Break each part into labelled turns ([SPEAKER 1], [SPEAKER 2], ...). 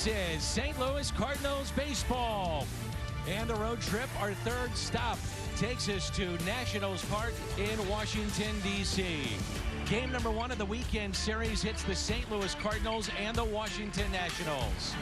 [SPEAKER 1] This is St. Louis Cardinals baseball. And the road trip, our third stop, takes us to Nationals Park in Washington, D.C. Game number one of the weekend series hits the St. Louis Cardinals and the Washington Nationals.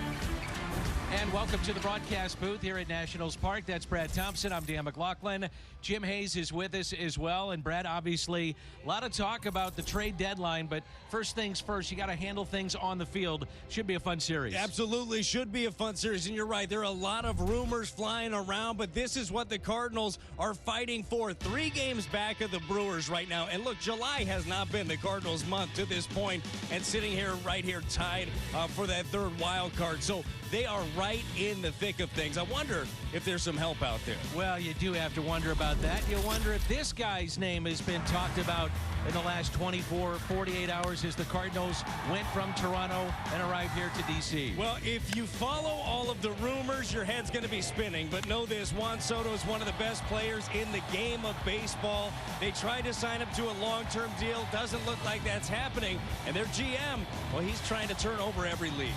[SPEAKER 1] And welcome to the broadcast booth here at Nationals Park. That's Brad Thompson. I'm Dan McLaughlin. Jim Hayes is with us as well. And Brad, obviously, a lot of talk about the trade deadline, but first things first, you got to handle things on the field. Should be a fun series.
[SPEAKER 2] Absolutely should be a fun series, and you're right. There are a lot of rumors flying around, but this is what the Cardinals are fighting for. 3 games back of the Brewers right now. And look, July has not been the Cardinals' month to this point, and sitting here right here tied for that third wild card. So they are right in the thick of things. I wonder if there's some help out there.
[SPEAKER 1] Well, you do have to wonder about that. You wonder if this guy's name has been talked about in the last 24, 48 hours as the Cardinals went from Toronto and arrived here to D.C.
[SPEAKER 2] Well, if you follow all of the rumors, your head's going to be spinning. But know this, Juan Soto is one of the best players in the game of baseball. They tried to sign him to a long-term deal. Doesn't look like that's happening. And their GM, well, he's trying to turn over every leaf.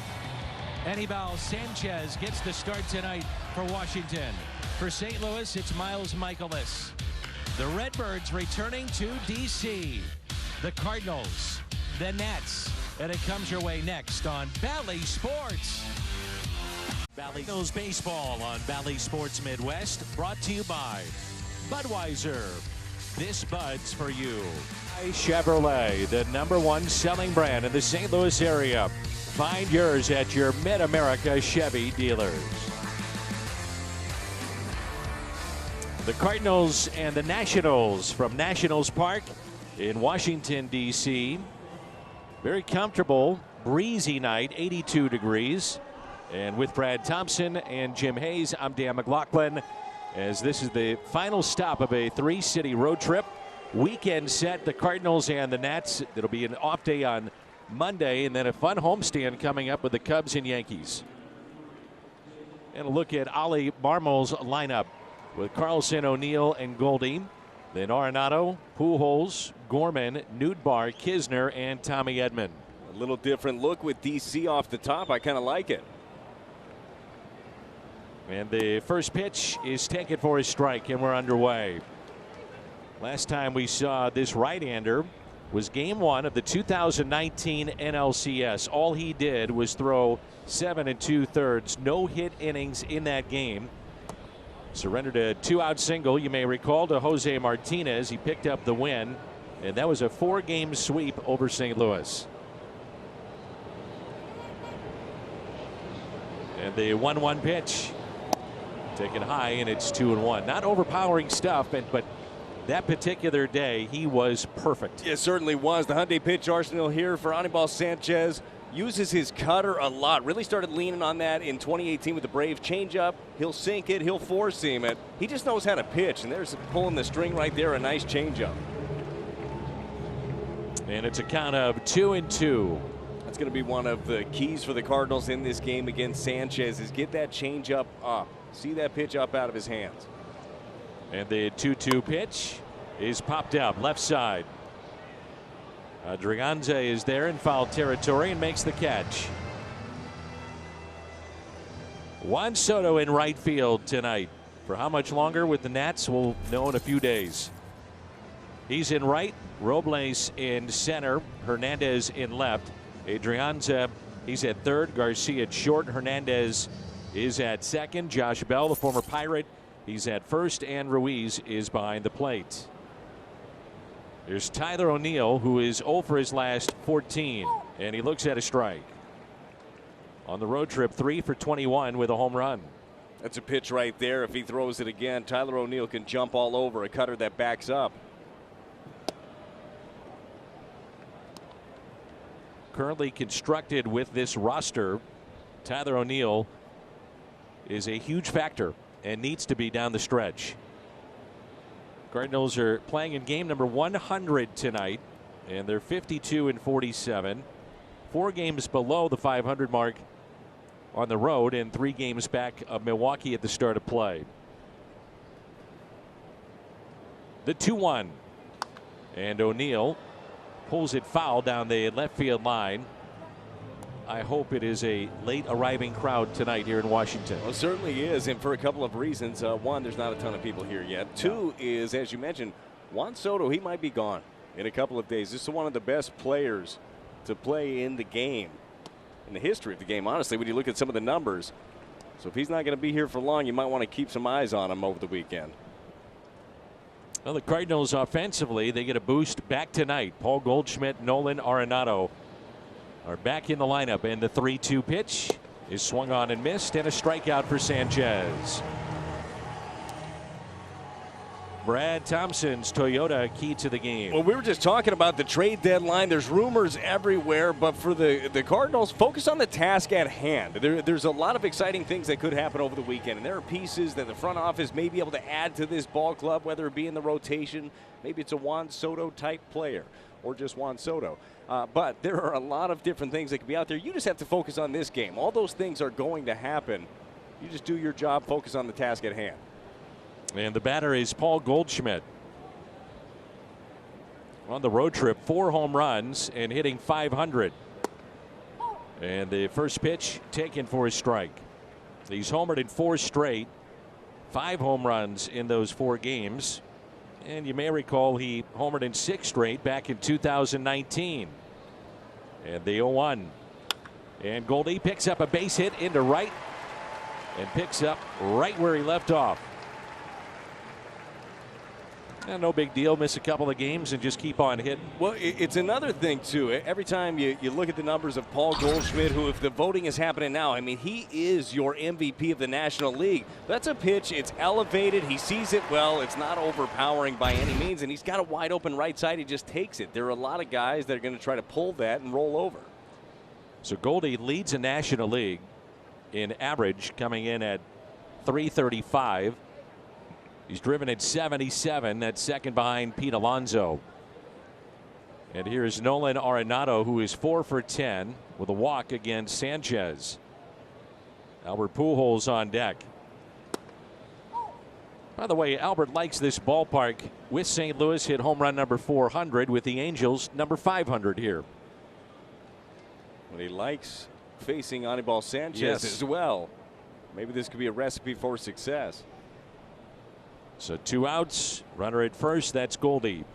[SPEAKER 1] Anibal Sanchez gets the start tonight for Washington. For St. Louis, it's Miles Michaelis. The Redbirds returning to D.C. The Cardinals, the Nats, and it comes your way next on Bally Sports. Bally Knows Baseball on Bally Sports Midwest, brought to you by Budweiser. This Bud's for you. Chevrolet, the #1 selling brand in the St. Louis area. Find yours at your Mid-America Chevy dealers. The Cardinals and the Nationals from Nationals Park in Washington, D.C. Very comfortable, breezy night, 82 degrees. And with Brad Thompson and Jim Hayes, I'm Dan McLaughlin, as this is the final stop of a 3-city road trip. Weekend set, the Cardinals and the Nats. It'll be an off day on Monday, and then a fun homestand coming up with the Cubs and Yankees. And a look at Oli Marmol's lineup with Carlson, O'Neill, and Goldie. Then Arenado, Pujols, Gorman, Nootbaar, Kisner, and Tommy Edman.
[SPEAKER 3] A little different look with DC off the top. I kind of like it.
[SPEAKER 1] And the first pitch is taken for a strike, and we're underway. Last time we saw this right-hander was game 1 of the 2019 NLCS. All he did was throw 7 2/3, no hit innings in that game. Surrendered a 2-out single, you may recall, to Jose Martinez. He picked up the win, and that was a 4-game sweep over St. Louis. And the 1-1 pitch taken high, and it's 2-1. Not overpowering stuff, but that particular day, he was perfect.
[SPEAKER 3] It certainly was. The Hyundai pitch arsenal here for Anibal Sanchez. Uses his cutter a lot. Really started leaning on that in 2018 with the Braves. Changeup, he'll sink it, he'll four-seam it. He just knows how to pitch, and there's pulling the string right there, a nice changeup.
[SPEAKER 1] And it's a count of 2-2.
[SPEAKER 3] That's going to be one of the keys for the Cardinals in this game against Sanchez, is get that changeup up. See that pitch up out of his hands.
[SPEAKER 1] And the 2-2 pitch is popped out left side. Adrianza is there in foul territory and makes the catch. Juan Soto in right field tonight. For how much longer with the Nats, we'll know in a few days. He's in right, Robles in center, Hernandez in left. Adrianza, he's at third, Garcia at short, Hernandez is at second. Josh Bell, the former Pirate, he's at first, and Ruiz is behind the plate. There's Tyler O'Neill, who is 0 for his last 14, and he looks at a strike. On the road trip, 3 for 21 with a home run.
[SPEAKER 3] That's a pitch right there. If he throws it again, Tyler O'Neill can jump all over a cutter that backs up.
[SPEAKER 1] Currently constructed with this roster, Tyler O'Neill is a huge factor and needs to be down the stretch. Cardinals are playing in game number 100 tonight, and they're 52-47. 4 games below the 500 mark on the road, and 3 games back of Milwaukee at the start of play. The 2-1, and O'Neill pulls it foul down the left field line. I hope it is a late arriving crowd tonight here in Washington.
[SPEAKER 3] Well, it certainly is, and for a couple of reasons. One, there's not a ton of people here yet. Two is, as you mentioned, Juan Soto, he might be gone in a couple of days. This is one of the best players to play in the game, in the history of the game, honestly, when you look at some of the numbers. So if he's not going to be here for long, you might want to keep some eyes on him over the weekend.
[SPEAKER 1] Well, the Cardinals offensively, they get a boost back tonight. Paul Goldschmidt, Nolan Arenado are back in the lineup, and the 3-2 pitch is swung on and missed, and a strikeout for Sanchez. Brad Thompson's Toyota key to the game.
[SPEAKER 3] Well, we were just talking about the trade deadline. There's rumors everywhere, but for the Cardinals, focus on the task at hand. There's a lot of exciting things that could happen over the weekend, and there are pieces that the front office may be able to add to this ball club, whether it be in the rotation. Maybe it's a Juan Soto type player or just Juan Soto. But there are a lot of different things that could be out there. You just have to focus on this game. All those things are going to happen. You just do your job, focus on the task at hand.
[SPEAKER 1] And the batter is Paul Goldschmidt. On the road trip, 4 home runs and hitting .500. And the first pitch taken for a strike. He's homered in 4 straight, 5 home runs in those 4 games. And you may recall he homered in 6 straight back in 2019. And the 0-1. And Goldie picks up a base hit into right and picks up right where he left off. And no big deal. Miss a couple of games and just keep on hitting.
[SPEAKER 3] Well, it's another thing, too. Every time you look at the numbers of Paul Goldschmidt, who, if the voting is happening now, I mean, he is your MVP of the National League. That's a pitch. It's elevated. He sees it well. It's not overpowering by any means, and he's got a wide open right side. He just takes it. There are a lot of guys that are going to try to pull that and roll over.
[SPEAKER 1] So Goldie leads the National League in average, coming in at .335. He's driven at 77. That's second behind Pete Alonso. And here's Nolan Arenado, who is 4 for 10 with a walk against Sanchez. Albert Pujols on deck. By the way, Albert likes this ballpark. With St. Louis, hit home run number 400. With the Angels, number 500 here.
[SPEAKER 3] Well, he likes facing Anibal Sanchez as well. Maybe this could be a recipe for success.
[SPEAKER 1] So 2 outs, runner at first. That's Goldie.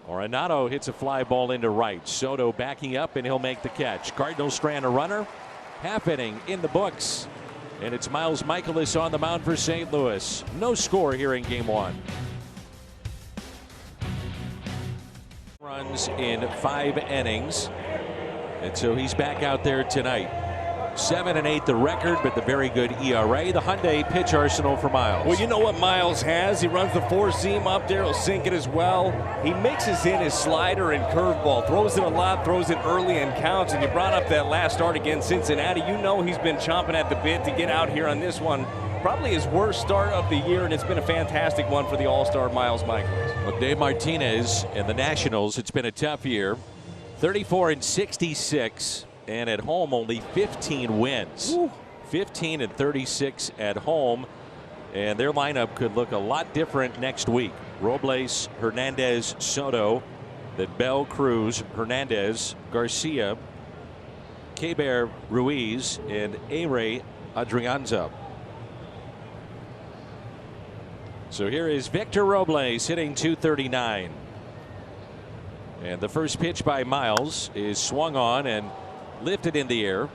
[SPEAKER 1] Arenado hits a fly ball into right. Soto backing up, and he'll make the catch. Cardinals strand a runner. Half inning in the books. And it's Miles Mikolas on the mound for St. Louis. No score here in game 1. Runs in 5 innings. And so he's back out there tonight. 7-8 the record, but the very good ERA. The Hyundai pitch arsenal for Miles.
[SPEAKER 3] Well, you know what Miles has? He runs the 4-seam up there. He'll sink it as well. He mixes in his slider and curveball. Throws it a lot, throws it early and counts. And you brought up that last start against Cincinnati. You know he's been chomping at the bit to get out here on this one. Probably his worst start of the year, and it's been a fantastic one for the All-Star Miles Mikolas.
[SPEAKER 1] Well, Dave Martinez and the Nationals, it's been a tough year. 34-66. And at home, only 15 wins. 15-36 at home. And their lineup could look a lot different next week. Robles, Hernandez, Soto. Then Bell, Cruz, Hernandez, Garcia, Keber, Ruiz, and Ehire Adrianza. So here is Victor Robles hitting .239. And the first pitch by Miles is swung on and lifted in the air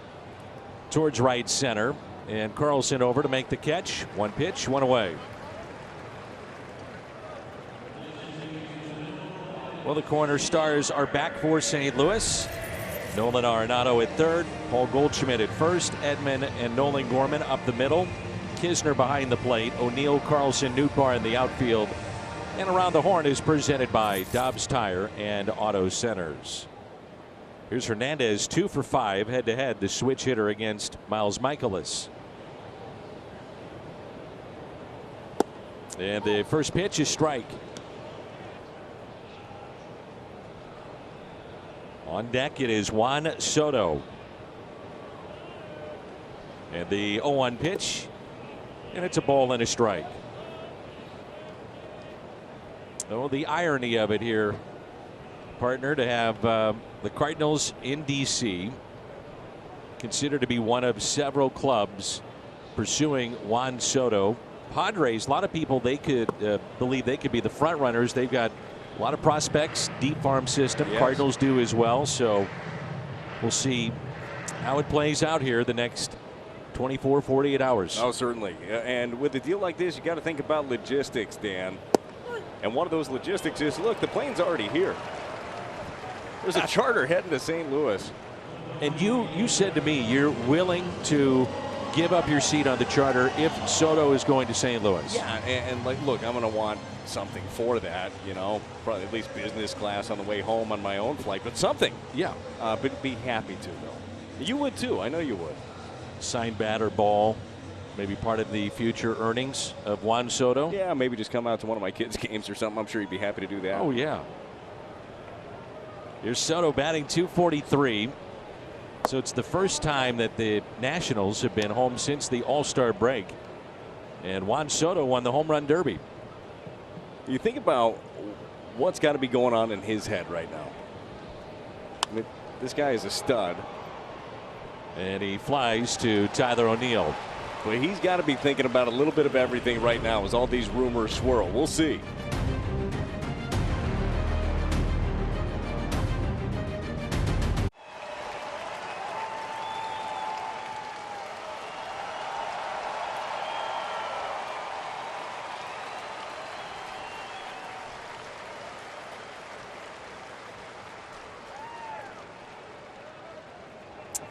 [SPEAKER 1] towards right center, and Carlson over to make the catch. 1 pitch, 1 away. Well, the corner stars are back for St. Louis. Nolan Arenado at third, Paul Goldschmidt at first, Edman and Nolan Gorman up the middle, Kisner behind the plate, O'Neill, Carlson, Nootbaar in the outfield, and Around the Horn is presented by Dobbs Tire and Auto Centers. Here's Hernandez, 2 for 5 head-to-head, the switch hitter against Miles Mikolas. And the first pitch is strike. On deck it is Juan Soto. And the 0-1 pitch, and it's a ball and a strike. Oh, the irony of it here, partner, to have the Cardinals in D.C. considered to be one of several clubs pursuing Juan Soto. Padres, a lot of people they could believe they could be the front runners. They've got a lot of prospects, deep farm system.
[SPEAKER 3] Yes.
[SPEAKER 1] Cardinals do as well. So we'll see how it plays out here the next 24, 48 hours.
[SPEAKER 3] Oh, certainly. And with a deal like this, you got to think about logistics, Dan. And one of those logistics is, look, the plane's already here. There's a charter heading to St. Louis.
[SPEAKER 1] And you said to me you're willing to give up your seat on the charter if Soto is going to St. Louis.
[SPEAKER 3] Yeah, and like, look, I'm going to want something for that, you know, probably at least business class on the way home on my own flight, but something.
[SPEAKER 1] Yeah.
[SPEAKER 3] But be happy to, though. You would, too. I know you would.
[SPEAKER 1] Signed bat or ball, maybe part of the future earnings of Juan Soto.
[SPEAKER 3] Yeah, maybe just come out to one of my kids' games or something. I'm sure he'd be happy to do that.
[SPEAKER 1] Oh, yeah. Here's Soto batting .243. So it's the first time that the Nationals have been home since the All-Star break. And Juan Soto won the home run derby.
[SPEAKER 3] You think about what's got to be going on in his head right now. I mean, this guy is a stud.
[SPEAKER 1] And he flies to Tyler O'Neill.
[SPEAKER 3] Well, he's got to be thinking about a little bit of everything right now as all these rumors swirl. We'll see.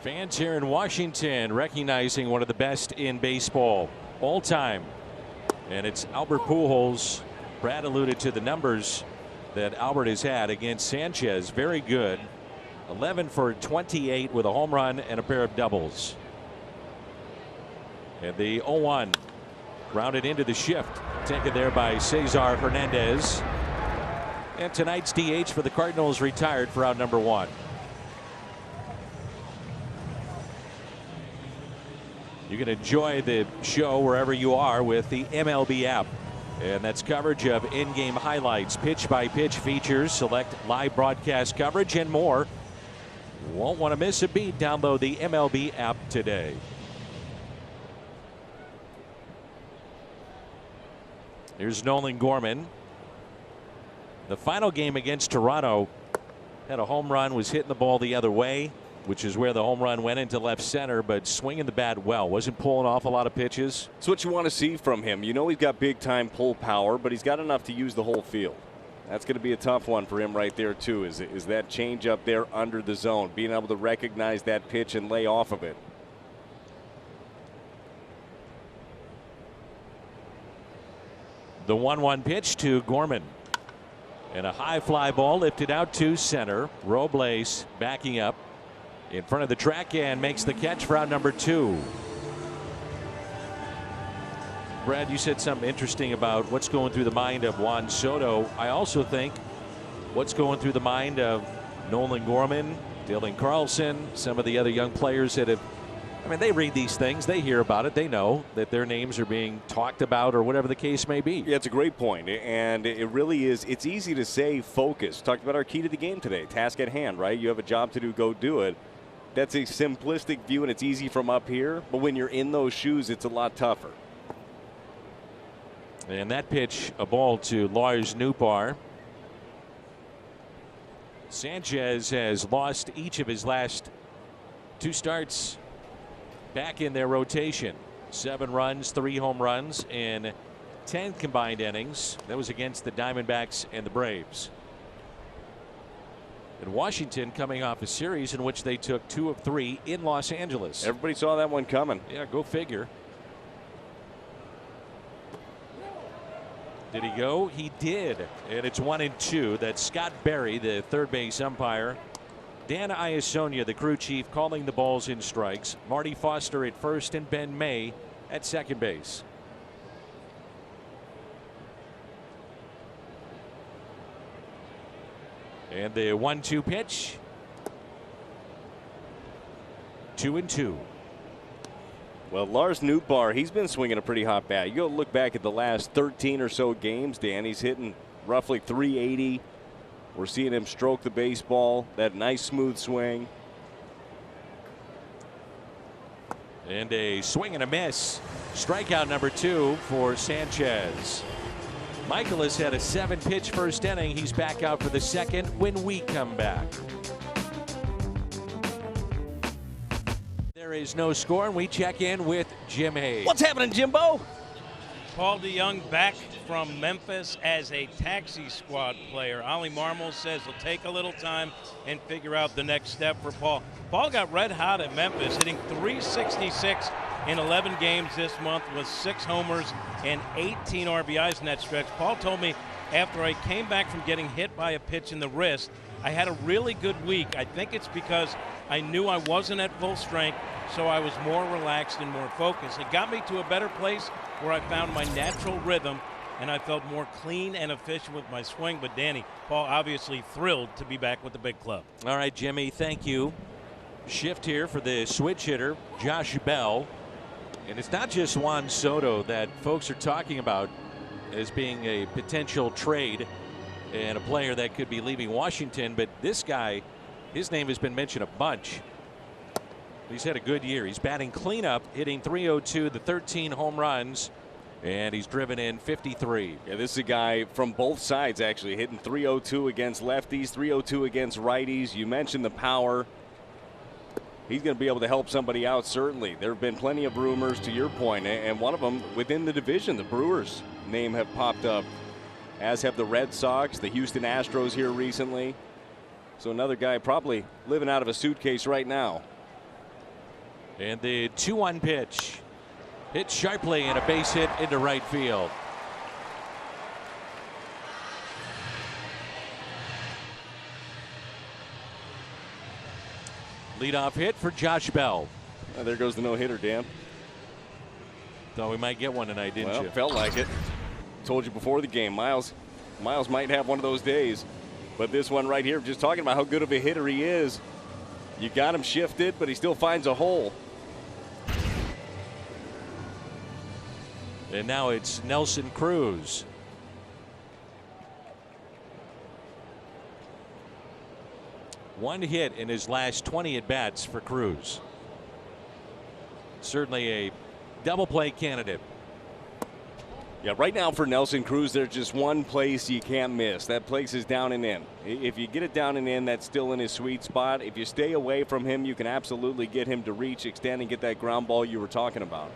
[SPEAKER 1] Fans here in Washington recognizing one of the best in baseball all time. And it's Albert Pujols. Brad alluded to the numbers that Albert has had against Sanchez. Very good. 11 for 28 with a home run and a pair of doubles. And the 0-1 grounded into the shift. Taken there by Cesar Hernandez. And tonight's DH for the Cardinals retired for out number 1. You can enjoy the show wherever you are with the MLB app. And that's coverage of in-game highlights, pitch-by-pitch features, select live broadcast coverage, and more. Won't want to miss a beat. Download the MLB app today. Here's Nolan Gorman. The final game against Toronto, had a home run, was hitting the ball the other way, which is where the home run went into left center, but swinging the bat well. Wasn't pulling off a lot of pitches.
[SPEAKER 3] It's what you want to see from him. You know he's got big-time pull power, but he's got enough to use the whole field. That's going to be a tough one for him right there, too, is that change up there under the zone, being able to recognize that pitch and lay off of it.
[SPEAKER 1] The 1-1 pitch to Gorman. And a high fly ball lifted out to center. Robles backing up in front of the track and makes the catch for out number 2. Brad, you said something interesting about what's going through the mind of Juan Soto. I also think what's going through the mind of Nolan Gorman, Dylan Carlson, some of the other young players that have, I mean, they read these things, they hear about it, they know that their names are being talked about or whatever the case may be.
[SPEAKER 3] Yeah, it's a great point, and it really is. It's easy to say focus. Talked about our key to the game today, task at hand, right? You have a job to do, go do it. That's a simplistic view, and it's easy from up here, but when you're in those shoes, it's a lot tougher.
[SPEAKER 1] And that pitch, a ball to Lars Nootbaar. Sanchez has lost each of his last 2 starts back in their rotation. 7 runs, 3 home runs in 10 combined innings. That was against the Diamondbacks and the Braves. And Washington coming off a series in which they took 2 of 3 in Los Angeles.
[SPEAKER 3] Everybody saw that one coming.
[SPEAKER 1] Yeah, go figure. Did he go? He did. And it's 1-2. That's Scott Berry, the third base umpire. Dan Iasonia, the crew chief, calling the balls in strikes. Marty Foster at first and Ben May at second base. And the 1-2 pitch. 2-2.
[SPEAKER 3] Well, Lars Nootbaar, he's been swinging a pretty hot bat. You go look back at the last 13 or so games, Dan. He's hitting roughly 380. We're seeing him stroke the baseball, that nice smooth swing.
[SPEAKER 1] And a swing and a miss. Strikeout number 2 for Sanchez. Michaelis had a 7-pitch first inning. He's back out for the second when we come back. There is no score, and we check in with Jim Hayes.
[SPEAKER 3] What's happening, Jimbo?
[SPEAKER 4] Paul DeJong back from Memphis as a taxi squad player. Ollie Marmol says he'll take a little time and figure out the next step for Paul. Paul got red hot at Memphis, hitting .366 in 11 games this month with 6 homers and 18 RBIs in that stretch. Paul told me after I came back from getting hit by a pitch in the wrist, I had a really good week. I think it's because I knew I wasn't at full strength, so I was more relaxed and more focused. It got me to a better place where I found my natural rhythm and I felt more clean and efficient with my swing. But Danny, Paul obviously thrilled to be back with the big club.
[SPEAKER 1] All right, Jimmy, thank you. Shift here for the switch hitter, Josh Bell. And it's not just Juan Soto that folks are talking about as being a potential trade and a player that could be leaving Washington, but this guy, his name has been mentioned a bunch. He's had a good year. He's batting cleanup, hitting .302, the 13 home runs, and he's driven in 53.
[SPEAKER 3] Yeah, this is a guy from both sides, actually, hitting .302 against lefties, .302 against righties. You mentioned the power. He's going to be able to help somebody out, certainly. There have been plenty of rumors, to your point, and one of them within the division, the Brewers' name have popped up, as have the Red Sox, the Houston Astros here recently. So another guy probably living out of a suitcase right now.
[SPEAKER 1] And the 2-1 pitch hit sharply and a base hit into right field. Leadoff hit for Josh Bell.
[SPEAKER 3] There goes the no-hitter, Dan.
[SPEAKER 1] Thought we might get one tonight, didn't you?
[SPEAKER 3] Felt like it. Told you before the game, Miles might have one of those days. But this one right here, just talking about how good of a hitter he is. You got him shifted, but he still finds a hole.
[SPEAKER 1] And now it's Nelson Cruz. One hit in his last 20 at-bats for Cruz. Certainly a double play candidate.
[SPEAKER 3] Yeah, right now for Nelson Cruz, there's just one place you can't miss. That place is down and in. If you get it down and in, that's still in his sweet spot. If you stay away from him, you can absolutely get him to reach, extend, and get that ground ball you were talking about.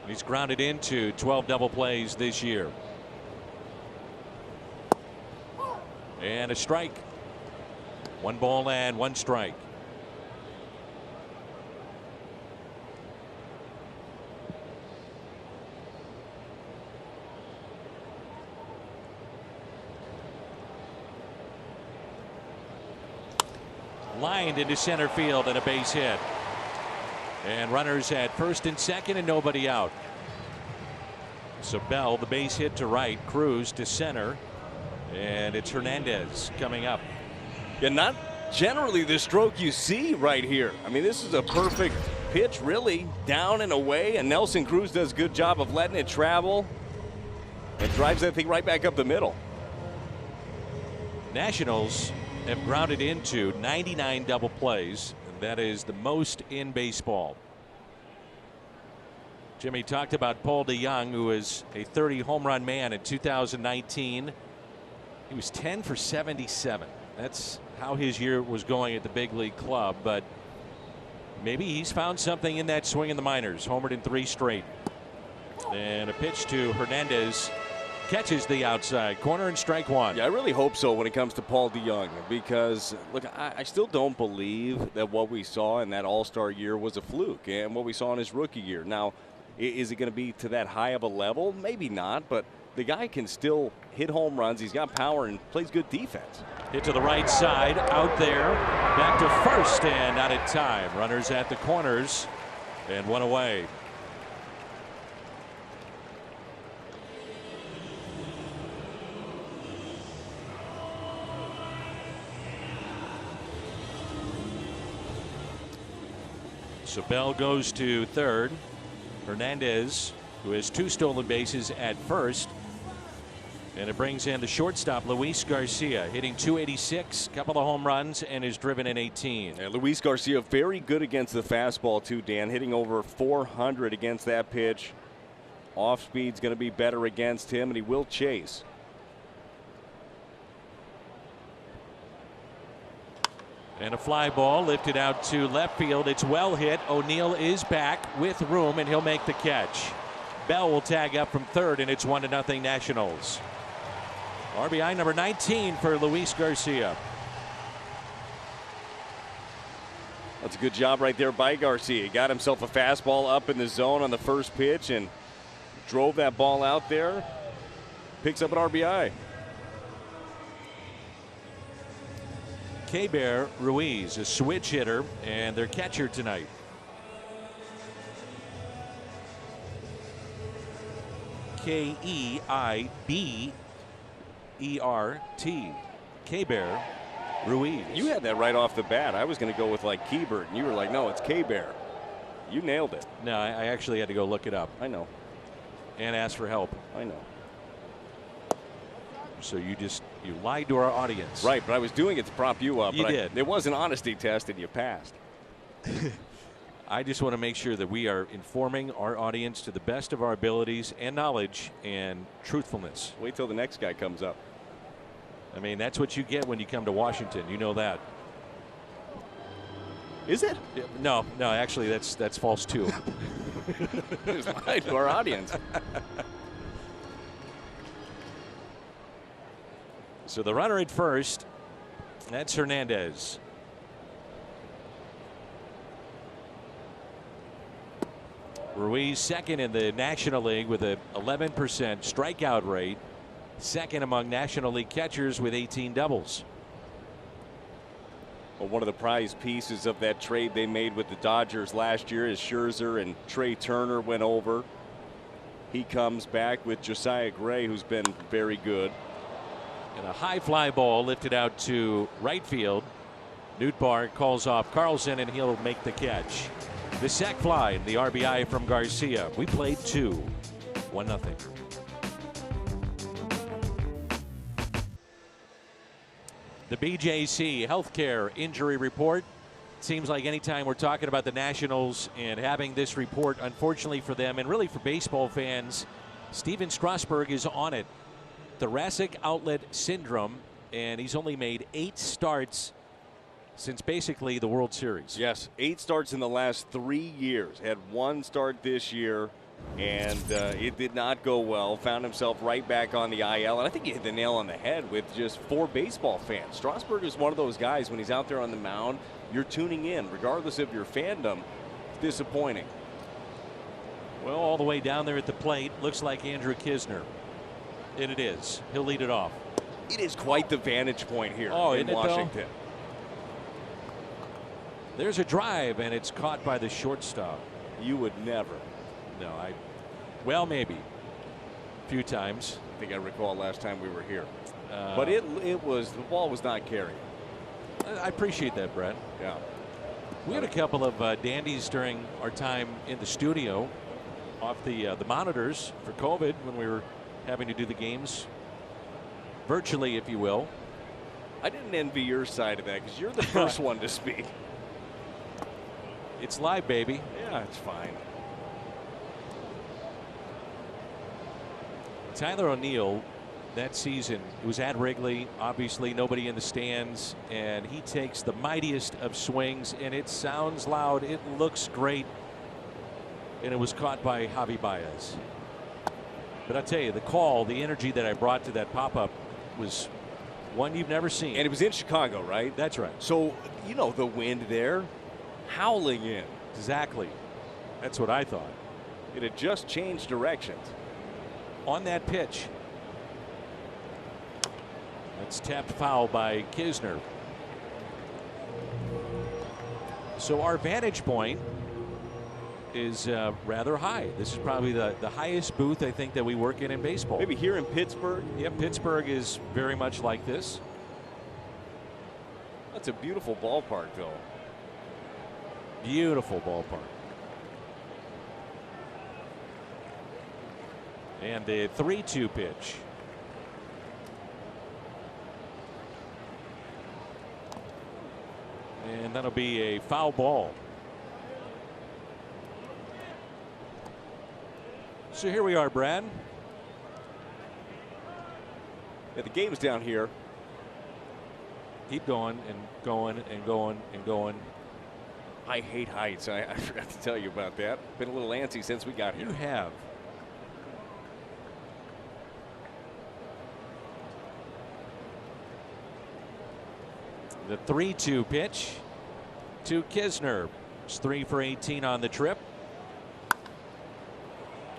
[SPEAKER 1] He's grounded into 12 double plays this year. And a strike. 1 ball and 1 strike. Lined into center field and a base hit. And runners at first and second and nobody out. So Bell, the base hit to right, Cruz to center, and it's Hernandez coming up.
[SPEAKER 3] Yeah, not generally the stroke you see right here. I mean, this is a perfect pitch, really, down and away, and Nelson Cruz does a good job of letting it travel and drives that thing right back up the middle.
[SPEAKER 1] Nationals have grounded into 99 double plays. That is the most in baseball. Jimmy talked about Paul DeJong, who is a 30 home run man in 2019. He was 10 for 77. That's how his year was going at the big league club, but maybe he's found something in that swing in the minors. Homered in 3 straight. And a pitch to Hernandez. Catches the outside corner and strike 1.
[SPEAKER 3] Yeah, I really hope so when it comes to Paul DeJong, because look, I still don't believe that what we saw in that All-Star year was a fluke and what we saw in his rookie year. Now, is it going to be to that high of a level? Maybe not, but the guy can still hit home runs. He's got power and plays good defense.
[SPEAKER 1] Hit to the right side, out there, back to first, and not in time. Runners at the corners, and 1 away. So Bell goes to third. Hernandez, who has 2 stolen bases at first, And it brings in the shortstop, Luis Garcia, hitting .286, couple of home runs, and is driven in 18.
[SPEAKER 3] And Luis Garcia very good against the fastball too, Dan, hitting over 400 against that pitch. Off speed's going to be better against him, and he will chase.
[SPEAKER 1] And a fly ball lifted out to left field. It's well hit. O'Neill is back with room, and he'll make the catch. Bell will tag up from third, and it's 1-0 Nationals. RBI number 19 for Luis Garcia.
[SPEAKER 3] That's a good job right there by Garcia. He got himself a fastball up in the zone on the first pitch and drove that ball out there. Picks up an RBI.
[SPEAKER 1] Keibert Ruiz, a switch hitter, and their catcher tonight. Keibert. Keibert Ruiz.
[SPEAKER 3] You had that right off the bat. I was going to go with like Keibert, and you were like, no, it's Keibert. You nailed it.
[SPEAKER 1] No, I actually had to go look it up.
[SPEAKER 3] I know.
[SPEAKER 1] And ask for help.
[SPEAKER 3] I know.
[SPEAKER 1] So you lied to our audience.
[SPEAKER 3] Right, but I was doing it to prop you up.
[SPEAKER 1] You did.
[SPEAKER 3] It was an honesty test, and you passed.
[SPEAKER 1] I just want to make sure that we are informing our audience to the best of our abilities and knowledge and truthfulness.
[SPEAKER 3] Wait till the next guy comes up.
[SPEAKER 1] I mean, that's what you get when you come to Washington. You know that.
[SPEAKER 3] Is it?
[SPEAKER 1] No, actually, that's false too.
[SPEAKER 3] Just lied to our audience.
[SPEAKER 1] So the runner at first, that's Hernandez. Ruiz second in the National League with an 11% strikeout rate. Second among National League catchers with 18 doubles.
[SPEAKER 3] Well, one of the prize pieces of that trade they made with the Dodgers last year is Scherzer and Trey Turner went over. He comes back with Josiah Gray, who's been very good.
[SPEAKER 1] And a high fly ball lifted out to right field. Nootbaar calls off Carlson, and he'll make the catch. The sac fly and the RBI from Garcia. We played 2. 1-0. The BJC healthcare injury report. Seems like anytime we're talking about the Nationals and having this report, unfortunately for them and really for baseball fans, Steven Strasburg is on it. Thoracic outlet syndrome, and he's only made 8 starts since basically the World Series.
[SPEAKER 3] Yes, 8 starts in the last 3 years. Had 1 start this year, and it did not go well. Found himself right back on the IL, and I think he hit the nail on the head with just for baseball fans. Strasburg is one of those guys, when he's out there on the mound, you're tuning in, regardless of your fandom. It's disappointing.
[SPEAKER 1] Well, all the way down there at the plate, looks like Andrew Kisner. And it is. He'll lead it off.
[SPEAKER 3] It is quite the vantage point here in
[SPEAKER 1] isn't
[SPEAKER 3] Washington.
[SPEAKER 1] It, there's a drive, and it's caught by the shortstop.
[SPEAKER 3] You would never.
[SPEAKER 1] No, well, maybe. A few times.
[SPEAKER 3] I think I recall last time we were here. But the ball was not carrying.
[SPEAKER 1] I appreciate that, Brett.
[SPEAKER 3] Yeah.
[SPEAKER 1] We had a couple of dandies during our time in the studio off the monitors for COVID when we were having to do the games virtually, if you will.
[SPEAKER 3] I didn't envy your side of that because you're the first one to speak.
[SPEAKER 1] It's live, baby.
[SPEAKER 3] Yeah, it's fine.
[SPEAKER 1] Tyler O'Neill, that season, it was at Wrigley, obviously nobody in the stands, and he takes the mightiest of swings, and it sounds loud, it looks great, and it was caught by Javi Baez. But I tell you, the call, the energy that I brought to that pop-up was one you've never seen.
[SPEAKER 3] And it was in Chicago, right?
[SPEAKER 1] That's right.
[SPEAKER 3] So, you know, the wind there howling in.
[SPEAKER 1] Exactly. That's what I thought.
[SPEAKER 3] It had just changed directions.
[SPEAKER 1] On that pitch. That's tapped foul by Kisner. So our vantage point is rather high. This is probably the highest booth I think that we work in baseball.
[SPEAKER 3] Maybe here in Pittsburgh.
[SPEAKER 1] Yep, Pittsburgh is very much like this.
[SPEAKER 3] That's a beautiful ballpark, though.
[SPEAKER 1] Beautiful ballpark. And the 3-2 pitch. And that'll be a foul ball. So here we are, Brad.
[SPEAKER 3] Yeah, the game's down here.
[SPEAKER 1] Keep going and going and going and going.
[SPEAKER 3] I hate heights. I forgot to tell you about that. Been a little antsy since we got here.
[SPEAKER 1] You have. The 3-2 pitch to Kisner. It's 3 for 18 on the trip.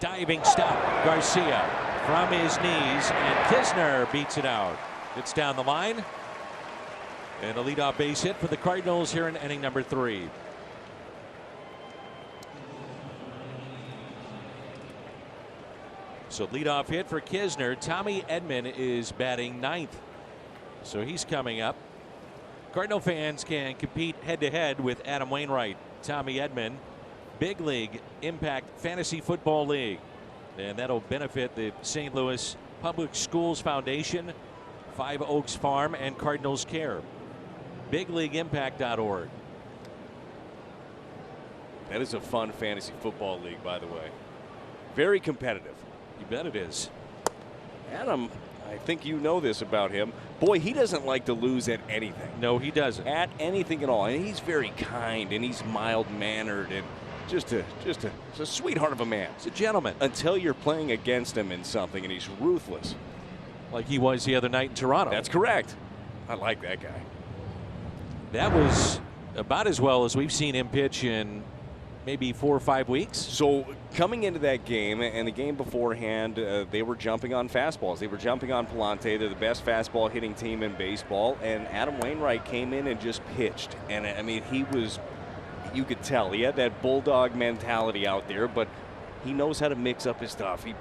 [SPEAKER 1] Diving stop. Garcia from his knees, and Kisner beats it out. It's down the line. And a leadoff base hit for the Cardinals here in inning number 3. So leadoff hit for Kisner. Tommy Edman is batting 9th. So he's coming up. Cardinal fans can compete head-to-head with Adam Wainwright. Tommy Edman, Big League Impact Fantasy Football League. And that'll benefit the St. Louis Public Schools Foundation, Five Oaks Farm, and Cardinals Care. BigLeagueImpact.org.
[SPEAKER 3] That is a fun fantasy football league, by the way. Very competitive.
[SPEAKER 1] You bet it is.
[SPEAKER 3] Adam, I think you know this about him. Boy, he doesn't like to lose at anything.
[SPEAKER 1] No, he doesn't.
[SPEAKER 3] At anything at all. And he's very kind and he's mild-mannered and just a sweetheart of a man.
[SPEAKER 1] He's a gentleman.
[SPEAKER 3] Until you're playing against him in something and he's ruthless.
[SPEAKER 1] Like he was the other night in Toronto.
[SPEAKER 3] That's correct. I like that guy.
[SPEAKER 1] That was about as well as we've seen him pitch in maybe 4 or 5 weeks.
[SPEAKER 3] So coming into that game and the game beforehand, they were jumping on fastballs. They were jumping on Palante. They're the best fastball hitting team in baseball. And Adam Wainwright came in and just pitched. And I mean, he was, you could tell, he had that bulldog mentality out there, but he knows how to mix up his stuff. He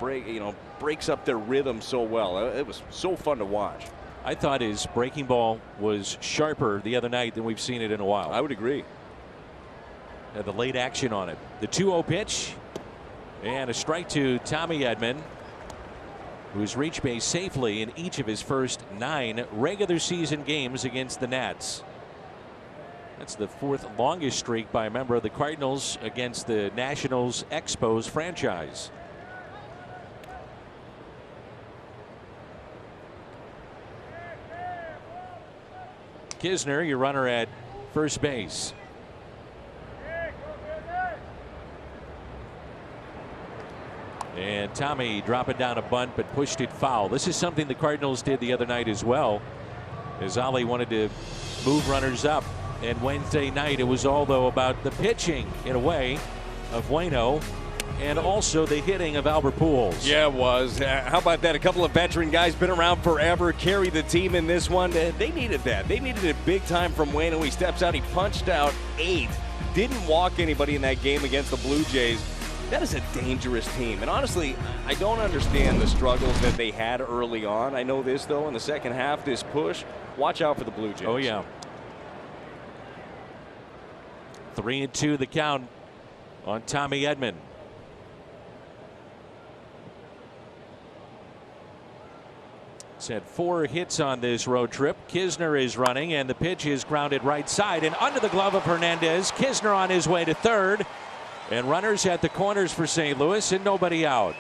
[SPEAKER 3] breaks up their rhythm so well. It was so fun to watch.
[SPEAKER 1] I thought his breaking ball was sharper the other night than we've seen it in a while.
[SPEAKER 3] I would agree.
[SPEAKER 1] Had the late action on it. The 2-0 pitch. And a strike to Tommy Edman, who's reached base safely in each of his first 9 regular season games against the Nats. That's the 4th longest streak by a member of the Cardinals against the Nationals Expos franchise. Kisner, your runner at first base. And Tommy dropping down a bunt but pushed it foul. This is something the Cardinals did the other night as well, as Ollie wanted to move runners up. And Wednesday night it was all though about the pitching in a way of Waino and also the hitting of Albert Pujols.
[SPEAKER 3] Yeah, it was. How about that? A couple of veteran guys been around forever, carry the team in this one. They needed that. They needed it big time from Waino. He steps out. He punched out 8. Didn't walk anybody in that game against the Blue Jays. That is a dangerous team. And honestly, I don't understand the struggles that they had early on. I know this, though, in the second half, this push, watch out for the Blue Jays.
[SPEAKER 1] Oh, yeah. 3-2 the count on Tommy Edman. He's had 4 hits on this road trip. Kisner is running, and the pitch is grounded right side and under the glove of Hernandez. Kisner on his way to third. And runners at the corners for St. Louis and nobody out.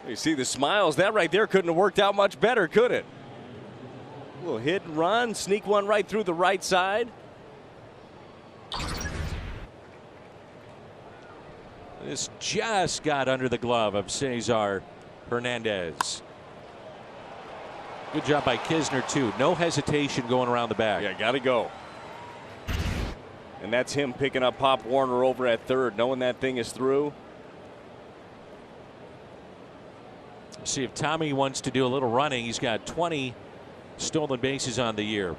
[SPEAKER 3] You see the smiles. That right there couldn't have worked out much better, could it? A little hit and run, sneak one right through the right side.
[SPEAKER 1] This just got under the glove of Cesar Hernandez. Good job by Kisner, too. No hesitation going around the bag.
[SPEAKER 3] Yeah, got to go. And that's him picking up Pop Warner over at third, knowing that thing is through.
[SPEAKER 1] See if Tommy wants to do a little running. He's got 20 stolen bases on the year.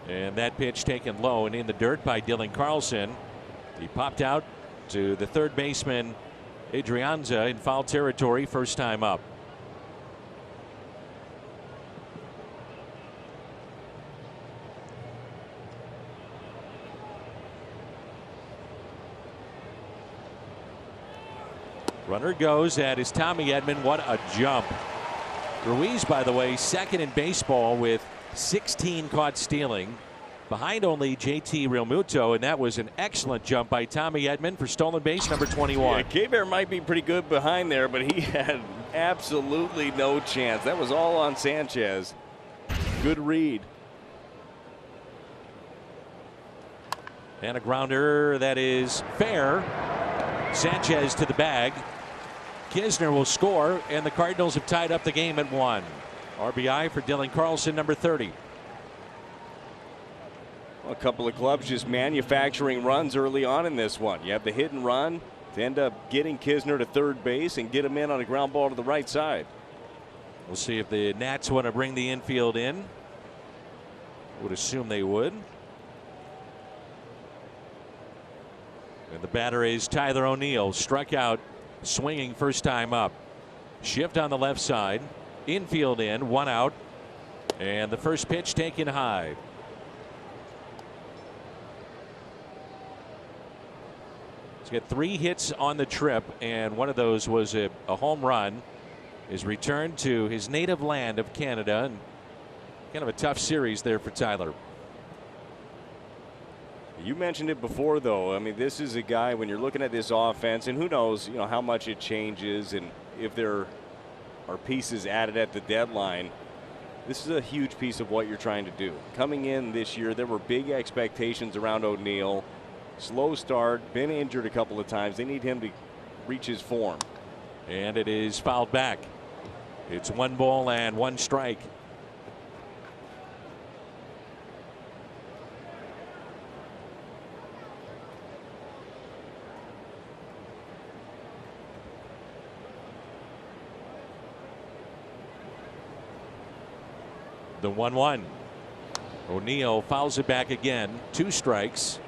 [SPEAKER 1] And that pitch taken low and in the dirt by Dylan Carlson. He popped out to the third baseman, Adrianza, in foul territory, first time up. Runner goes. That is Tommy Edman. What a jump. Ruiz, by the way, second in baseball with 16 caught stealing, behind only JT Realmuto, and that was an excellent jump by Tommy Edman for stolen base number 21.
[SPEAKER 3] Yeah, K-Bear might be pretty good behind there, but he had absolutely no chance. That was all on Sanchez. Good read.
[SPEAKER 1] And a grounder that is fair. Sanchez to the bag. Kisner will score, and the Cardinals have tied up the game at 1. RBI for Dylan Carlson, number 30.
[SPEAKER 3] A couple of clubs just manufacturing runs early on in this one. You have the hit and run to end up getting Kisner to third base and get him in on a ground ball to the right side.
[SPEAKER 1] We'll see if the Nats want to bring the infield in. Would assume they would. And the batter is Tyler O'Neill. Struck out swinging first time up. Shift on the left side. Infield in. 1 out. And the first pitch taken high. He's got 3 hits on the trip, and one of those was a home run. His return to his native land of Canada, and kind of a tough series there for Tyler.
[SPEAKER 3] You mentioned it before, though. I mean, this is a guy, when you're looking at this offense, and who knows, how much it changes and if there are pieces added at the deadline. This is a huge piece of what you're trying to do. Coming in this year, there were big expectations around O'Neill. Slow start, been injured a couple of times. They need him to reach his form.
[SPEAKER 1] And it is fouled back. It's 1 ball and 1 strike. The 1-1. O'Neill fouls it back again. 2 strikes.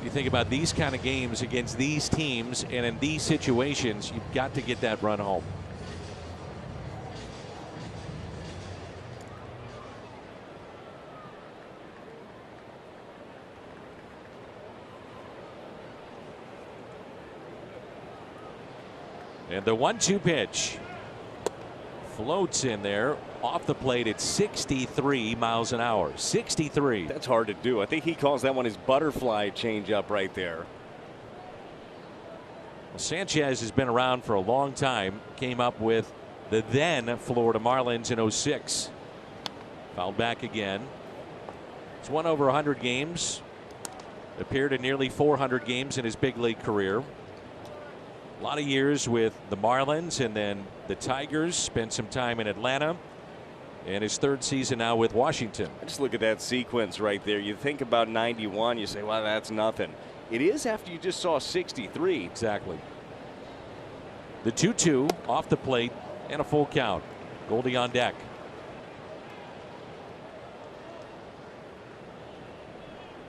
[SPEAKER 1] You think about these kind of games against these teams, and in these situations, you've got to get that run home. And the 1-2 pitch floats in there. Off the plate at 63 miles an hour. 63.
[SPEAKER 3] That's hard to do. I think he calls that one his butterfly changeup right there.
[SPEAKER 1] Well, Sanchez has been around for a long time. Came up with the then Florida Marlins in 06. Fouled back again. He's won over 100 games. Appeared in nearly 400 games in his big league career. A lot of years with the Marlins and then the Tigers. Spent some time in Atlanta. And his 3rd season now with Washington.
[SPEAKER 3] Just look at that sequence right there. You think about 91, you say, well, that's nothing. It is after you just saw 63.
[SPEAKER 1] Exactly. The 2-2 off the plate and a full count. Goldie on deck.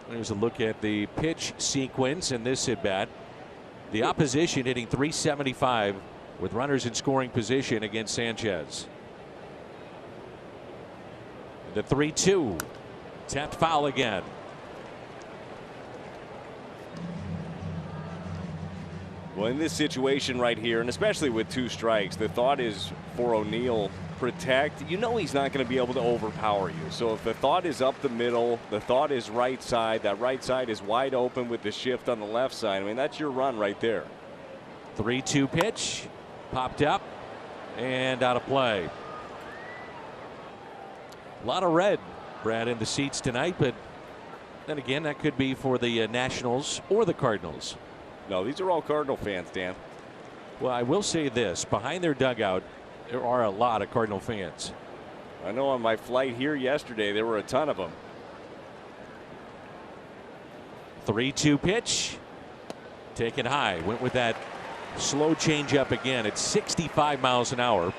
[SPEAKER 1] Here's a look at the pitch sequence in this at bat. The opposition hitting .375 with runners in scoring position against Sanchez. The 3-2. Tapped foul again.
[SPEAKER 3] Well, in this situation right here, and especially with 2 strikes, the thought is for O'Neill, protect. He's not going to be able to overpower you. So if the thought is up the middle, the thought is right side, that right side is wide open with the shift on the left side. I mean, that's your run right there.
[SPEAKER 1] 3-2 pitch. Popped up and out of play. A lot of red, Brad, in the seats tonight, but then again, that could be for the Nationals or the Cardinals.
[SPEAKER 3] No, these are all Cardinal fans, Dan.
[SPEAKER 1] Well, I will say this. Behind their dugout, there are a lot of Cardinal fans.
[SPEAKER 3] I know on my flight here yesterday, there were a ton of them.
[SPEAKER 1] 3-2 pitch. Taken high. Went with that slow changeup again at 65 miles an hour.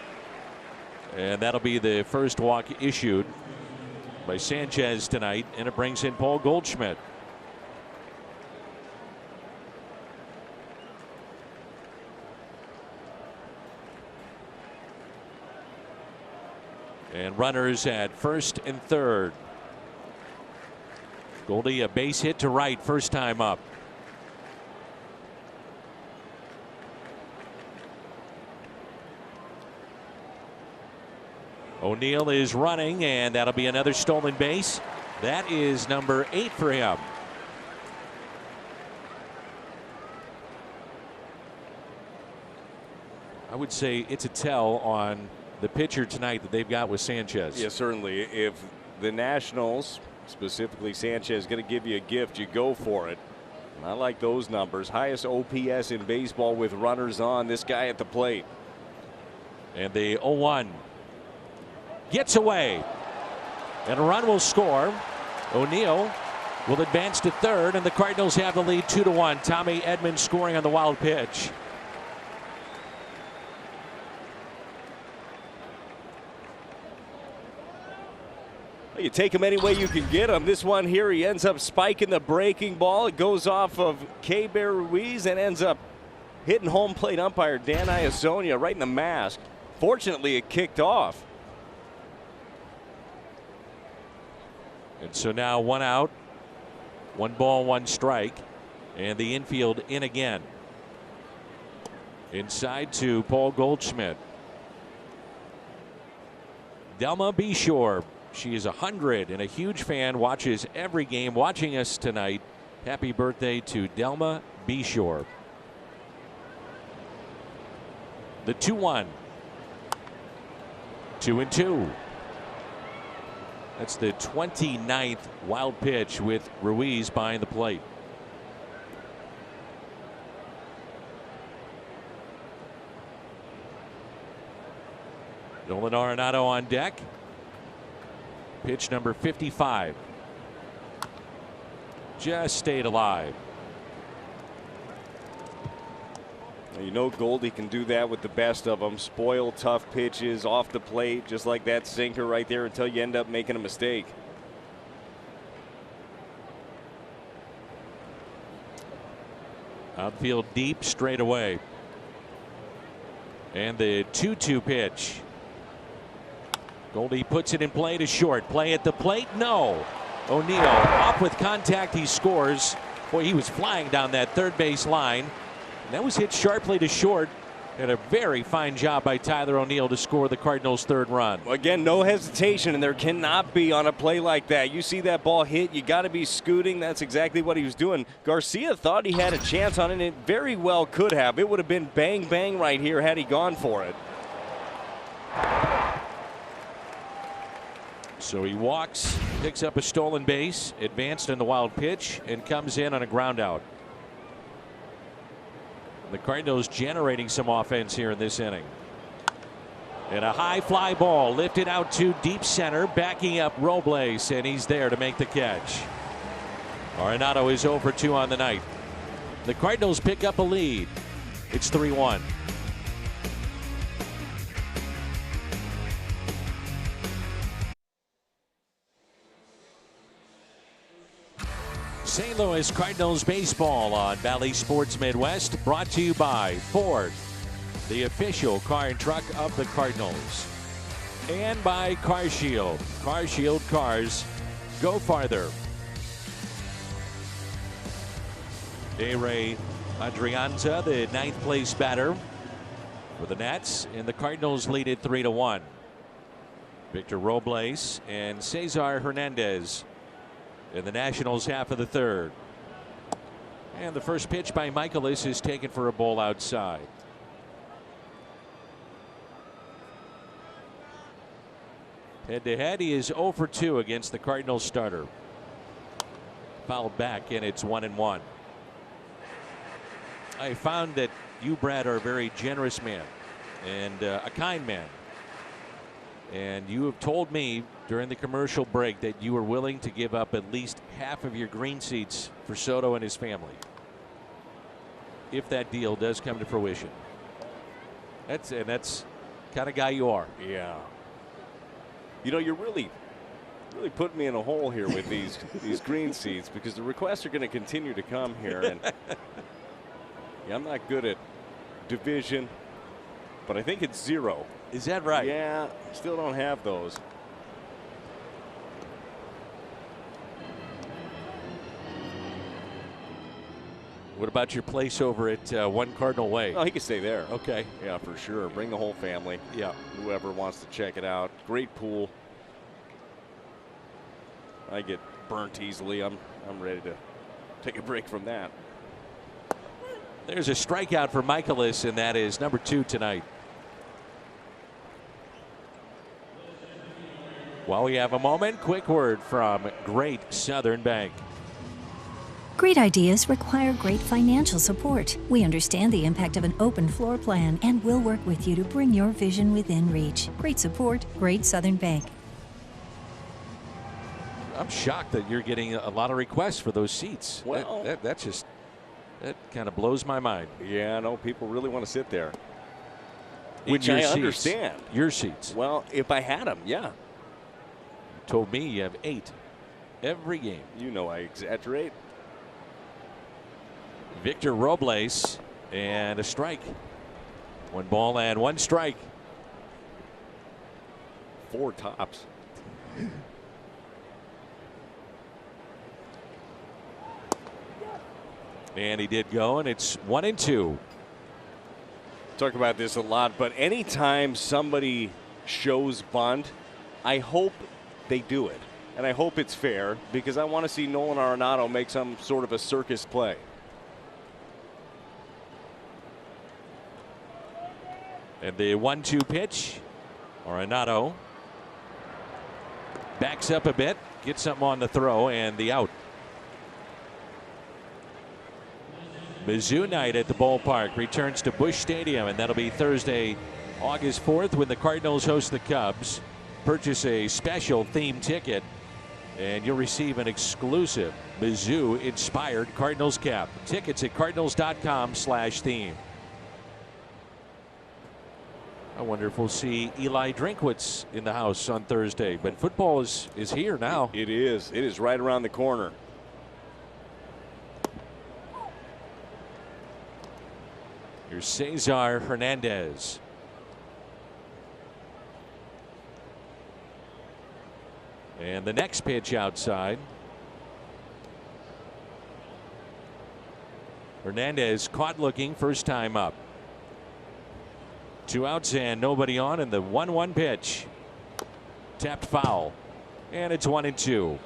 [SPEAKER 1] And that'll be the first walk issued by Sanchez tonight, and it brings in Paul Goldschmidt. And runners at first and third. Goldie, a base hit to right first time up. O'Neill is running, and that'll be another stolen base. That is number 8 for him. I would say it's a tell on the pitcher tonight that they've got with Sanchez.
[SPEAKER 3] Yeah, certainly. If the Nationals, specifically Sanchez, is going to give you a gift, you go for it. And I like those numbers. Highest OPS in baseball with runners on. This guy at the plate.
[SPEAKER 1] And the 0-1 gets away. And a run will score. O'Neill will advance to third, and the Cardinals have the lead 2-1. Tommy Edman scoring on the wild pitch.
[SPEAKER 3] You take him any way you can get him. This one here, he ends up spiking the breaking ball. It goes off of K-Bear Ruiz and ends up hitting home plate umpire Dan Iasonia right in the mask. Fortunately, it kicked off.
[SPEAKER 1] And so now 1 out, 1 ball, 1 strike, and the infield in again. Inside to Paul Goldschmidt. Delma Beshore. She is 100 and a huge fan, watches every game, watching us tonight. Happy birthday to Delma Beshore. The 2-1. 2-2. That's the 29th wild pitch with Ruiz behind the plate. Nolan Arenado on deck. Pitch number 55. Just stayed alive.
[SPEAKER 3] You know Goldie can do that with the best of them. Spoil tough pitches off the plate, just like that sinker right there, until you end up making a mistake.
[SPEAKER 1] Outfield deep straight away. And the 2-2 pitch. Goldie puts it in play to short. Play at the plate? No. O'Neill off with contact. He scores. Boy, he was flying down that third base line. And that was hit sharply to short. And a very fine job by Tyler O'Neill to score the Cardinals' third run.
[SPEAKER 3] Again, no hesitation, and there cannot be on a play like that. You see that ball hit, you got to be scooting. That's exactly what he was doing. Garcia thought he had a chance on it, and it very well could have. It would have been bang, bang right here had he gone for it.
[SPEAKER 1] So he walks, picks up a stolen base, advanced in the wild pitch, and comes in on a ground out. The Cardinals generating some offense here in this inning. And a high fly ball lifted out to deep center, backing up Robles, and he's there to make the catch. Arenado is 0 for 2 on the night. The Cardinals pick up a lead. It's 3-1. St. Louis Cardinals baseball on Valley Sports Midwest, brought to you by Ford, the official car and truck of the Cardinals, and by Car Shield. Car Shield cars go farther. A-Ray Adrianza, the 9th place batter for the Nats, and the Cardinals lead it 3-1. Victor Robles and Cesar Hernandez in the Nationals half of the third. And the first pitch by Michaelis is taken for a ball outside. Head to head, he is 0 for 2 against the Cardinals starter. Fouled back, and it's 1-1. I found that you, Brad, are a very generous man and a kind man. And you have told me during the commercial break that you are willing to give up at least half of your green seats for Soto and his family, if that deal does come to fruition. That's the kind of guy you are.
[SPEAKER 3] Yeah. You know, you're really putting me in a hole here with these green seats, because the requests are going to continue to come here, and yeah, I'm not good at division, but I think it's 0.
[SPEAKER 1] Is that right?
[SPEAKER 3] Yeah, still don't have those.
[SPEAKER 1] What about your place over at One Cardinal Way?
[SPEAKER 3] Oh, he could stay there.
[SPEAKER 1] Okay.
[SPEAKER 3] Yeah, for sure. Bring the whole family.
[SPEAKER 1] Yeah.
[SPEAKER 3] Whoever wants to check it out. Great pool. I get burnt easily. I'm ready to take a break from that.
[SPEAKER 1] There's a strikeout for Michaelis, and that is number 2 tonight. While we have a moment, quick word from Great Southern Bank.
[SPEAKER 5] Great ideas require great financial support. We understand the impact of an open floor plan and will work with you to bring your vision within reach. Great support, Great Southern Bank.
[SPEAKER 1] I'm shocked that you're getting a lot of requests for those seats.
[SPEAKER 3] Well,
[SPEAKER 1] that kind of blows my mind.
[SPEAKER 3] Yeah, no, people really want to sit there. Which
[SPEAKER 1] I
[SPEAKER 3] understand.
[SPEAKER 1] Your seats.
[SPEAKER 3] Well, if I had them, yeah.
[SPEAKER 1] You told me you have 8 every game.
[SPEAKER 3] You know I exaggerate.
[SPEAKER 1] Victor Robles, and a strike. 1 ball and 1 strike.
[SPEAKER 3] 4 tops.
[SPEAKER 1] And he did go, and it's 1-2.
[SPEAKER 3] Talk about this a lot, but anytime somebody shows bunt, I hope they do it. And I hope it's fair, because I want to see Nolan Arenado make some sort of a circus play.
[SPEAKER 1] And the 1-2 pitch. Arenado backs up a bit, gets something on the throw, and the out. Mizzou night at the ballpark returns to Busch Stadium, and that'll be Thursday, August 4th, when the Cardinals host the Cubs. Purchase a special theme ticket, and you'll receive an exclusive Mizzou-inspired Cardinals cap. Tickets at cardinals.com/theme. I wonder if we'll see Eli Drinkwitz in the house on Thursday. But football is here now.
[SPEAKER 3] It is. It is right around the corner.
[SPEAKER 1] Here's Cesar Hernandez. And the next pitch outside. Hernandez caught looking, first time up. 2 outs and nobody on, and the 1-1 pitch. Tapped foul. And it's 1-2.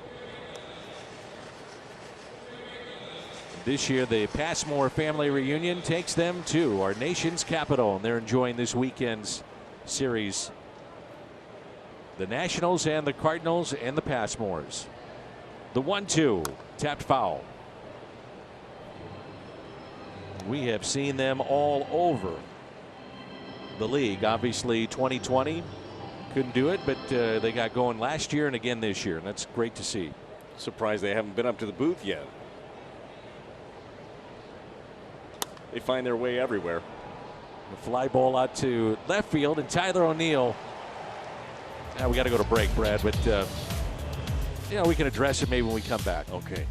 [SPEAKER 1] This year, the Passmore family reunion takes them to our nation's capital, and they're enjoying this weekend's series. The Nationals and the Cardinals and the Passmores. The 1-2, tapped foul. We have seen them all over the league. Obviously 2020 couldn't do it, but they got going last year and again this year, and that's great to see.
[SPEAKER 3] Surprised they haven't been up to the booth yet. They find their way everywhere.
[SPEAKER 1] The fly ball out to left field, and Tyler O'Neill. Now we got to go to break, Brad, but we can address it maybe when we come back.
[SPEAKER 3] Okay.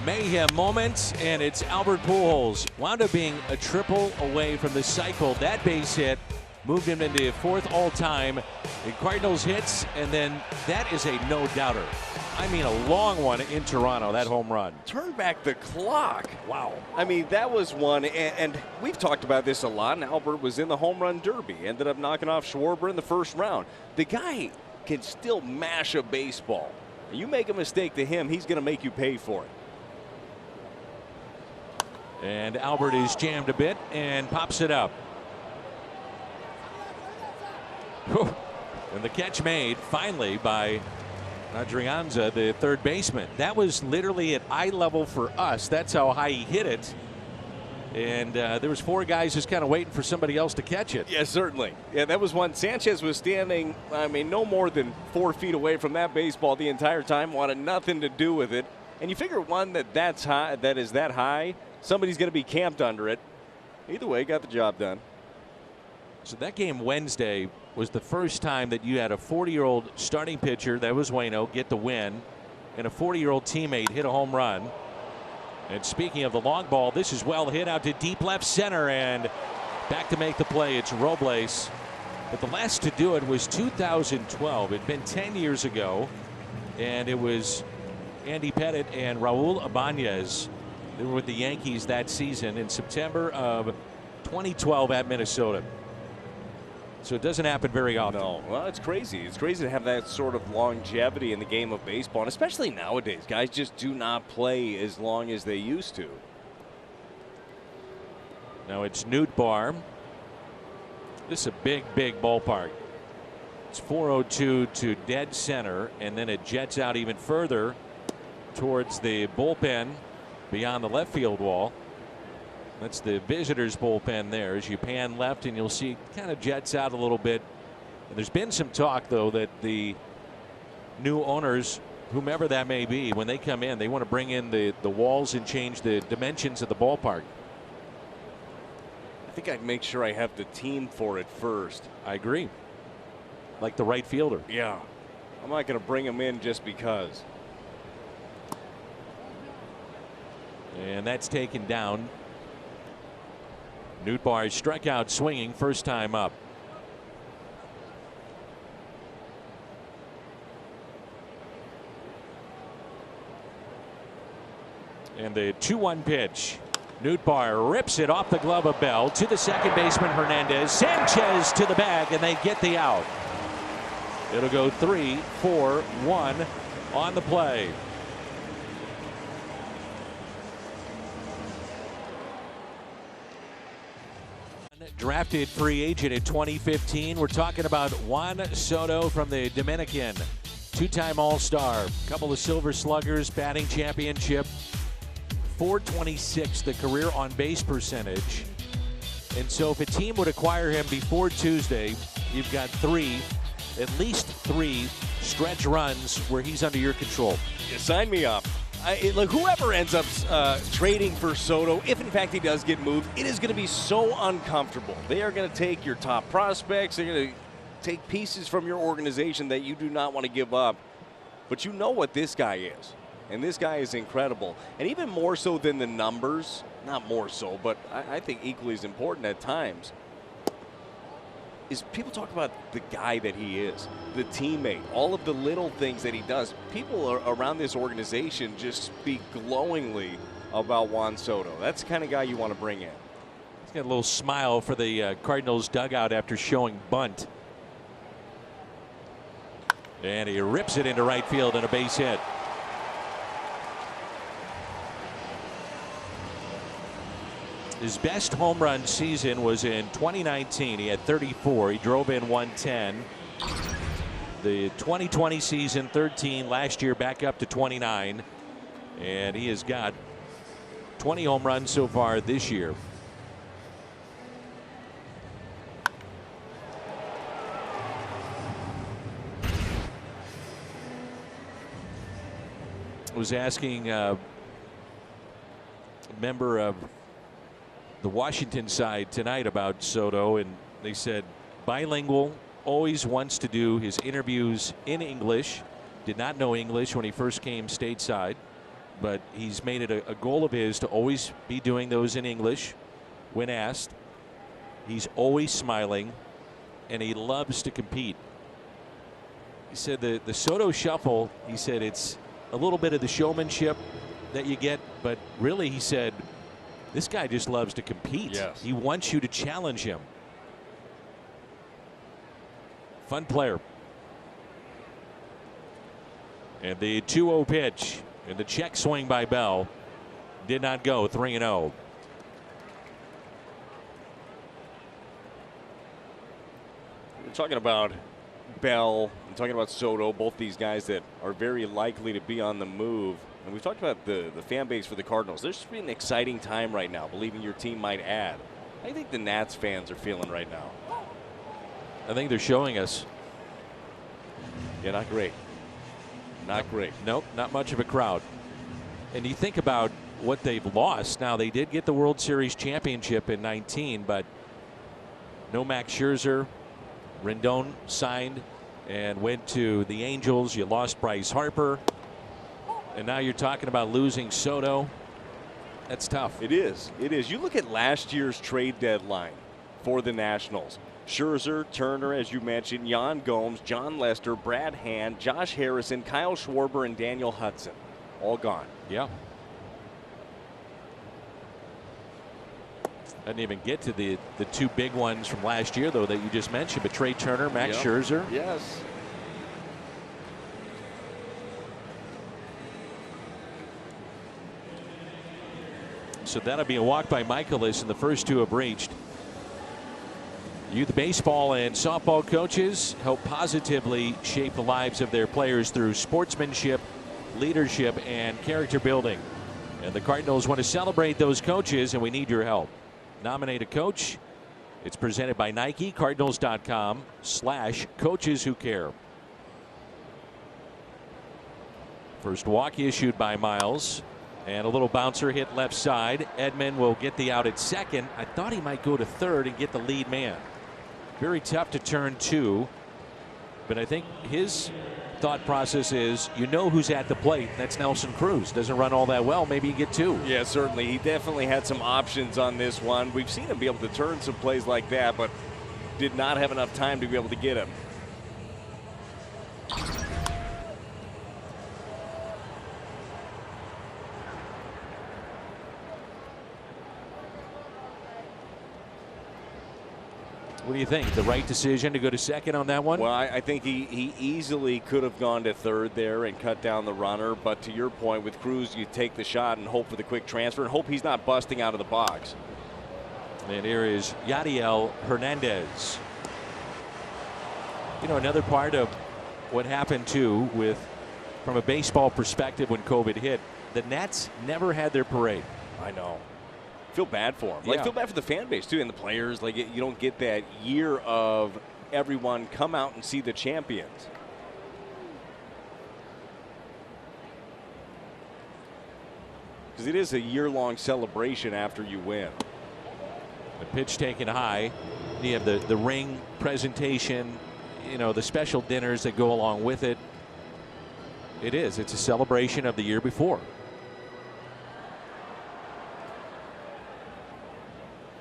[SPEAKER 1] Mayhem moments, and it's Albert Pujols. Wound up being a triple away from the cycle. That base hit moved him into 4th all-time in Cardinals hits, and then that is a no-doubter. I mean, a long one in Toronto, that home run.
[SPEAKER 3] Turn back the clock.
[SPEAKER 1] Wow.
[SPEAKER 3] I mean, that was one, and we've talked about this a lot, and Albert was in the home run derby, ended up knocking off Schwarber in the first round. The guy can still mash a baseball. You make a mistake to him, he's going to make you pay for it.
[SPEAKER 1] And Albert is jammed a bit and pops it up. Whew. And the catch made finally by Adrianza, the third baseman. That was literally at eye level for us. That's how high he hit it. And there was 4 guys just kind of waiting for somebody else to catch it.
[SPEAKER 3] Yeah, certainly. Yeah, that was one. Sanchez was standing, I mean, no more than 4 feet away from that baseball the entire time, wanted nothing to do with it. And you figure one that's high, that is that high, somebody's going to be camped under it. Either way, got the job done.
[SPEAKER 1] So that game Wednesday was the first time that you had a 40-year-old starting pitcher, that was Waino, get the win, and a 40-year-old teammate hit a home run. And speaking of the long ball, this is well hit out to deep left center, and back to make the play. It's Robles. But the last to do it was 2012. It'd been 10 years ago, and it was Andy Pettit and Raul Ibanez. They were with the Yankees that season in September of 2012 at Minnesota. So it doesn't happen very often.
[SPEAKER 3] No, well, it's crazy. It's crazy to have that sort of longevity in the game of baseball, and especially nowadays. Guys just do not play as long as they used to.
[SPEAKER 1] Now it's Newt Bar. This is a big, big ballpark. It's 402 to dead center, and then it jets out even further towards the bullpen beyond the left field wall. That's the visitors' bullpen there. As you pan left, and you'll see it kind of jets out a little bit. And there's been some talk, though, that the new owners, whomever that may be, when they come in, they want to bring in the walls and change the dimensions of the ballpark.
[SPEAKER 3] I think I'd make sure I have the team for it first.
[SPEAKER 1] I agree. Like the right fielder.
[SPEAKER 3] Yeah. I'm not going to bring him in just because.
[SPEAKER 1] And that's taken down. Newt Bar struck out swinging first time up. And the 2-1 pitch. Newt Bar rips it off the glove of Bell to the second baseman Hernandez. Sanchez to the bag, and they get the out. It'll go 3-4-1 on the play. Drafted free agent in 2015. We're talking about Juan Soto from the Dominican. Two-time All-Star. Couple of Silver Sluggers, batting championship. .426 the career on base percentage. And so if a team would acquire him before Tuesday, you've got at least three stretch runs where he's under your control.
[SPEAKER 3] Yeah, sign me up. Like whoever ends up trading for Soto, if in fact he does get moved, it is going to be so uncomfortable. They are going to take your top prospects. They're going to take pieces from your organization that you do not want to give up. But you know what this guy is. And this guy is incredible. And even more so than the numbers, not more so, but I think equally as important at times, is people talk about the guy that he is, the teammate, all of the little things that he does. People around this organization just speak glowingly about Juan Soto. That's the kind of guy you want to bring in.
[SPEAKER 1] He's got a little smile for the Cardinals dugout after showing bunt. And he rips it into right field and a base hit. His best home run season was in 2019. He had 34. He drove in 110. The 2020 season, 13. Last year, back up to 29. And he has got 20 home runs so far this year. I was asking a member of the Washington side tonight about Soto, and they said bilingual, always wants to do his interviews in English. Did not know English when he first came stateside, but he's made it a goal of his to always be doing those in English when asked. He's always smiling, and he loves to compete. He said the Soto shuffle, he said it's a little bit of the showmanship that you get, but really, he said, this guy just loves to compete.
[SPEAKER 3] Yes.
[SPEAKER 1] He wants you to challenge him. Fun player. And the 2-0 pitch and the check swing by Bell did not go. 3-0.
[SPEAKER 3] We're talking about Bell, I'm talking about Soto, both these guys that are very likely to be on the move. And we've talked about the fan base for the Cardinals. There's just been an exciting time right now, believing your team might add. I think the Nats fans are feeling right now.
[SPEAKER 1] I think they're showing us.
[SPEAKER 3] Yeah, not great. Not great.
[SPEAKER 1] Nope, not much of a crowd. And you think about what they've lost. Now, they did get the World Series championship in 19, but no Max Scherzer. Rendon signed and went to the Angels. You lost Bryce Harper. And now you're talking about losing Soto. That's tough.
[SPEAKER 3] It is. It is. You look at last year's trade deadline for the Nationals. Scherzer, Turner, as you mentioned, Yan Gomes, John Lester, Brad Hand, Josh Harrison, Kyle Schwarber, and Daniel Hudson. all gone.
[SPEAKER 1] Yeah. Doesn't even get to the two big ones from last year, though, that you just mentioned. But Trey Turner, Max Scherzer.
[SPEAKER 3] Yes.
[SPEAKER 1] So that'll be a walk by Michaelis, and the first two have reached. Youth baseball and softball coaches help positively shape the lives of their players through sportsmanship, leadership, and character building. And the Cardinals want to celebrate those coaches, and we need your help. Nominate a coach. It's presented by Nike, Cardinals.com/coaches who care. First walk issued by Miles. And a little bouncer hit left side. Edman will get the out at second. I thought he might go to third and get the lead man. Very tough to turn two. But I think his thought process is, you know who's at the plate. That's Nelson Cruz. Doesn't run all that well. Maybe you get two.
[SPEAKER 3] Yeah, certainly. He definitely had some options on this one. We've seen him be able to turn some plays like that, but did not have enough time to be able to get him.
[SPEAKER 1] What do you think? The right decision to go to second on that one?
[SPEAKER 3] Well, I think he easily could have gone to third there and cut down the runner. But to your point, with Cruz, you take the shot and hope for the quick transfer and hope he's not busting out of the box.
[SPEAKER 1] And here is Yadiel Hernandez. You know, another part of what happened too with, from a baseball perspective, when COVID hit, the Nats never had their parade.
[SPEAKER 3] I know. Feel bad for him. Like, feel bad for the fan base too, and the players. Like, you don't get that year of everyone come out and see the champions. Because it is a year-long celebration after you win.
[SPEAKER 1] The pitch taken high. You have the ring presentation, you know, the special dinners that go along with it. It's a celebration of the year before.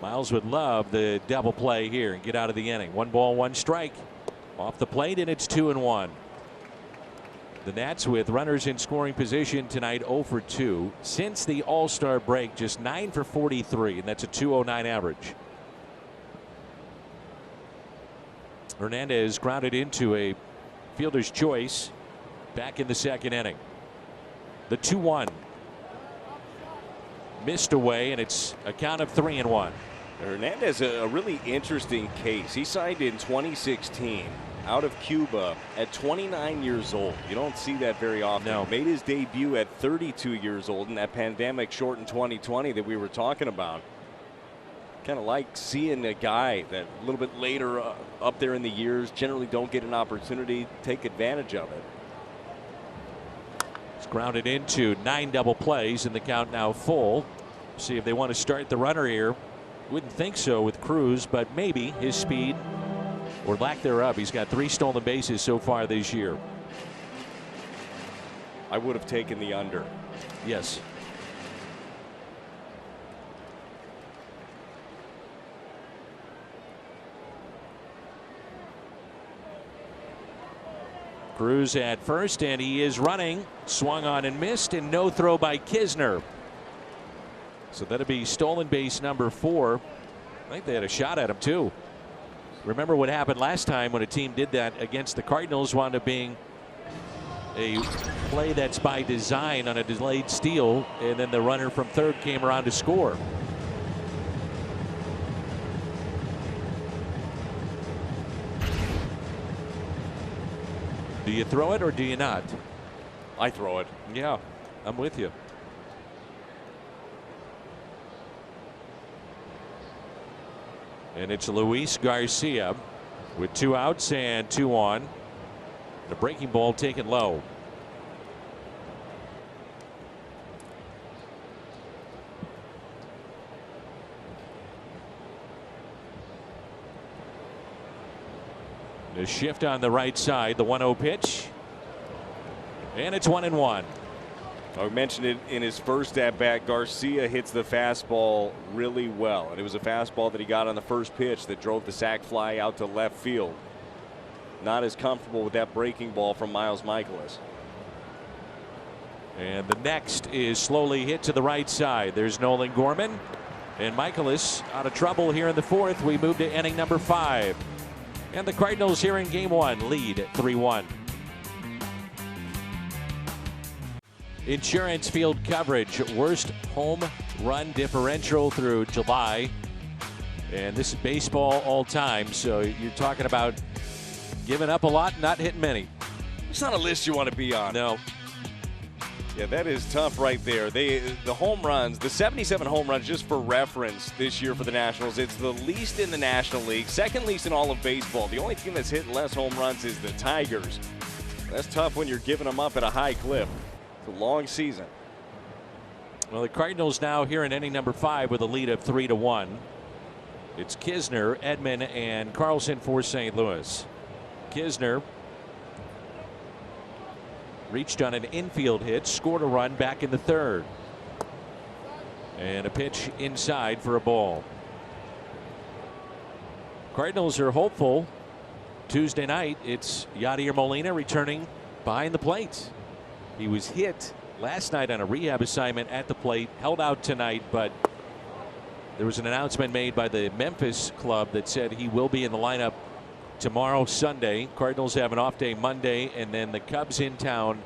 [SPEAKER 1] Miles would love the double play here and get out of the inning. 1 ball, 1 strike off the plate, and it's 2-1. The Nats with runners in scoring position tonight 0 for 2. Since the All-Star break, just 9 for 43, and that's a 209 average. Hernandez grounded into a fielder's choice back in the second inning. The 2-1. Missed away, and it's a count of 3-1.
[SPEAKER 3] Hernandez, a really interesting case. He signed in 2016 out of Cuba at 29 years old. You don't see that very often.
[SPEAKER 1] No.
[SPEAKER 3] Made his debut at 32 years old in that pandemic shortened 2020 that we were talking about. Kind of like seeing a guy that a little bit later up there in the years generally don't get an opportunity to take advantage of it.
[SPEAKER 1] It's grounded into 9 double plays, and the count now full. See if they want to start the runner here. Wouldn't think so with Cruz, but maybe his speed or lack thereof. He's got 3 stolen bases so far this year.
[SPEAKER 3] I would have taken the under.
[SPEAKER 1] Yes. Cruz at first, and he is running. Swung on and missed, and no throw by Kisner. So that'll be stolen base number 4. I think they had a shot at him too. Remember what happened last time when a team did that against the Cardinals? Wound up being a play that's by design on a delayed steal, and then the runner from third came around to score. Do you throw it or do you not?
[SPEAKER 3] I throw it.
[SPEAKER 1] Yeah, I'm with you. And it's Luis Garcia with 2 outs and 2 on. The breaking ball taken low. The shift on the right side, the 1-0 pitch. And it's 1-1.
[SPEAKER 3] I mentioned it in his first at bat. Garcia hits the fastball really well, and it was a fastball that he got on the first pitch that drove the sac fly out to left field. Not as comfortable with that breaking ball from Miles Michaelis.
[SPEAKER 1] And the next is slowly hit to the right side. There's Nolan Gorman. And Michaelis out of trouble here in the fourth. We move to inning number 5. And the Cardinals here in game 1 lead at 3-1. Insurance Field coverage. Worst home run differential through July. And this is baseball all time. So you're talking about giving up a lot, not hitting many.
[SPEAKER 3] It's not a list you want to be on.
[SPEAKER 1] No.
[SPEAKER 3] Yeah, that is tough right there. The home runs, the 77 home runs, just for reference this year for the Nationals, it's the least in the National League, second least in all of baseball. The only team that's hit less home runs is the Tigers. That's tough when you're giving them up at a high clip. It's a long season.
[SPEAKER 1] Well, the Cardinals now here in inning number 5 with a lead of 3-1. It's Kisner, Edman, and Carlson for St. Louis. Kisner reached on an infield hit, scored a run back in the third. And a pitch inside for a ball. Cardinals are hopeful. Tuesday night, it's Yadier Molina returning behind the plate. He was hit last night on a rehab assignment at the plate, held out tonight, but there was an announcement made by the Memphis club that said he will be in the lineup tomorrow, Sunday. Cardinals have an off day Monday, and then the Cubs in town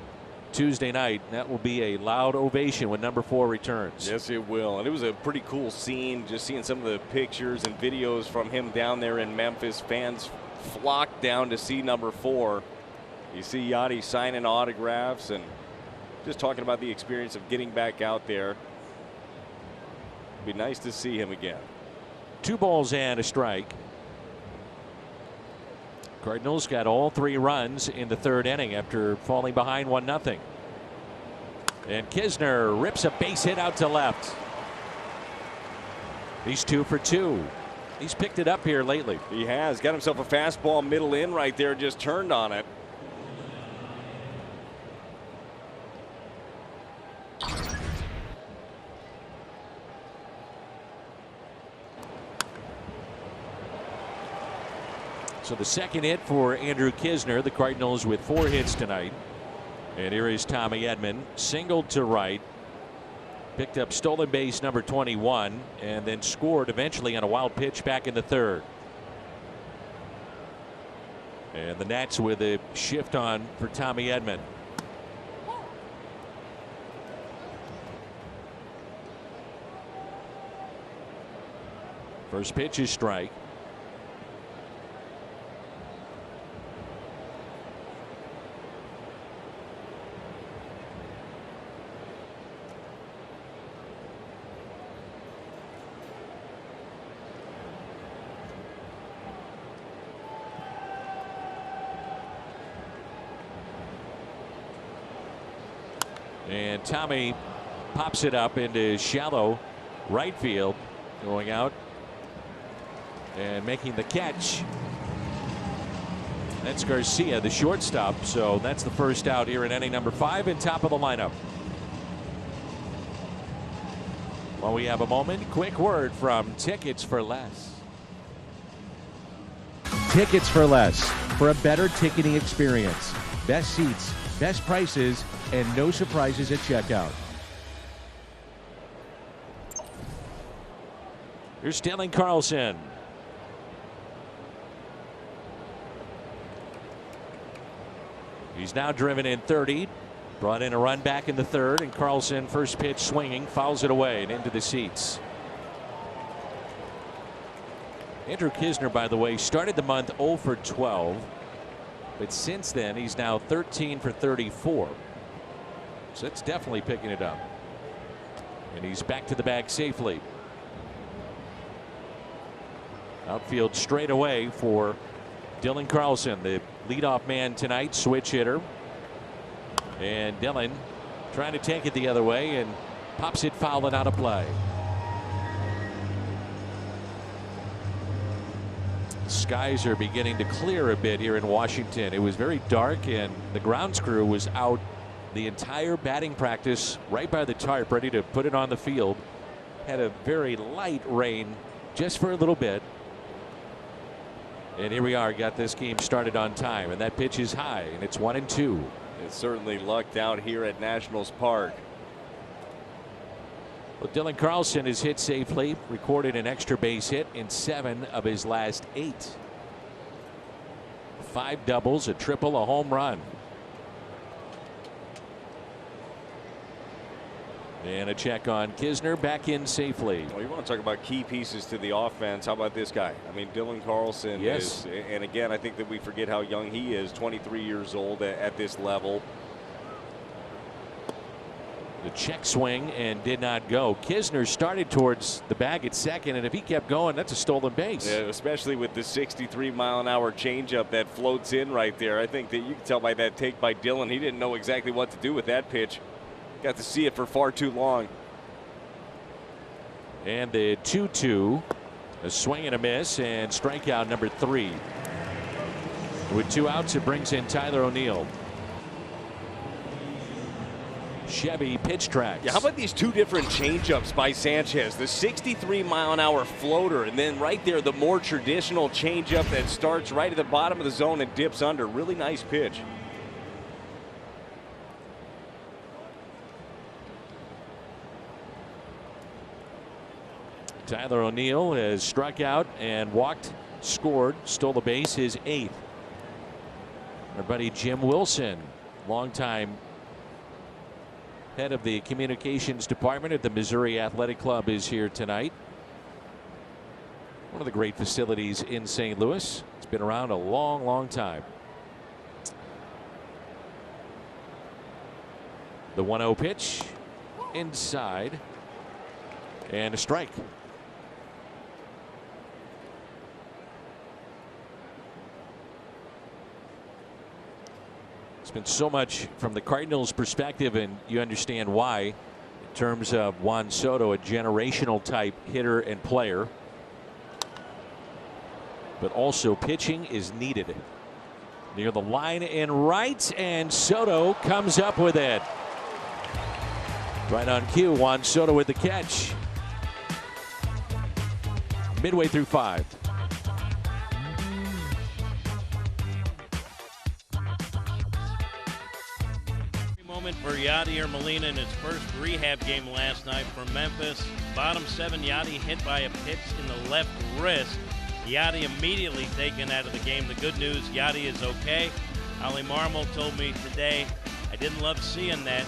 [SPEAKER 1] Tuesday night. That will be a loud ovation when number 4 returns.
[SPEAKER 3] Yes, it will. And it was a pretty cool scene, just seeing some of the pictures and videos from him down there in Memphis. Fans flocked down to see number 4. You see Yachty signing autographs and just talking about the experience of getting back out there. It'd be nice to see him again.
[SPEAKER 1] 2 balls and a strike. Cardinals got all 3 runs in the third inning after falling behind 1-0. And Kisner rips a base hit out to left. He's 2 for 2. He's picked it up here lately.
[SPEAKER 3] He has got himself a fastball middle in right there, just turned on it.
[SPEAKER 1] So the second hit for Andrew Kisner. The Cardinals with 4 hits tonight. And here is Tommy Edman, singled to right, picked up stolen base number 21, and then scored eventually on a wild pitch back in the third. And the Nats with a shift on for Tommy Edman. First pitch is strike. And Tommy pops it up into shallow right field, going out and making the catch. That's Garcia, the shortstop. So that's the first out here in inning number 5 and top of the lineup. While we have a moment, quick word from Tickets for Less.
[SPEAKER 6] Tickets for Less, for a better ticketing experience. Best seats, best prices, and no surprises at checkout.
[SPEAKER 1] Here's Dylan Carlson. He's now driven in 30, brought in a run back in the third, and Carlson, first pitch swinging, fouls it away and into the seats. Andrew Kisner, by the way, started the month 0 for 12, but since then he's now 13 for 34. So it's definitely picking it up. And he's back to the bag safely. Outfield straight away for Dylan Carlson, the leadoff man tonight, switch hitter. And Dylan trying to take it the other way and pops it foul and out of play. Skies are beginning to clear a bit here in Washington. It was very dark and the grounds crew was out the entire batting practice right by the tarp, ready to put it on the field. Had a very light rain just for a little bit. And here we are, got this game started on time, and that pitch is high, and it's 1-2.
[SPEAKER 3] It's certainly lucked out here at Nationals Park.
[SPEAKER 1] Well, Dylan Carlson has hit safely, recorded an extra base hit in 7 of his last 8. 5 doubles, a triple, a home run. And a check on Kisner, back in safely.
[SPEAKER 3] Well, you want to talk about key pieces to the offense. How about this guy? I mean, Dylan Carlson
[SPEAKER 1] yes.
[SPEAKER 3] is, and again, I think that we forget how young he is, 23 years old at this level.
[SPEAKER 1] The check swing and did not go. Kisner started towards the bag at second, and if he kept going, that's a stolen base.
[SPEAKER 3] Yeah, especially with the 63-mile-an-hour changeup that floats in right there. I think that you can tell by that take by Dylan, he didn't know exactly what to do with that pitch. Got to see it for far too long.
[SPEAKER 1] And the 2-2, a swing and a miss, and strikeout number 3. With 2 outs, it brings in Tyler O'Neill. Chevy pitch tracks.
[SPEAKER 3] Yeah, how about these 2 different changeups by Sanchez? The 63-mile-an-hour floater, and then right there, the more traditional changeup that starts right at the bottom of the zone and dips under. Really nice pitch.
[SPEAKER 1] Tyler O'Neill has struck out and walked, scored, stole the base, his 8th. Our buddy Jim Wilson, longtime head of the communications department at the Missouri Athletic Club, is here tonight. One of the great facilities in St. Louis. It's been around a long, long time. The 1-0 pitch inside and a strike. It's been so much from the Cardinals' perspective, and you understand why, in terms of Juan Soto, a generational type hitter and player. But also pitching is needed. Near the line and right, and Soto comes up with it. Right on cue, Juan Soto with the catch. Midway through 5.
[SPEAKER 4] Moment for Yadier Molina in his first rehab game last night for Memphis. Bottom 7, Yadi hit by a pitch in the left wrist. Yadi immediately taken out of the game. The good news, Yadi is okay. Ali Marmol told me today, I didn't love seeing that.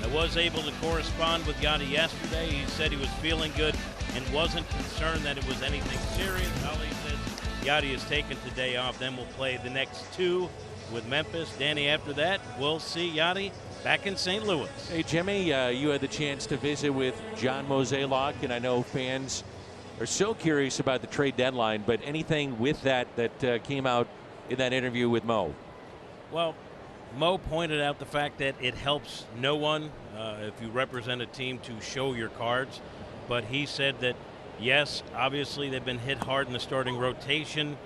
[SPEAKER 4] I was able to correspond with Yadi yesterday. He said he was feeling good and wasn't concerned that it was anything serious. Ali says Yadi has taken today off. Then we'll play the next 2 with Memphis. Danny, after that, we'll see Yadi back in St. Louis.
[SPEAKER 1] Hey, Jimmy, you had the chance to visit with John Mozeliak, and I know fans are so curious about the trade deadline, but anything with that came out in that interview with Mo?
[SPEAKER 4] Well, Mo pointed out the fact that it helps no one if you represent a team to show your cards, but he said that, yes, obviously they've been hit hard in the starting rotation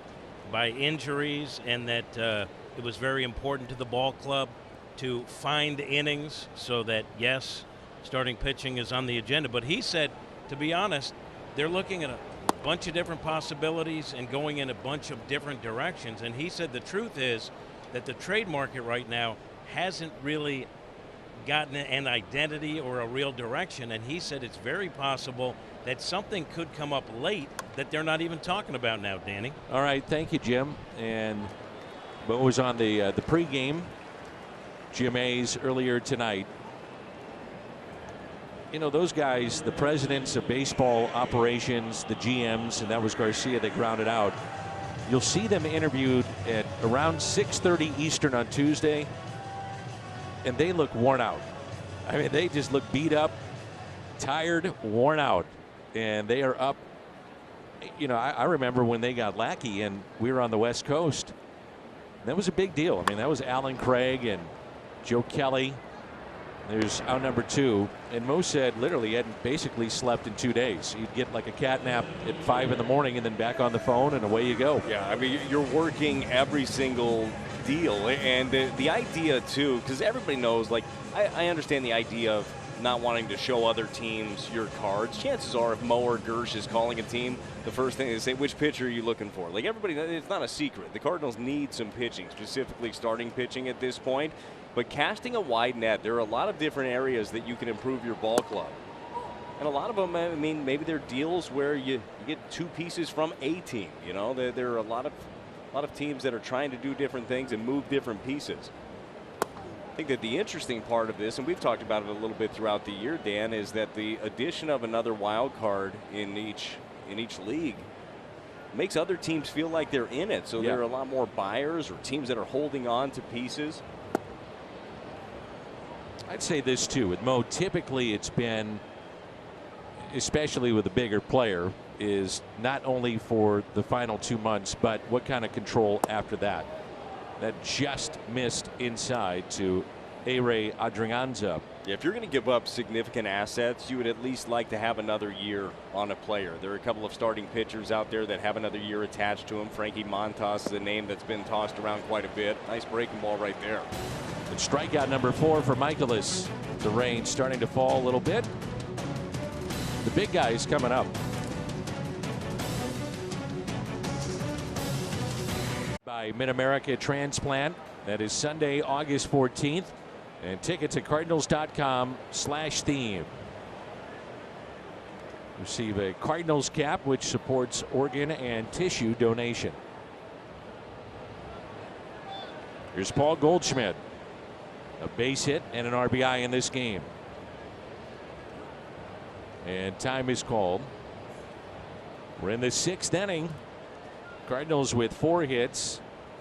[SPEAKER 4] by injuries, and that it was very important to the ball club to find innings so that, yes, starting pitching is on the agenda. But he said, to be honest, they're looking at a bunch of different possibilities and going in a bunch of different directions. And he said the truth is that the trade market right now hasn't really gotten an identity or a real direction. And he said it's very possible that something could come up late that they're not even talking about now, Danny.
[SPEAKER 1] All right, thank you, Jim. And what was on the pregame, Jim A's earlier tonight. You know, those guys, the presidents of baseball operations, the GMs, and that was Garcia, they grounded out. You'll see them interviewed at around 6:30 Eastern on Tuesday, and they look worn out. I mean, they just look beat up, tired, worn out, and they are up. You know, I remember when they got Lackey and we were on the West Coast. That was a big deal. I mean, that was Alan Craig and Joe Kelly. There's out number 2. And Mo said literally he hadn't basically slept in 2 days. He'd get like a cat nap at 5 in the morning and then back on the phone and away you go.
[SPEAKER 3] Yeah, I mean, you're working every single deal. And the idea, too, because everybody knows, like, I understand the idea of not wanting to show other teams your cards. Chances are if Mo or Gersh is calling a team, the first thing is say, which pitcher are you looking for? Like everybody, it's not a secret. The Cardinals need some pitching, specifically starting pitching at this point. But casting a wide net, there are a lot of different areas that you can improve your ball club. And a lot of them, I mean, maybe they're deals where you get 2 pieces from a team. You know, there are a lot of teams that are trying to do different things and move different pieces. I think that the interesting part of this, and we've talked about it a little bit throughout the year, Dan, is that the addition of another wild card in each league makes other teams feel like they're in it. So there are a lot more buyers or teams that are holding on to pieces.
[SPEAKER 1] I'd say this too with Mo. Typically, it's been, especially with a bigger player, is not only for the final 2 months, but what kind of control after that. That just missed inside to A-Ray Adrianza.
[SPEAKER 3] Yeah, if you're going to give up significant assets, you would at least like to have another year on a player. There are a couple of starting pitchers out there that have another year attached to him. Frankie Montas is a name that's been tossed around quite a bit. Nice breaking ball right there.
[SPEAKER 1] And strikeout number 4 for Michaelis. The rain starting to fall a little bit. The big guy is coming up. By Mid-America Transplant. That is Sunday, August 14th. And tickets at cardinals.com/theme. Receive a Cardinals cap, which supports organ and tissue donation. Here's Paul Goldschmidt. A base hit and an RBI in this game. And time is called. We're in the 6th inning. Cardinals with 4 hits.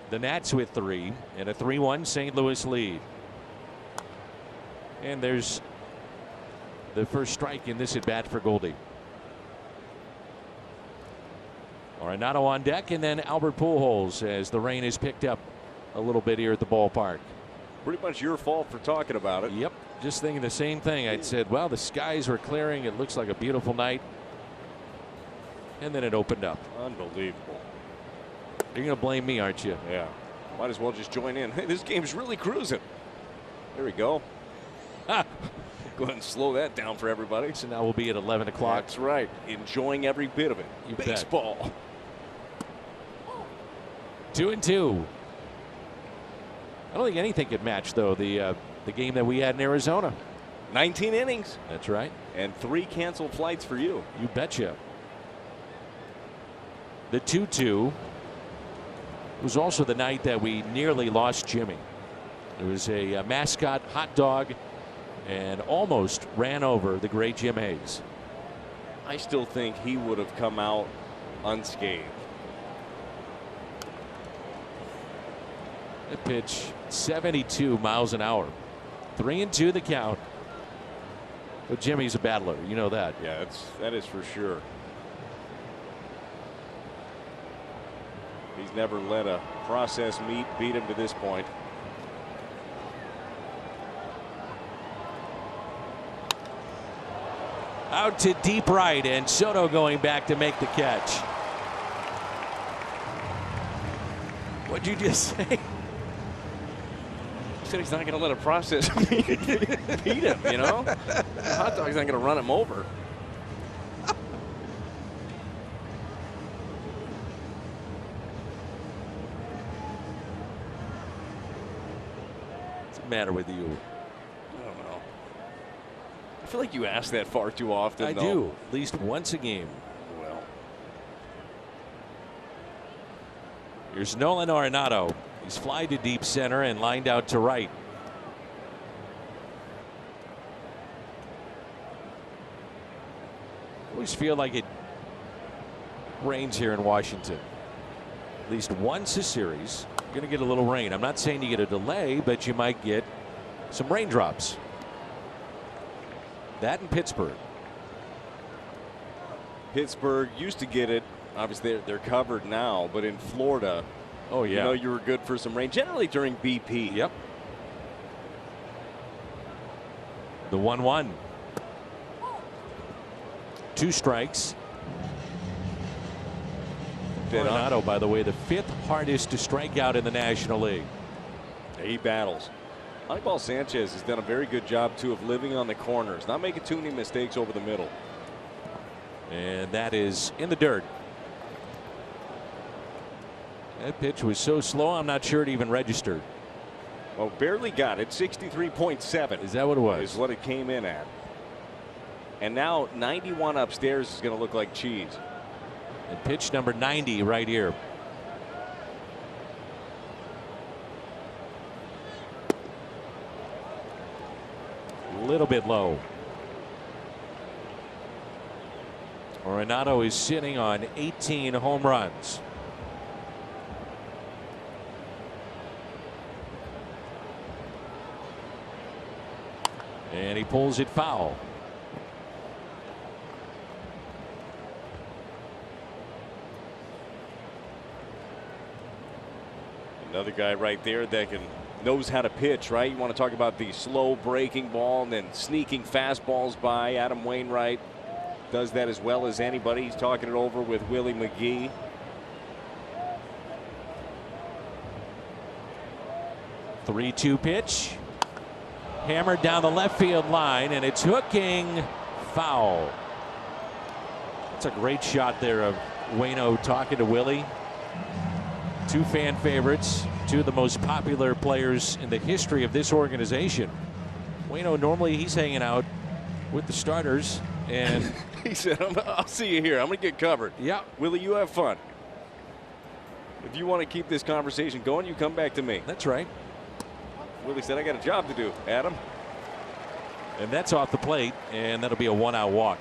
[SPEAKER 1] The Nats with 3. And a 3-1 St. Louis lead. And there's the first strike in this at bat for Goldie. Arenado on deck, and then Albert Pujols as the rain is picked up a little bit here at the ballpark.
[SPEAKER 3] Pretty much your fault for talking about it.
[SPEAKER 1] Yep, just thinking the same thing. I'd said, well, the skies were clearing. It looks like a beautiful night. And then it opened up.
[SPEAKER 3] Unbelievable.
[SPEAKER 1] You're going to blame me, aren't you?
[SPEAKER 3] Yeah. Might as well just join in. Hey, this game's really cruising. There we go. Go ahead and slow that down for everybody.
[SPEAKER 1] So now we'll be at 11 o'clock.
[SPEAKER 3] That's right. Enjoying every bit of it.
[SPEAKER 1] You
[SPEAKER 3] Baseball.
[SPEAKER 1] bet. 2-2. I don't think anything could match, though, the game that we had in Arizona.
[SPEAKER 3] 19 innings.
[SPEAKER 1] That's right.
[SPEAKER 3] And 3 canceled flights for you.
[SPEAKER 1] You betcha. The 2-2 was also the night that we nearly lost Jimmy. There was a mascot hot dog and almost ran over the great Jim Hayes.
[SPEAKER 3] I still think he would have come out unscathed.
[SPEAKER 1] That pitch, 72 miles an hour. 3-2 the count. But Jimmy's a battler. You know that.
[SPEAKER 3] Yeah, that is for sure. He's never let a processed meat beat him to this point.
[SPEAKER 1] Out to deep right, and Soto going back to make the catch. What'd you just say?
[SPEAKER 3] He said he's not going to let a processed meat beat him, you know? The hot dog's not going to run him over.
[SPEAKER 1] What's the matter with you?
[SPEAKER 3] I feel like you ask that far too often.
[SPEAKER 1] I do, at least once a game.
[SPEAKER 3] Well,
[SPEAKER 1] here's Nolan Arenado. He's fly to deep center and lined out to right. I always feel like it rains here in Washington. At least once a series, you're going to get a little rain. I'm not saying you get a delay, but you might get some raindrops. That in Pittsburgh.
[SPEAKER 3] Pittsburgh used to get it. Obviously, they're covered now, but in Florida,
[SPEAKER 1] oh yeah,
[SPEAKER 3] you know, you were good for some rain. Generally during BP.
[SPEAKER 1] Yep. The 1-1. 2 strikes. Arenado, by the way, the 5th hardest to strike out in the National League.
[SPEAKER 3] He battles. Anibal Sanchez has done a very good job, too, of living on the corners, not making too many mistakes over the middle.
[SPEAKER 1] And that is in the dirt. That pitch was so slow, I'm not sure it even registered.
[SPEAKER 3] Oh, barely got it. 63.7.
[SPEAKER 1] Is that what it was?
[SPEAKER 3] Is what it came in at. And now 91 upstairs is going to look like cheese.
[SPEAKER 1] And pitch number 90 right here. A little bit low. Arenado is sitting on 18 home runs. And he pulls it foul.
[SPEAKER 3] Another guy right there that knows how to pitch, right? You want to talk about the slow breaking ball and then sneaking fastballs by. Adam Wainwright does that as well as anybody. He's talking it over with Willie McGee.
[SPEAKER 1] Three-two pitch. Hammered down the left field line, and it's hooking foul. That's a great shot there of Waino talking to Willie. Two fan favorites, two of the most popular players in the history of this organization. Waino, normally he's hanging out with the starters, and
[SPEAKER 3] he said, I'll see you here. I'm going to get covered.
[SPEAKER 1] Yeah.
[SPEAKER 3] Willie, you have fun. If you want to keep this conversation going, you come back to me.
[SPEAKER 1] That's right.
[SPEAKER 3] Willie said, I got a job to do, Adam.
[SPEAKER 1] And that's off the plate, and that'll be a one-out walk.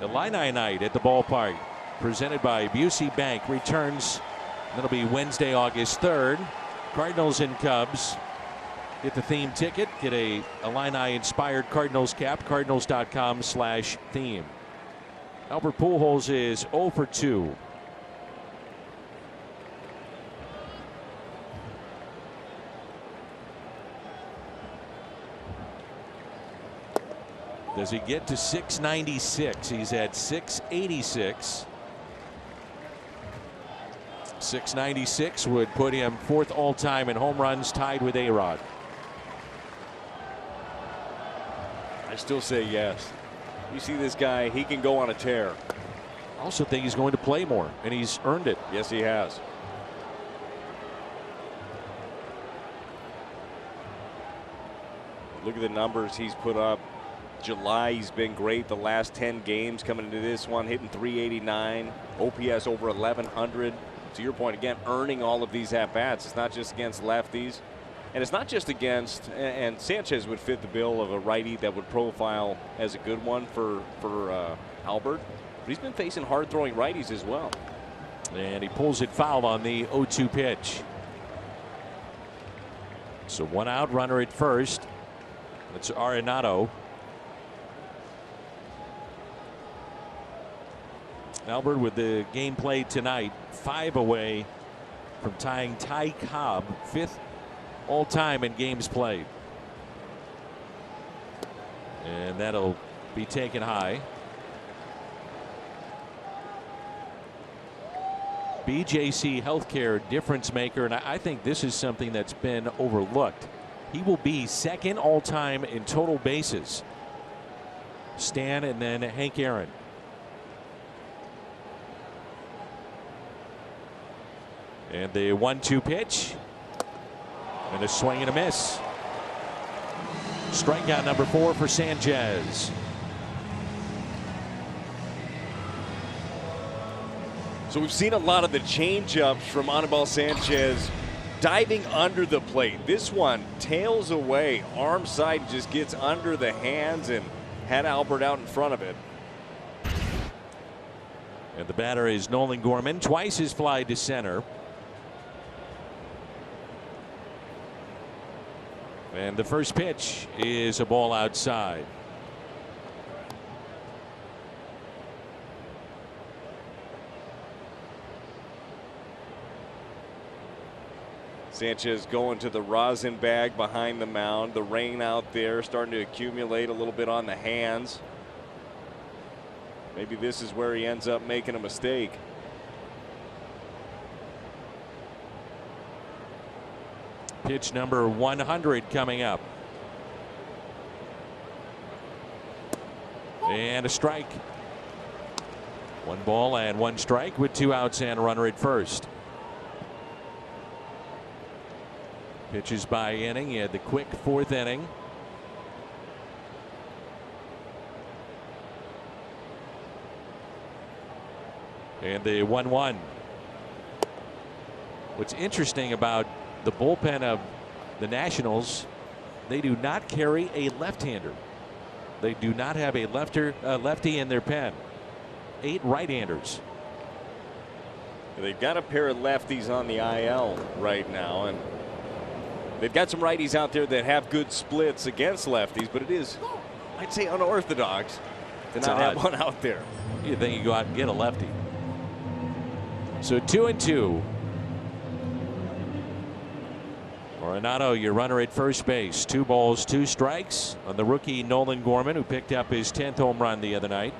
[SPEAKER 1] Illini night at the ballpark, presented by Busey Bank, returns. That'll be Wednesday, August 3rd. Cardinals and Cubs. Get the theme ticket. Get a Illini-inspired Cardinals cap. Cardinals.com/theme. Albert Pujols is 0 for 2. Does he get to 696? He's at 686. 696 would put him fourth all-time in home runs, tied with A-Rod.
[SPEAKER 3] I still say yes. You see this guy, he can go on a tear.
[SPEAKER 1] I also think he's going to play more, and he's earned it.
[SPEAKER 3] Yes, he has. Look at the numbers he's put up. July, he's been great the last 10 games. Coming into this one, hitting 389, OPS over 1100. To your point again, earning all of these at-bats. It's not just against lefties, and it's not just against, and Sanchez would fit the bill of a righty that would profile as a good one for Albert, but he's been facing hard-throwing righties as well.
[SPEAKER 1] And he pulls it foul on the 0-2 pitch. So one out, runner at first. That's Arenado. Albert with the game played tonight, 5 away from tying Ty Cobb, 5th all-time in games played. And that'll be taken high. BJC Healthcare difference maker, and I think this is something that's been overlooked. He will be second all-time in total bases. Stan and then Hank Aaron. And the 1-2 pitch. And a swing and a miss. Strikeout number 4 for Sanchez.
[SPEAKER 3] So we've seen a lot of the changeups from Anibal Sanchez diving under the plate. This one tails away, arm side, just gets under the hands and had Albert out in front of it.
[SPEAKER 1] And the batter is Nolan Gorman, twice his fly to center. And the first pitch is a ball outside.
[SPEAKER 3] Sanchez going to the rosin bag behind the mound. The rain out there starting to accumulate a little bit on the hands. Maybe this is where he ends up making a mistake.
[SPEAKER 1] Pitch number 100 coming up. And a strike. 1 ball and 1 strike with 2 outs and a runner at first. Pitches by inning. He had the quick 4th inning. And the 1-1. What's interesting about the bullpen of the Nationals, they do not carry a left-hander. They do not have a lefty in their pen. 8 right-handers.
[SPEAKER 3] They've got a pair of lefties on the IL right now, and they've got some righties out there that have good splits against lefties, but it is, I'd say, unorthodox to not have one out there.
[SPEAKER 1] You think you go out and get a lefty. So 2-2. Arenado, your runner at first base. 2 balls, 2 strikes on the rookie Nolan Gorman, who picked up his 10th home run the other night.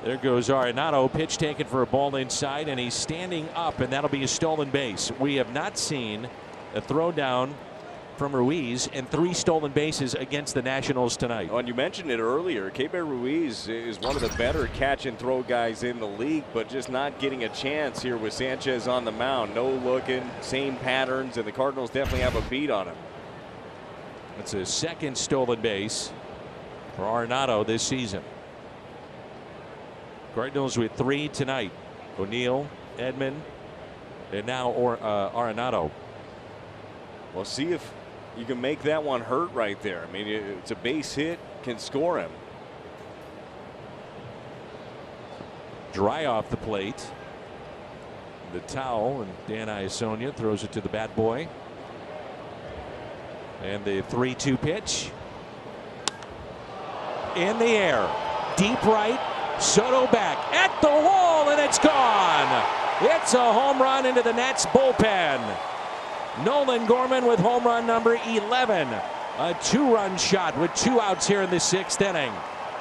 [SPEAKER 1] There goes Arenado. Pitch taken for a ball inside, and he's standing up, and that'll be a stolen base. We have not seen a throw down from Ruiz and 3 stolen bases against the Nationals tonight.
[SPEAKER 3] Oh, and you mentioned it earlier. Keibert Ruiz is one of the better catch and throw guys in the league, but just not getting a chance here with Sanchez on the mound. No looking, same patterns, and the Cardinals definitely have a beat on him.
[SPEAKER 1] That's a 2nd stolen base for Arenado this season. Cardinals with 3 tonight. O'Neill, Edman, and now Arenado.
[SPEAKER 3] We'll see if you can make that one hurt right there. I mean, it's a base hit, can score him.
[SPEAKER 1] Dry off the plate. The towel, and Dan Iasonia throws it to the bat boy. And the 3-2 pitch. In the air. Deep right. Soto back at the wall, and it's gone. It's a home run into the Nats bullpen. Nolan Gorman with home run number 11. A 2-run shot with 2 outs here in the 6th inning.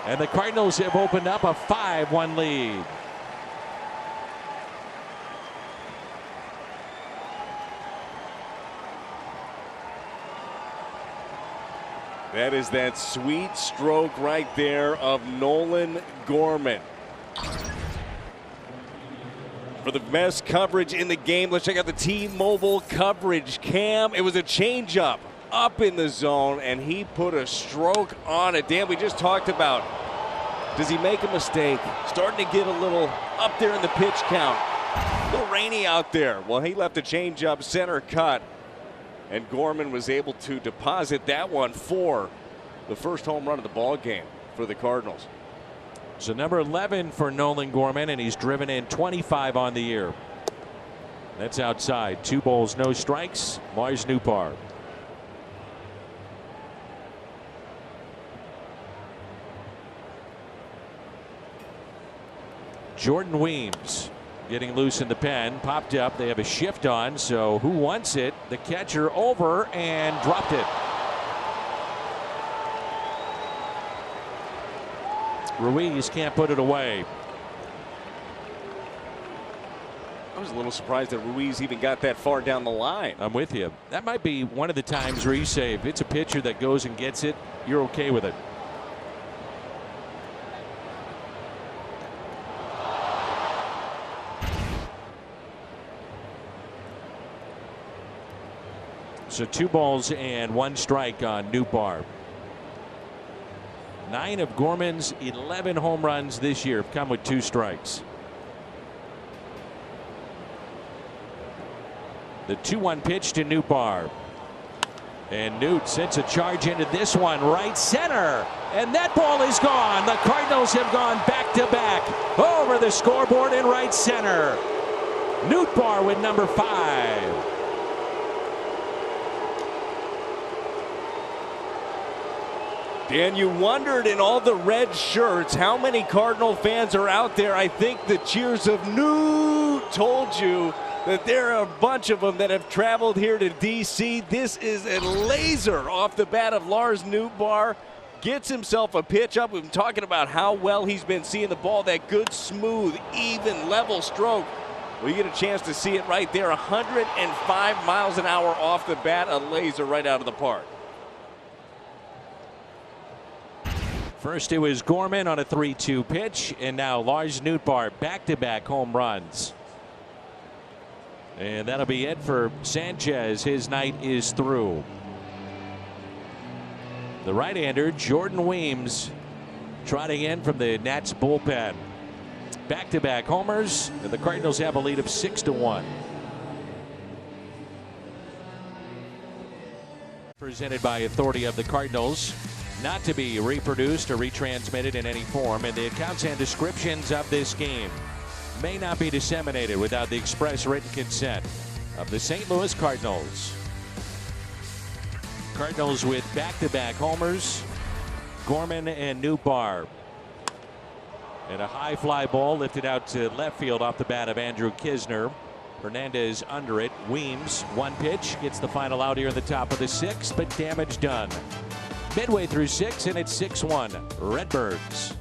[SPEAKER 1] And the Cardinals have opened up a 5-1 lead.
[SPEAKER 3] That is that sweet stroke right there of Nolan Gorman. For the best coverage in the game, let's check out the T-Mobile coverage cam. It was a changeup up in the zone, and he put a stroke on it. Dan, we just talked about, does he make a mistake? Starting to get a little up there in the pitch count. A little rainy out there. Well, he left a changeup center cut, and Gorman was able to deposit that one for the first home run of the ball game for the Cardinals.
[SPEAKER 1] So number 11 for Nolan Gorman, and he's driven in 25 on the year. That's outside. 2 balls, no strikes. Mars Newpar. Jordan Weems getting loose in the pen. Popped up. They have a shift on, so who wants it? The catcher over and dropped it. Ruiz can't put it away.
[SPEAKER 3] I was a little surprised that Ruiz even got that far down the line.
[SPEAKER 1] I'm with you. That might be one of the times where you say if it's a pitcher that goes and gets it, you're okay with it. So 2 balls and 1 strike on Newpar. 9 of Gorman's 11 home runs this year have come with 2 strikes. The 2-1 pitch to Newpar. And Newt sends a charge into this one, right center. And that ball is gone. The Cardinals have gone back to back over the scoreboard in right center. Newpar with number 5.
[SPEAKER 3] Dan, you wondered in all the red shirts how many Cardinal fans are out there. I think the cheers of Newt told you that there are a bunch of them that have traveled here to D.C. This is a laser off the bat of Lars Newpar. Gets himself a pitch up. We've been talking about how well he's been seeing the ball. That good, smooth, even, level stroke. We get a chance to see it right there. 105 miles an hour off the bat. A laser right out of the park.
[SPEAKER 1] First it was Gorman on a 3-2 pitch, and now Lars Nootbaar back-to-back home runs. And that'll be it for Sanchez. His night is through. The right-hander Jordan Weems trotting in from the Nats bullpen. Back-to-back homers, and the Cardinals have a lead of 6-1. Presented by authority of the Cardinals, not to be reproduced or retransmitted in any form, and the accounts and descriptions of this game may not be disseminated without the express written consent of the St. Louis Cardinals. Cardinals with back-to-back homers, Gorman and Nootbaar. And a high fly ball lifted out to left field off the bat of Andrew Kisner. Hernandez under it. Weems, one pitch, gets the final out here in the top of the 6th, but damage done. Midway through 6, and it's 6-1 Redbirds.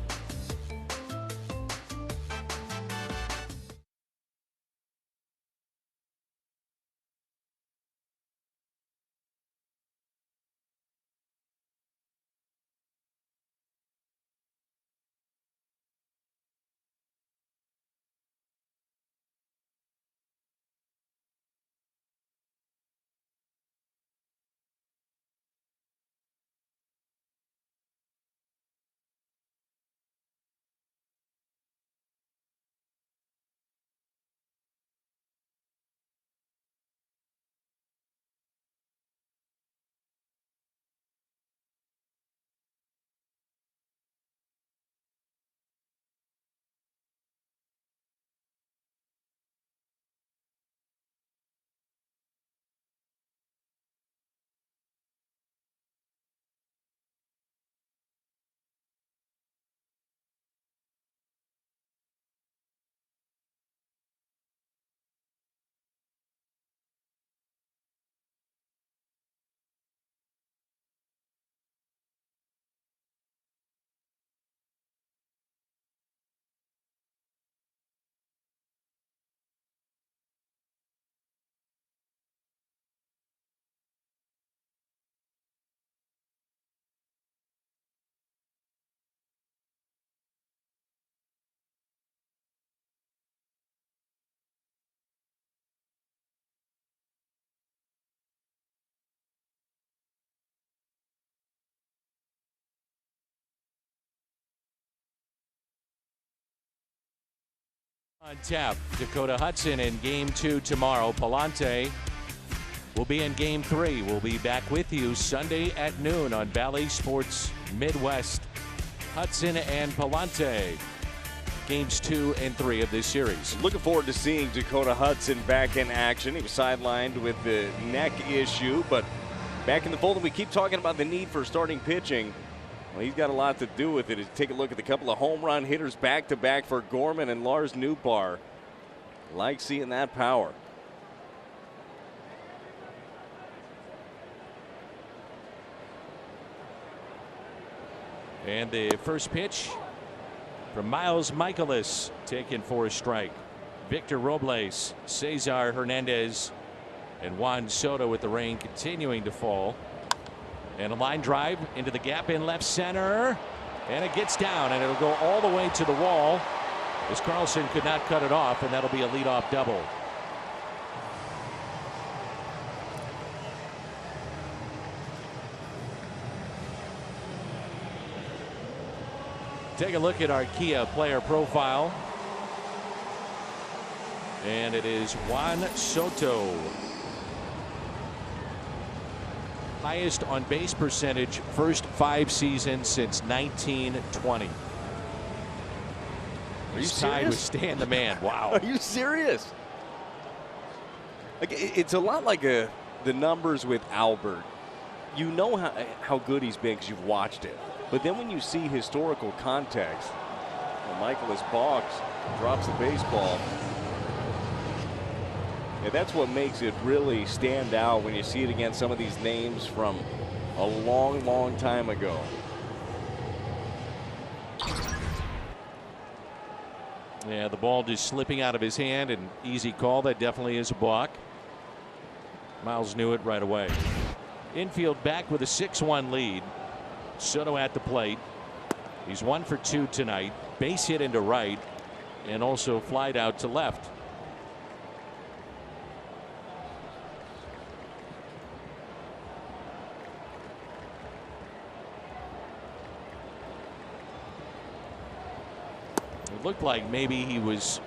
[SPEAKER 1] On tap, Dakota Hudson in Game 2 tomorrow. Palante will be in Game 3. We'll be back with you Sunday at noon on Bally Sports Midwest. Hudson and Palante, Games 2 and 3 of this series.
[SPEAKER 3] Looking forward to seeing Dakota Hudson back in action. He was sidelined with the neck issue, but back in the fold. And we keep talking about the need for starting pitching. Well, he's got a lot to do with it. Take a look at the couple of home run hitters back-to-back for Gorman and Lars Nootbaar. Like seeing that power.
[SPEAKER 1] And the first pitch from Miles Michaelis, taken for a strike. Victor Robles, Cesar Hernandez, and Juan Soto with the rain continuing to fall. And a line drive into the gap in left center. And it gets down, and it'll go all the way to the wall as Carlson could not cut it off, and that'll be a leadoff double. Take a look at our Kia player profile. And it is Juan Soto. Highest on base percentage first 5 seasons since 1920.
[SPEAKER 3] Are you
[SPEAKER 1] tied with Stan the Man. Wow.
[SPEAKER 3] Are you serious? Like, it's a lot like the numbers with Albert. You know how good he's been because you've watched it. But then when you see historical context, Michaelis balks, drops the baseball. And that's what makes it really stand out when you see it against some of these names from a long, long time ago.
[SPEAKER 1] Yeah, the ball just slipping out of his hand, and easy call. That definitely is a balk. Miles knew it right away. Infield back with a 6-1 lead. Soto at the plate. He's 1 for 2 tonight. Base hit into right and also flied out to left. It looked like maybe he was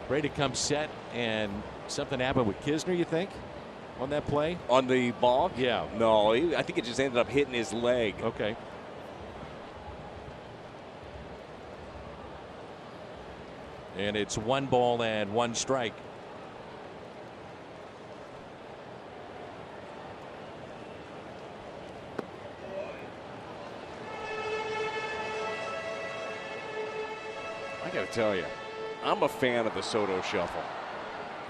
[SPEAKER 1] ready to come set and something happened with Kisner, you think, on that play?
[SPEAKER 3] On the ball?
[SPEAKER 1] Yeah.
[SPEAKER 3] No, I think it just ended up hitting his leg.
[SPEAKER 1] Okay. And it's 1 ball and 1 strike.
[SPEAKER 3] I got to tell you, I'm a fan of the Soto shuffle.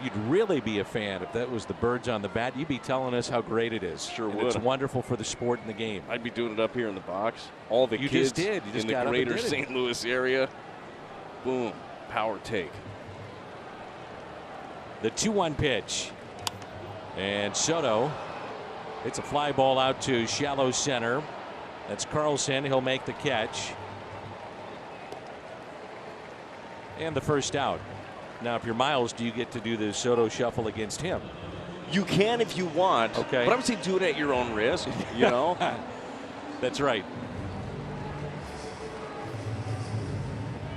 [SPEAKER 1] You'd really be a fan if that was the birds on the bat. You'd be telling us how great it is.
[SPEAKER 3] Sure
[SPEAKER 1] and
[SPEAKER 3] would.
[SPEAKER 1] It's wonderful for the sport and the game.
[SPEAKER 3] I'd be doing it up here in the box. All the
[SPEAKER 1] You
[SPEAKER 3] kids
[SPEAKER 1] just did. You just
[SPEAKER 3] in the
[SPEAKER 1] got up and
[SPEAKER 3] greater
[SPEAKER 1] did it.
[SPEAKER 3] St. Louis area. Boom. Power take.
[SPEAKER 1] The 2-1 pitch. And Soto, it's a fly ball out to shallow center. That's Carlson. He'll make the catch. And the first out. Now, if you're Miles, do you get to do the Soto shuffle against him?
[SPEAKER 3] You can if you want.
[SPEAKER 1] Okay.
[SPEAKER 3] But I would say do it at your own risk, you know?
[SPEAKER 1] That's right.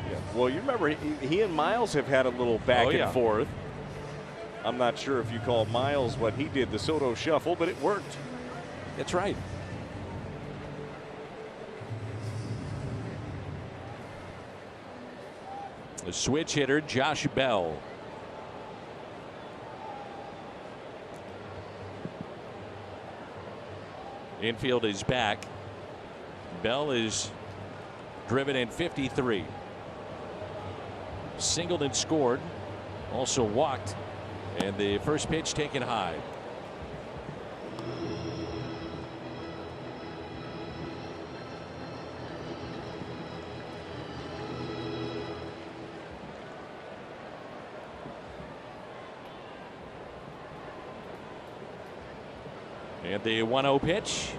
[SPEAKER 3] Yeah. Well, you remember he and Miles have had a little back and forth. I'm not sure if you call Miles what he did, the Soto shuffle, but it worked.
[SPEAKER 1] That's right. The switch hitter, Josh Bell. Infield is back. Bell is driven in 53. Singled and scored. Also walked. And the first pitch taken high. And the 1-0 pitch.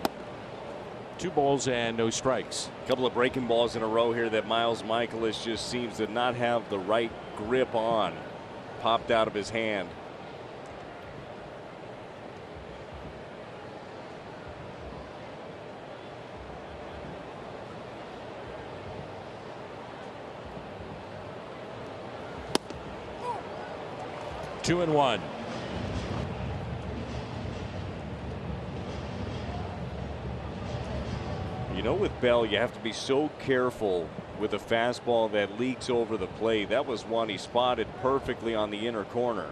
[SPEAKER 1] 2 balls and no strikes.
[SPEAKER 3] A couple of breaking balls in a row here that Miles Michaelis just seems to not have the right grip on. Popped out of his hand.
[SPEAKER 1] Two and one.
[SPEAKER 3] You know, with Bell, you have to be so careful with a fastball that leaks over the plate. That was one he spotted perfectly on the inner corner.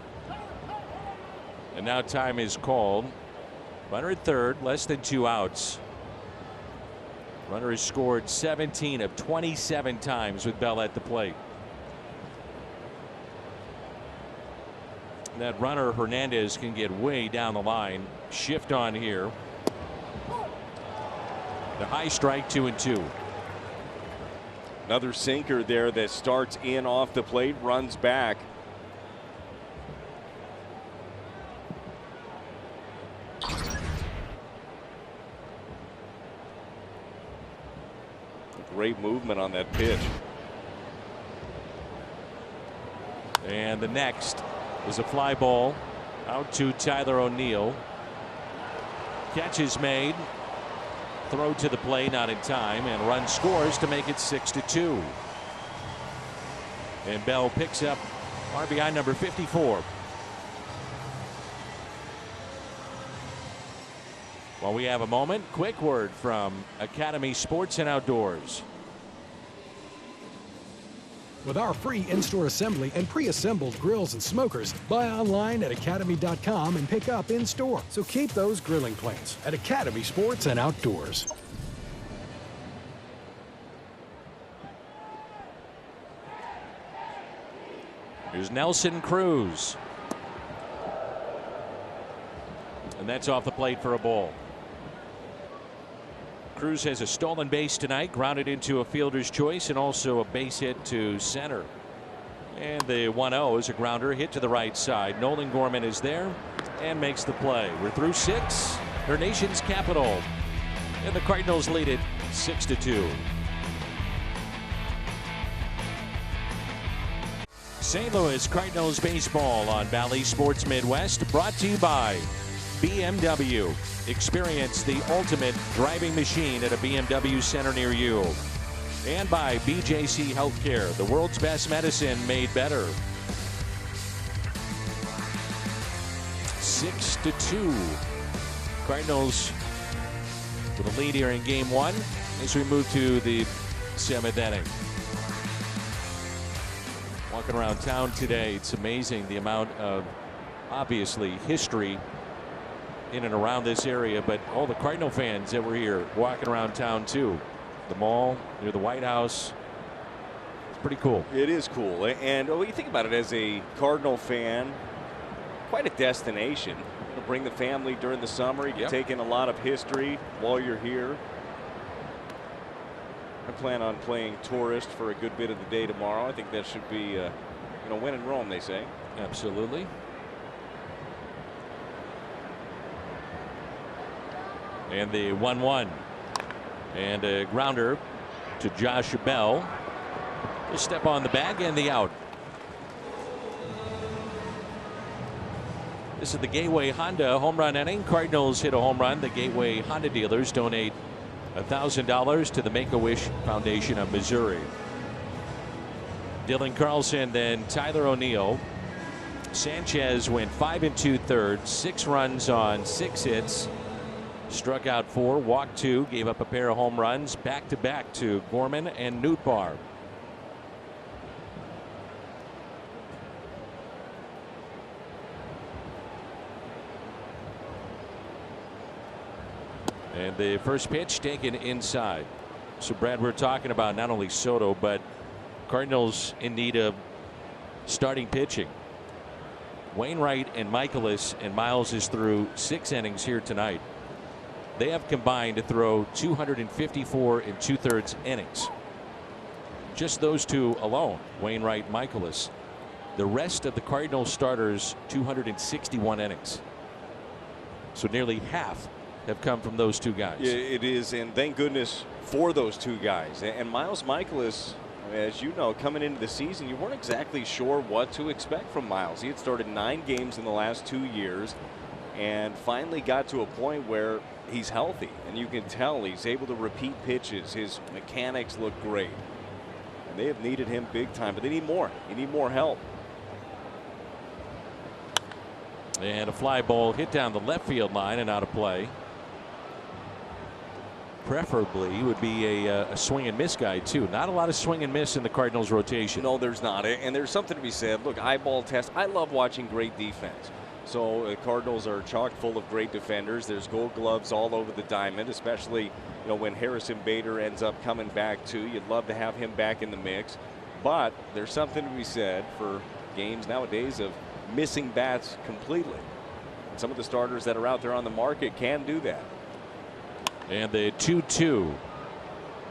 [SPEAKER 1] And now time is called. Runner at third, less than 2 outs. Runner has scored 17 of 27 times with Bell at the plate. That runner, Hernandez, can get way down the line. Shift on here. The high strike, 2-2.
[SPEAKER 3] Another sinker there that starts in off the plate, runs back. Great movement on that pitch.
[SPEAKER 1] And the next is a fly ball out to Tyler O'Neill. Catch is made. Throw to the play, not in time, and run scores to make it 6-2. And Bell picks up RBI number 54. While we have a moment, quick word from Academy Sports and Outdoors.
[SPEAKER 7] With our free in-store assembly and pre-assembled grills and smokers, buy online at academy.com and pick up in-store. So keep those grilling plans at Academy Sports and Outdoors.
[SPEAKER 1] Here's Nelson Cruz. And that's off the plate for a ball. Cruz has a stolen base tonight, grounded into a fielder's choice, and also a base hit to center. And the 1-0 is a grounder hit to the right side. Nolan Gorman is there and makes the play. We're through 6. Their nation's capital. And the Cardinals lead it 6-2. St. Louis Cardinals baseball on Valley Sports Midwest, brought to you by BMW. Experience the ultimate driving machine at a BMW center near you. And by BJC Healthcare, the world's best medicine made better. 6-2. Cardinals with a lead here in game one as we move to the 7th inning. Walking around town today, it's amazing the amount of, obviously, history in and around this area, but all the Cardinal fans that were here walking around town too. The mall near the White House. It's pretty cool.
[SPEAKER 3] It is cool. And when you think about it, as a Cardinal fan, quite a destination. It'll bring the family during the summer. You can take in a lot of history while you're here. I plan on playing tourist for a good bit of the day tomorrow. I think that should be, win in Rome, they say.
[SPEAKER 1] Absolutely. And the 1-1. And a grounder to Josh Bell. He'll step on the bag and the out. This is the Gateway Honda home run inning. Cardinals hit a home run. The Gateway Honda dealers donate $1,000 to the Make-A-Wish Foundation of Missouri. Dylan Carlson, then Tyler O'Neill. Sanchez went 5 2/3, 6 runs on 6 hits. Struck out 4, walked 2, gave up a pair of home runs back-to-back to Gorman and Nootbaar. And the first pitch taken inside. So, Brad, we're talking about not only Soto, but Cardinals in need of starting pitching. Wainwright and Michaelis, and Miles is through 6 innings here tonight. They have combined to throw 254 2/3 innings. Just those two alone, Wainwright, Michaelis. The rest of the Cardinals starters, 261 innings. So nearly half have come from those two guys.
[SPEAKER 3] Yeah, it is, and thank goodness for those two guys. And Miles Michaelis, as you know, coming into the season, you weren't exactly sure what to expect from Miles. He had started 9 games in the last 2 years and finally got to a point where he's healthy, and you can tell he's able to repeat pitches. His mechanics look great, and they have needed him big time, but they need more. They need more help.
[SPEAKER 1] And a fly ball hit down the left field line and out of play. Preferably he would be a swing and miss guy too. Not a lot of swing and miss in the Cardinals rotation.
[SPEAKER 3] No, there's not, and there's something to be said. Look, eyeball test. I love watching great defense. So the Cardinals are chock full of great defenders. There's Gold Gloves all over the diamond, especially when Harrison Bader ends up coming back too. You'd love to have him back in the mix, but there's something to be said for games nowadays of missing bats completely. Some of the starters that are out there on the market can do that.
[SPEAKER 1] And the 2-2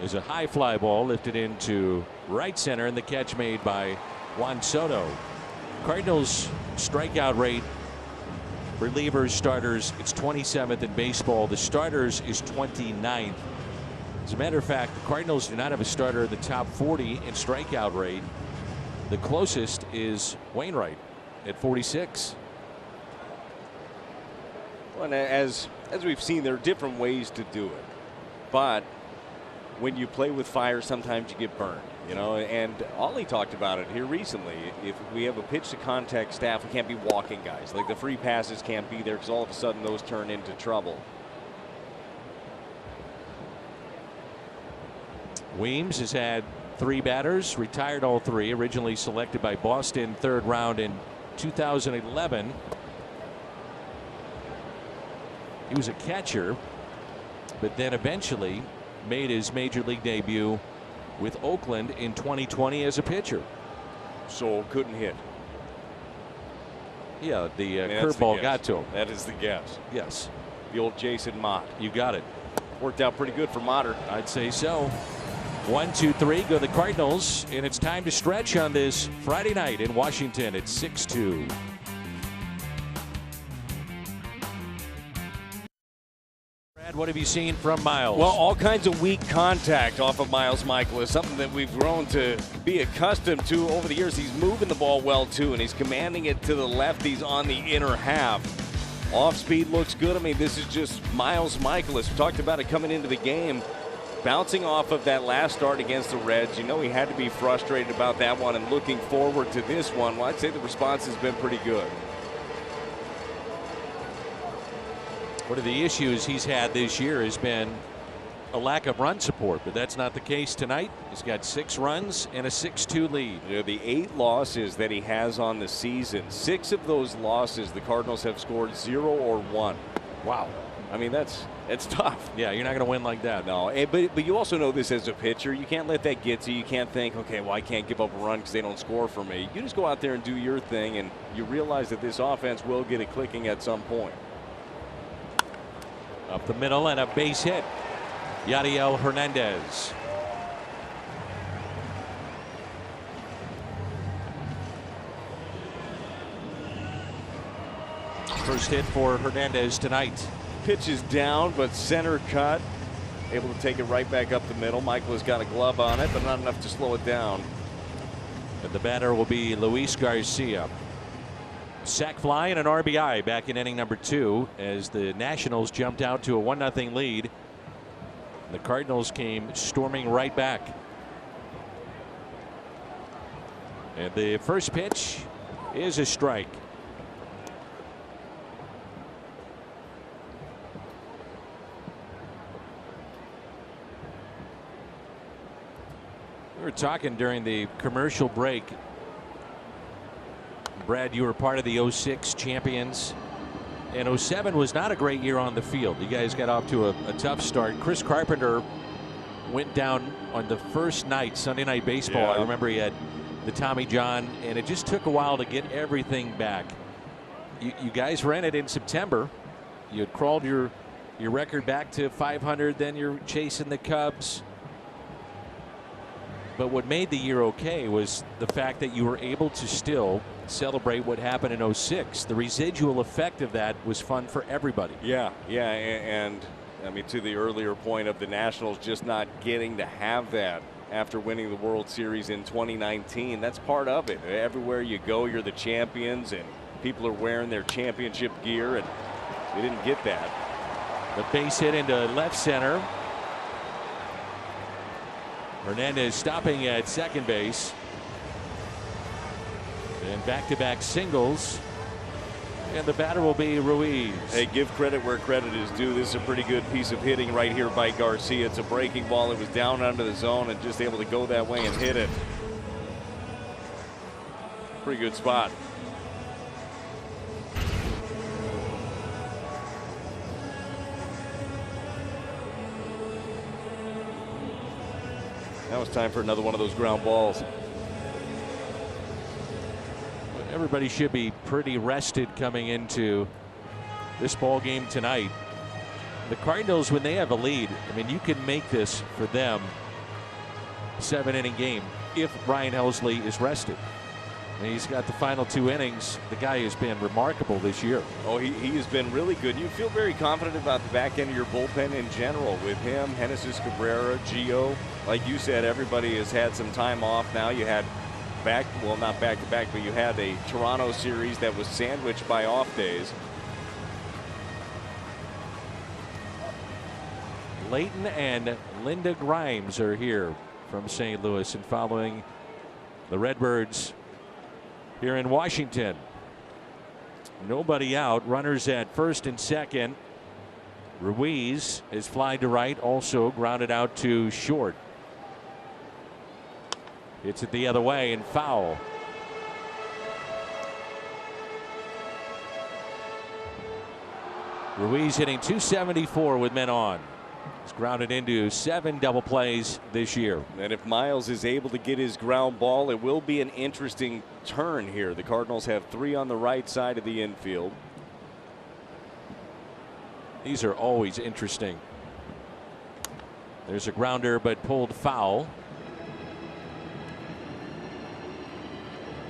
[SPEAKER 1] is a high fly ball lifted into right center, and the catch made by Juan Soto. Cardinals strikeout rate, relievers, starters, it's 27th in baseball. The starters is 29th. As a matter of fact, the Cardinals do not have a starter in the top 40 in strikeout rate. The closest is Wainwright at 46.
[SPEAKER 3] Well, as we've seen, there are different ways to do it, but when you play with fire, sometimes you get burned. And Ollie talked about it here recently. If we have a pitch to contact staff, we can't be walking guys. Like the free passes can't be there because all of a sudden those turn into trouble.
[SPEAKER 1] Weems has had 3 batters, retired all 3, originally selected by Boston 3rd round in 2011. He was a catcher, but then eventually made his major league debut with Oakland in 2020 as a pitcher.
[SPEAKER 3] So couldn't hit.
[SPEAKER 1] Yeah, the curveball got to him.
[SPEAKER 3] That is the guess.
[SPEAKER 1] Yes.
[SPEAKER 3] The old Jason Mott.
[SPEAKER 1] You got it.
[SPEAKER 3] Worked out pretty good for Motter.
[SPEAKER 1] I'd say so. 1, 2, 3 go the Cardinals, and it's time to stretch on this Friday night in Washington. It's 6-2. what have you seen from Miles?
[SPEAKER 3] Well, all kinds of weak contact off of Miles Michaelis, something that we've grown to be accustomed to over the years. He's moving the ball well, too, and he's commanding it to the lefties on the inner half. Off speed looks good. I mean, this is just Miles Michaelis. We talked about it coming into the game. Bouncing off of that last start against the Reds, you know he had to be frustrated about that one, and looking forward to this one, well, I'd say the response has been pretty good.
[SPEAKER 1] One of the issues he's had this year has been a lack of run support, but that's not the case tonight. He's got 6 runs and a 6-2 lead.
[SPEAKER 3] You know, the 8 losses that he has on the season, 6 of those losses, the Cardinals have scored 0 or 1.
[SPEAKER 1] Wow.
[SPEAKER 3] I mean, that's tough.
[SPEAKER 1] Yeah, you're not going to win like that.
[SPEAKER 3] No, but you also know this as a pitcher. You can't let that get to you. You can't think, okay, well, I can't give up a run because they don't score for me. You just go out there and do your thing, and you realize that this offense will get it clicking at some point.
[SPEAKER 1] Up the middle and a base hit. Yadiel Hernandez. First hit for Hernandez tonight.
[SPEAKER 3] Pitch is down, but center cut. Able to take it right back up the middle. Michael has got a glove on it, but not enough to slow it down.
[SPEAKER 1] And the batter will be Luis Garcia. Sac fly and an RBI back in inning number 2 as the Nationals jumped out to a 1-0 lead. The Cardinals came storming right back. And the first pitch is a strike. We were talking during the commercial break. Brad, you were part of the 06 champions, and 07 was not a great year on the field. You guys got off to a tough start. Chris Carpenter went down on the first night, Sunday Night Baseball.
[SPEAKER 3] Yeah.
[SPEAKER 1] I remember he had the Tommy John, and it just took a while to get everything back. You guys ran it in September. You had crawled your record back to 500, then you're chasing the Cubs. But what made the year okay was the fact that you were able to still celebrate what happened in 06. The residual effect of that was fun for everybody.
[SPEAKER 3] Yeah, and I mean, to the earlier point of the Nationals just not getting to have that after winning the World Series in 2019, that's part of it. Everywhere you go, you're the champions, and people are wearing their championship gear, and they didn't get that.
[SPEAKER 1] The base hit into left center. Hernandez stopping at second base. And back-to-back singles. And the batter will be Ruiz.
[SPEAKER 3] Hey, give credit where credit is due. This is a pretty good piece of hitting right here by Garcia. It's a breaking ball. It was down under the zone and just able to go that way and hit it. Pretty good spot. Now it's time for another one of those ground balls.
[SPEAKER 1] Everybody should be pretty rested coming into this ball game tonight. The Cardinals, when they have a lead, I mean, you can make this for them 7-inning game if Ryan Helsley is rested. And he's got the final 2 innings. The guy has been remarkable this year.
[SPEAKER 3] Oh, he has been really good. You feel very confident about the back end of your bullpen in general with him, Genesis Cabrera, Gio. Like you said, everybody has had some time off now. You had not back to back, but you had a Toronto series that was sandwiched by off days.
[SPEAKER 1] Leighton and Linda Grimes are here from St. Louis and following the Redbirds here in Washington. Nobody out. Runners at first and second. Ruiz is fly to right, also grounded out to short. Hits it the other way and foul. Ruiz hitting .274 with men on. He's grounded into 7 double plays this year.
[SPEAKER 3] And if Miles is able to get his ground ball, it will be an interesting turn here. The Cardinals have 3 on the right side of the infield.
[SPEAKER 1] These are always interesting. There's a grounder, but pulled foul.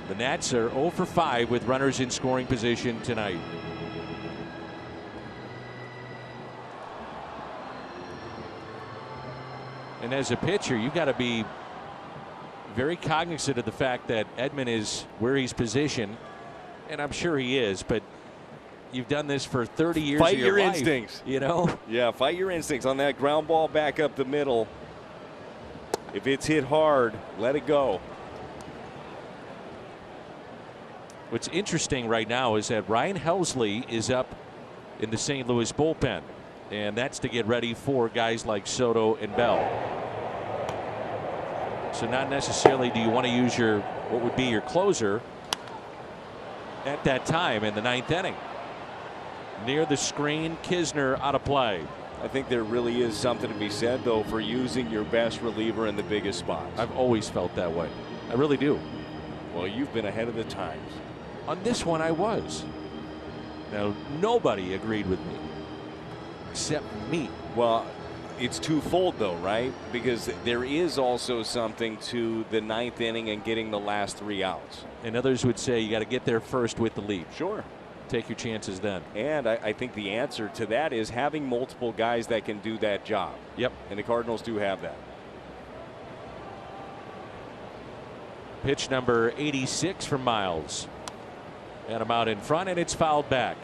[SPEAKER 1] The Nats are 0 for 5 with runners in scoring position tonight. And as a pitcher, you got to be very cognizant of the fact that Edman is where he's positioned, and I'm sure he is, but you've done this for 30 years
[SPEAKER 3] Fight
[SPEAKER 1] of your life,
[SPEAKER 3] instincts.
[SPEAKER 1] you know?
[SPEAKER 3] Yeah, fight your instincts on that ground ball back up the middle. If it's hit hard, let it go.
[SPEAKER 1] What's interesting right now is that Ryan Helsley is up in the St. Louis bullpen, and that's to get ready for guys like Soto and Bell. So not necessarily do you want to use your what would be your closer at that time in the 9th inning. Near the screen, Kisner out of play.
[SPEAKER 3] I think there really is something to be said, though, for using your best reliever in the biggest spots.
[SPEAKER 1] I've always felt that way. I really do.
[SPEAKER 3] Well, you've been ahead of the times.
[SPEAKER 1] On this one, I was. Now, nobody agreed with me except me.
[SPEAKER 3] Well, it's twofold, though, right? Because there is also something to the 9th inning and getting the last 3 outs.
[SPEAKER 1] And others would say you got to get there first with the lead.
[SPEAKER 3] Sure.
[SPEAKER 1] Take your chances then.
[SPEAKER 3] And I think the answer to that is having multiple guys that can do that job.
[SPEAKER 1] Yep.
[SPEAKER 3] And the Cardinals do have that.
[SPEAKER 1] Pitch number 86 from Miles. And him out in front, and it's fouled back.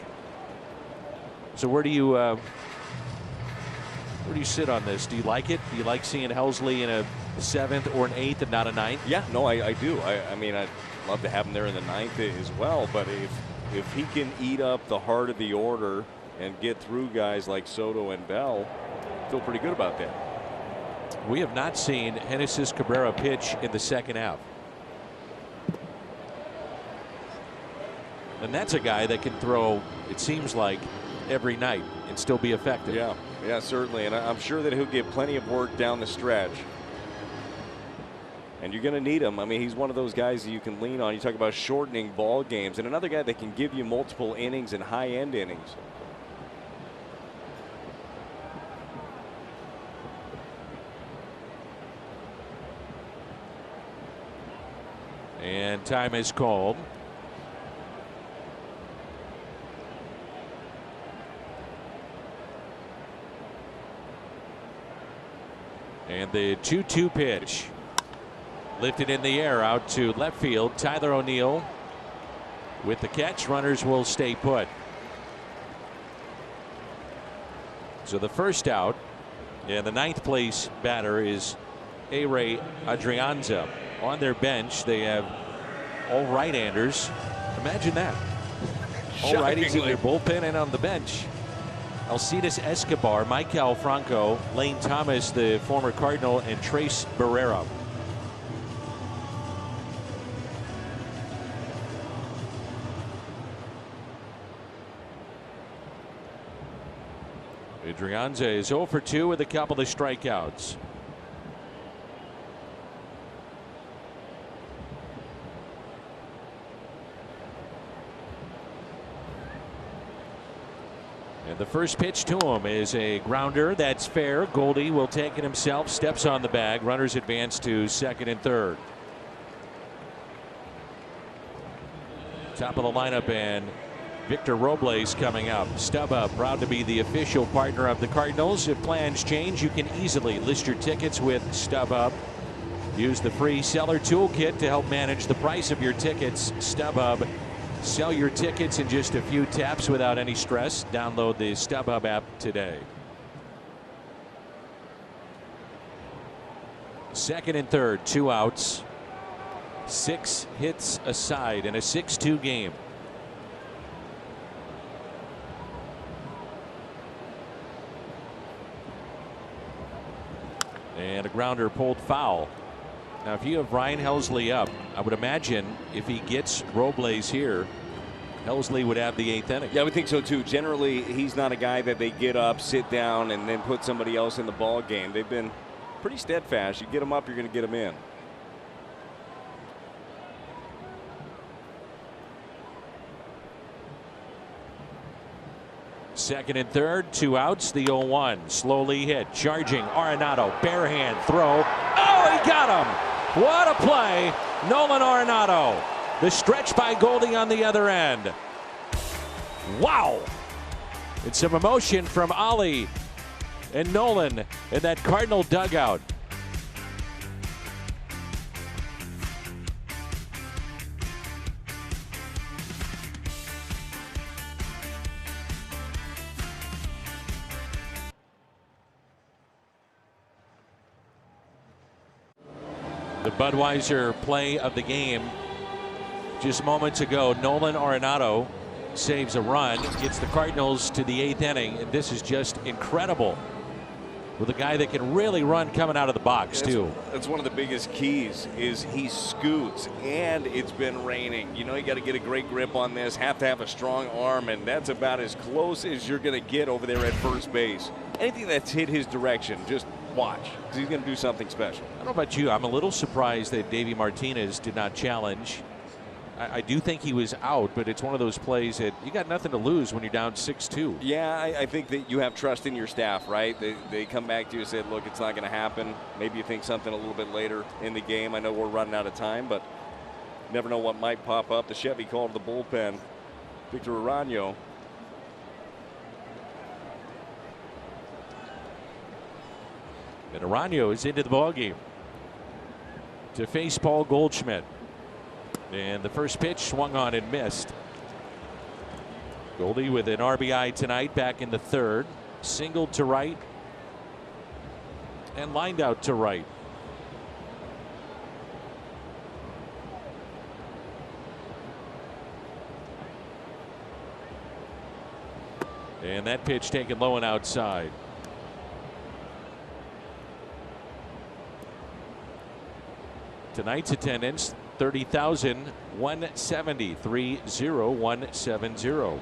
[SPEAKER 1] So where do you sit on this? Do you like it? Do you like seeing Helsley in a 7th or an 8th and not a 9th?
[SPEAKER 3] Yeah, no, I do. I mean, I'd love to have him there in the 9th as well. But if he can eat up the heart of the order and get through guys like Soto and Bell, I feel pretty good about that.
[SPEAKER 1] We have not seen Genesis Cabrera pitch in the 2nd half. And that's a guy that can throw, it seems like, every night and still be effective.
[SPEAKER 3] Yeah, certainly. And I'm sure that he'll get plenty of work down the stretch. And you're going to need him. I mean, he's one of those guys that you can lean on. You talk about shortening ball games, and another guy that can give you multiple innings and high-end innings.
[SPEAKER 1] And time is called. And the 2-2 pitch. Lifted in the air out to left field. Tyler O'Neill with the catch. Runners will stay put. So the first out, and the 9th place batter is A-Ray Adrianza. On their bench, they have all right-handers. Imagine that. All righties in their bullpen and on the bench. Alcides Escobar, Michael Franco, Lane Thomas, the former Cardinal, and Trace Barrera. Adrianza is 0 for 2 with a couple of strikeouts. And the first pitch to him is a grounder. That's fair. Goldie will take it himself. Steps on the bag. Runners advance to 2nd and 3rd. Top of the lineup, and Victor Robles coming up. StubHub, proud to be the official partner of the Cardinals. If plans change, you can easily list your tickets with StubHub. Use the free seller toolkit to help manage the price of your tickets. StubHub. Sell your tickets in just a few taps without any stress. Download the StubHub app today. 2nd and 3rd, 2 outs. 6 hits aside in a 6-2 game. And a grounder pulled foul. Now, if you have Ryan Helsley up, I would imagine if he gets Robles here, Helsley would have the 8th inning.
[SPEAKER 3] Yeah, I would think so too. Generally, he's not a guy that they get up, sit down, and then put somebody else in the ball game. They've been pretty steadfast. You get him up, you're going to get him in.
[SPEAKER 1] Second and 3rd, 2 outs. The 0-1 slowly hit, charging Arenado, bare hand throw. Oh, he got him! What a play, Nolan Arenado. The stretch by Goldie on the other end. Wow! It's some emotion from Ollie and Nolan in that Cardinal dugout. The Budweiser play of the game just moments ago. Nolan Arenado saves a run, gets the Cardinals to the 8th inning, and this is just incredible. With a guy that can really run coming out of the box, too.
[SPEAKER 3] That's one of the biggest keys is he scoots, and it's been raining. You know, you got to get a great grip on this, have to have a strong arm, and that's about as close as you're going to get over there at first base. Anything that's hit his direction, just watch, because he's going to do something special.
[SPEAKER 1] I don't know about you. I'm a little surprised that Davey Martinez did not challenge. I do think he was out, but it's one of those plays that you got nothing to lose when you're down 6-2.
[SPEAKER 3] Yeah, I think that you have trust in your staff, right? They come back to you and say, look, it's not going to happen. Maybe you think something a little bit later in the game. I know we're running out of time, but you never know what might pop up. The Chevy called the bullpen. Victor Arano.
[SPEAKER 1] And Arano is into the ballgame to face Paul Goldschmidt. And the first pitch swung on and missed. Goldie with an RBI tonight, back in the 3rd. Singled to right and lined out to right. And that pitch taken low and outside. Tonight's attendance 30,170, 30170.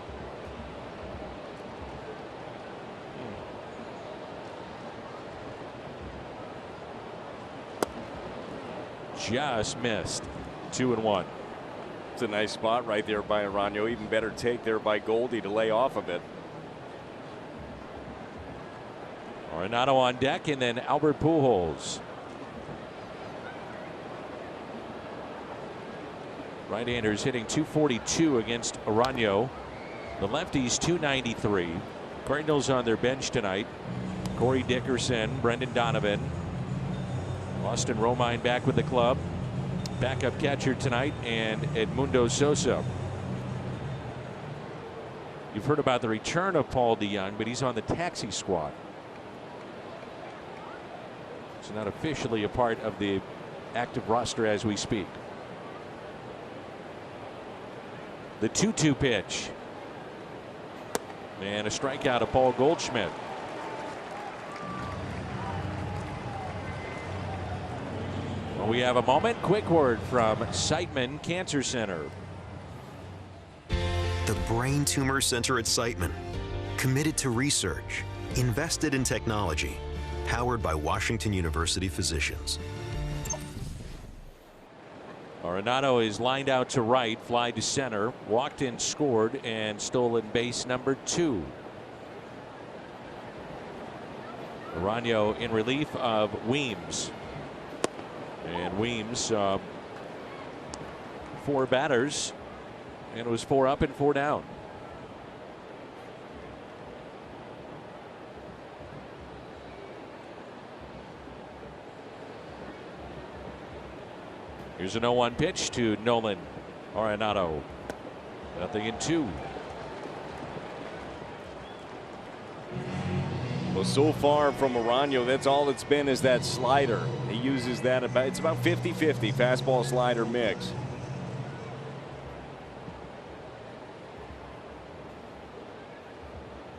[SPEAKER 1] Just missed. 2-1.
[SPEAKER 3] It's a nice spot right there by Arano. Even better take there by Goldie to lay off of it.
[SPEAKER 1] Arenado on deck, and then Albert Pujols. Right-handers hitting .242 against Arano. The lefties .293. Cardinals on their bench tonight. Corey Dickerson, Brendan Donovan. Austin Romine back with the club. Backup catcher tonight, and Edmundo Sosa. You've heard about the return of Paul DeJong, but he's on the taxi squad. He's not officially a part of the active roster as we speak. The 2-2 pitch. And a strikeout of Paul Goldschmidt. Well, we have a moment. Quick word from Siteman Cancer Center.
[SPEAKER 8] The Brain Tumor Center at Siteman. Committed to research, invested in technology, powered by Washington University physicians.
[SPEAKER 1] Arenado is lined out to right, fly to center, walked in, scored, and stolen base number 2. Arano in relief of Weems. And Weems, 4 batters, and it was 4 up and 4 down. Here's an 0-1 pitch to Nolan Arenado. 0-2.
[SPEAKER 3] Well, so far from Arano, that's all it's been is that slider. He uses that it's about 50-50 fastball slider mix.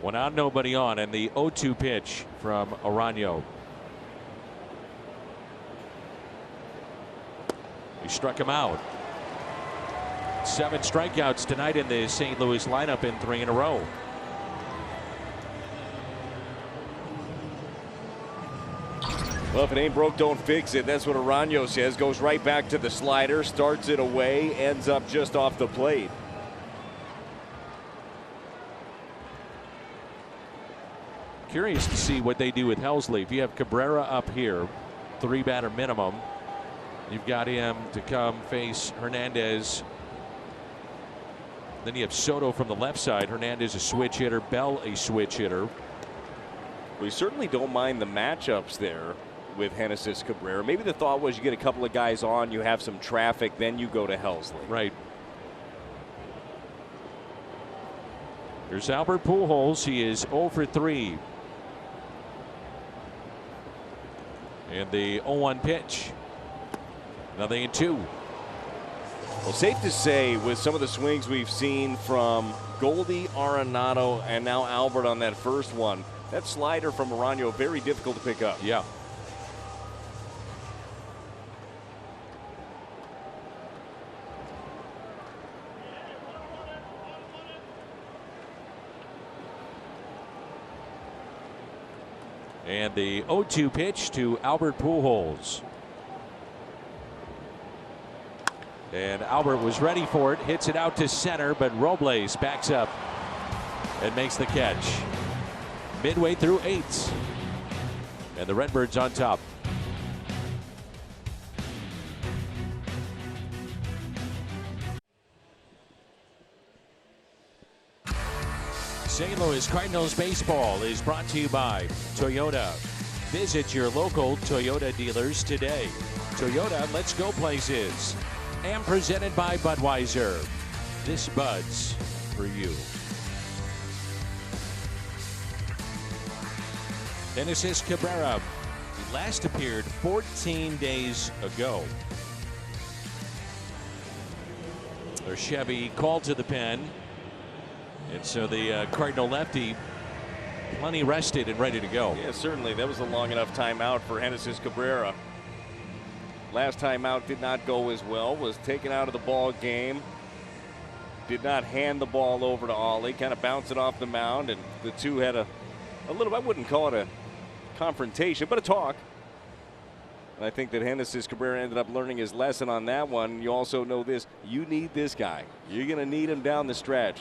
[SPEAKER 1] One out, nobody on, and the 0-2 pitch from Arano. He struck him out. 7 strikeouts tonight in the St. Louis lineup in 3 in a row.
[SPEAKER 3] Well, if it ain't broke, don't fix it. That's what Arano says. Goes right back to the slider, starts it away, ends up just off the plate.
[SPEAKER 1] Curious to see what they do with Helsley. If you have Cabrera up here, 3-batter minimum. You've got him to come face Hernandez. Then you have Soto from the left side. Hernandez a switch hitter. Bell a switch hitter.
[SPEAKER 3] We certainly don't mind the matchups there with Genesis Cabrera. Maybe the thought was you get a couple of guys on, you have some traffic, then you go to Helsley.
[SPEAKER 1] Right. Here's Albert Pujols. He is 0 for 3. And the 0-1 pitch. 0-2.
[SPEAKER 3] Well, safe to say, with some of the swings we've seen from Goldie, Arenado, and now Albert on that first one, that slider from Morano, very difficult to pick up.
[SPEAKER 1] Yeah. And the 0-2 pitch to Albert Pujols. And Albert was ready for it, hits it out to center, but Robles backs up and makes the catch. Midway through 8. And the Redbirds on top. St. Louis Cardinals baseball is brought to you by Toyota. Visit your local Toyota dealers today. Toyota, let's go places. And presented by Budweiser. This Bud's for you. Genesis Cabrera. He last appeared 14 days ago. Their Chevy called to the pen. And so the Cardinal lefty plenty rested and ready to go.
[SPEAKER 3] Yeah, certainly. That was a long enough timeout for Genesis Cabrera. Last time out did not go as well. Was taken out of the ball game. Did not hand the ball over to Ollie. Kind of bounced it off the mound, and the two had a little, I wouldn't call it a confrontation, but a talk. And I think that Genesis Cabrera ended up learning his lesson on that one. You also know this. You need this guy. You're going to need him down the stretch.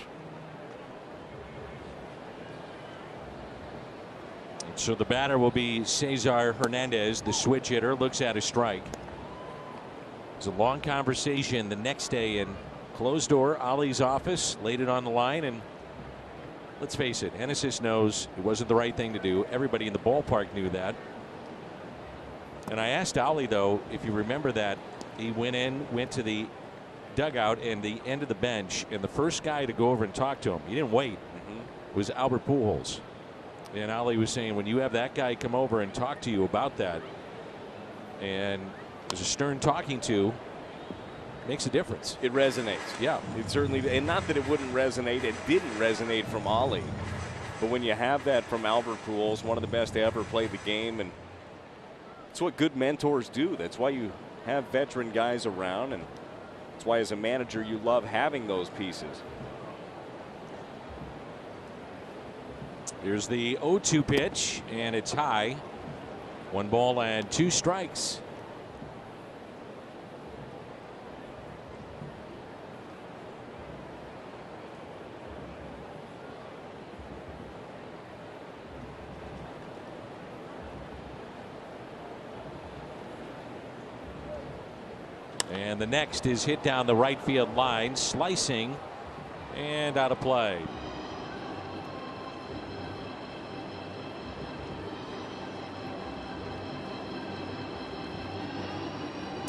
[SPEAKER 1] So the batter will be Cesar Hernandez, the switch hitter, looks at a strike. It's a long conversation the next day in closed door Ollie's office, laid it on the line, and let's face it, Genesis knows it wasn't the right thing to do. Everybody in the ballpark knew that. And I asked Ollie, though, if you remember that, he went to the dugout and the end of the bench, and the first guy to go over and talk to him, he didn't wait, was Albert Pujols. And Ollie was saying, when you have that guy come over and talk to you about that, and there's a stern talking to, makes a difference.
[SPEAKER 3] It resonates.
[SPEAKER 1] Yeah.
[SPEAKER 3] It certainly, and not that it wouldn't resonate, it didn't resonate from Ollie. But when you have that from Albert Pujols, one of the best to ever play the game, and it's what good mentors do. That's why you have veteran guys around, and that's why as a manager you love having those pieces.
[SPEAKER 1] Here's the 0-2 pitch, and it's high. 1 ball and 2 strikes. And the next is hit down the right field line, slicing and out of play.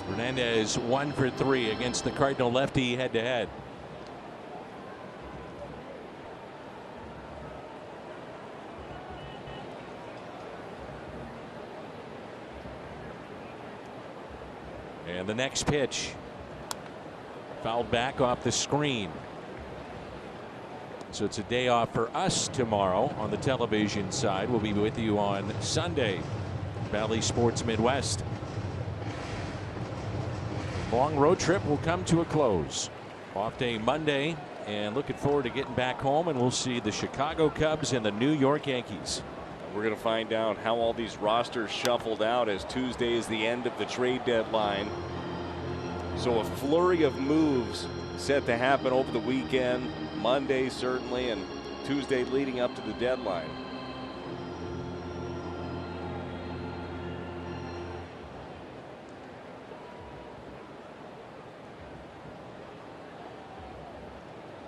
[SPEAKER 1] Hernandez 1 for 3 against the Cardinal lefty head to head. And the next pitch fouled back off the screen. So it's a day off for us tomorrow on the television side. We'll be with you on Sunday. Valley Sports Midwest. Long road trip will come to a close. Off day Monday, and looking forward to getting back home, and we'll see the Chicago Cubs and the New York Yankees.
[SPEAKER 3] We're going to find out how all these rosters shuffled out, as Tuesday is the end of the trade deadline. So a flurry of moves set to happen over the weekend, Monday certainly, and Tuesday leading up to the deadline.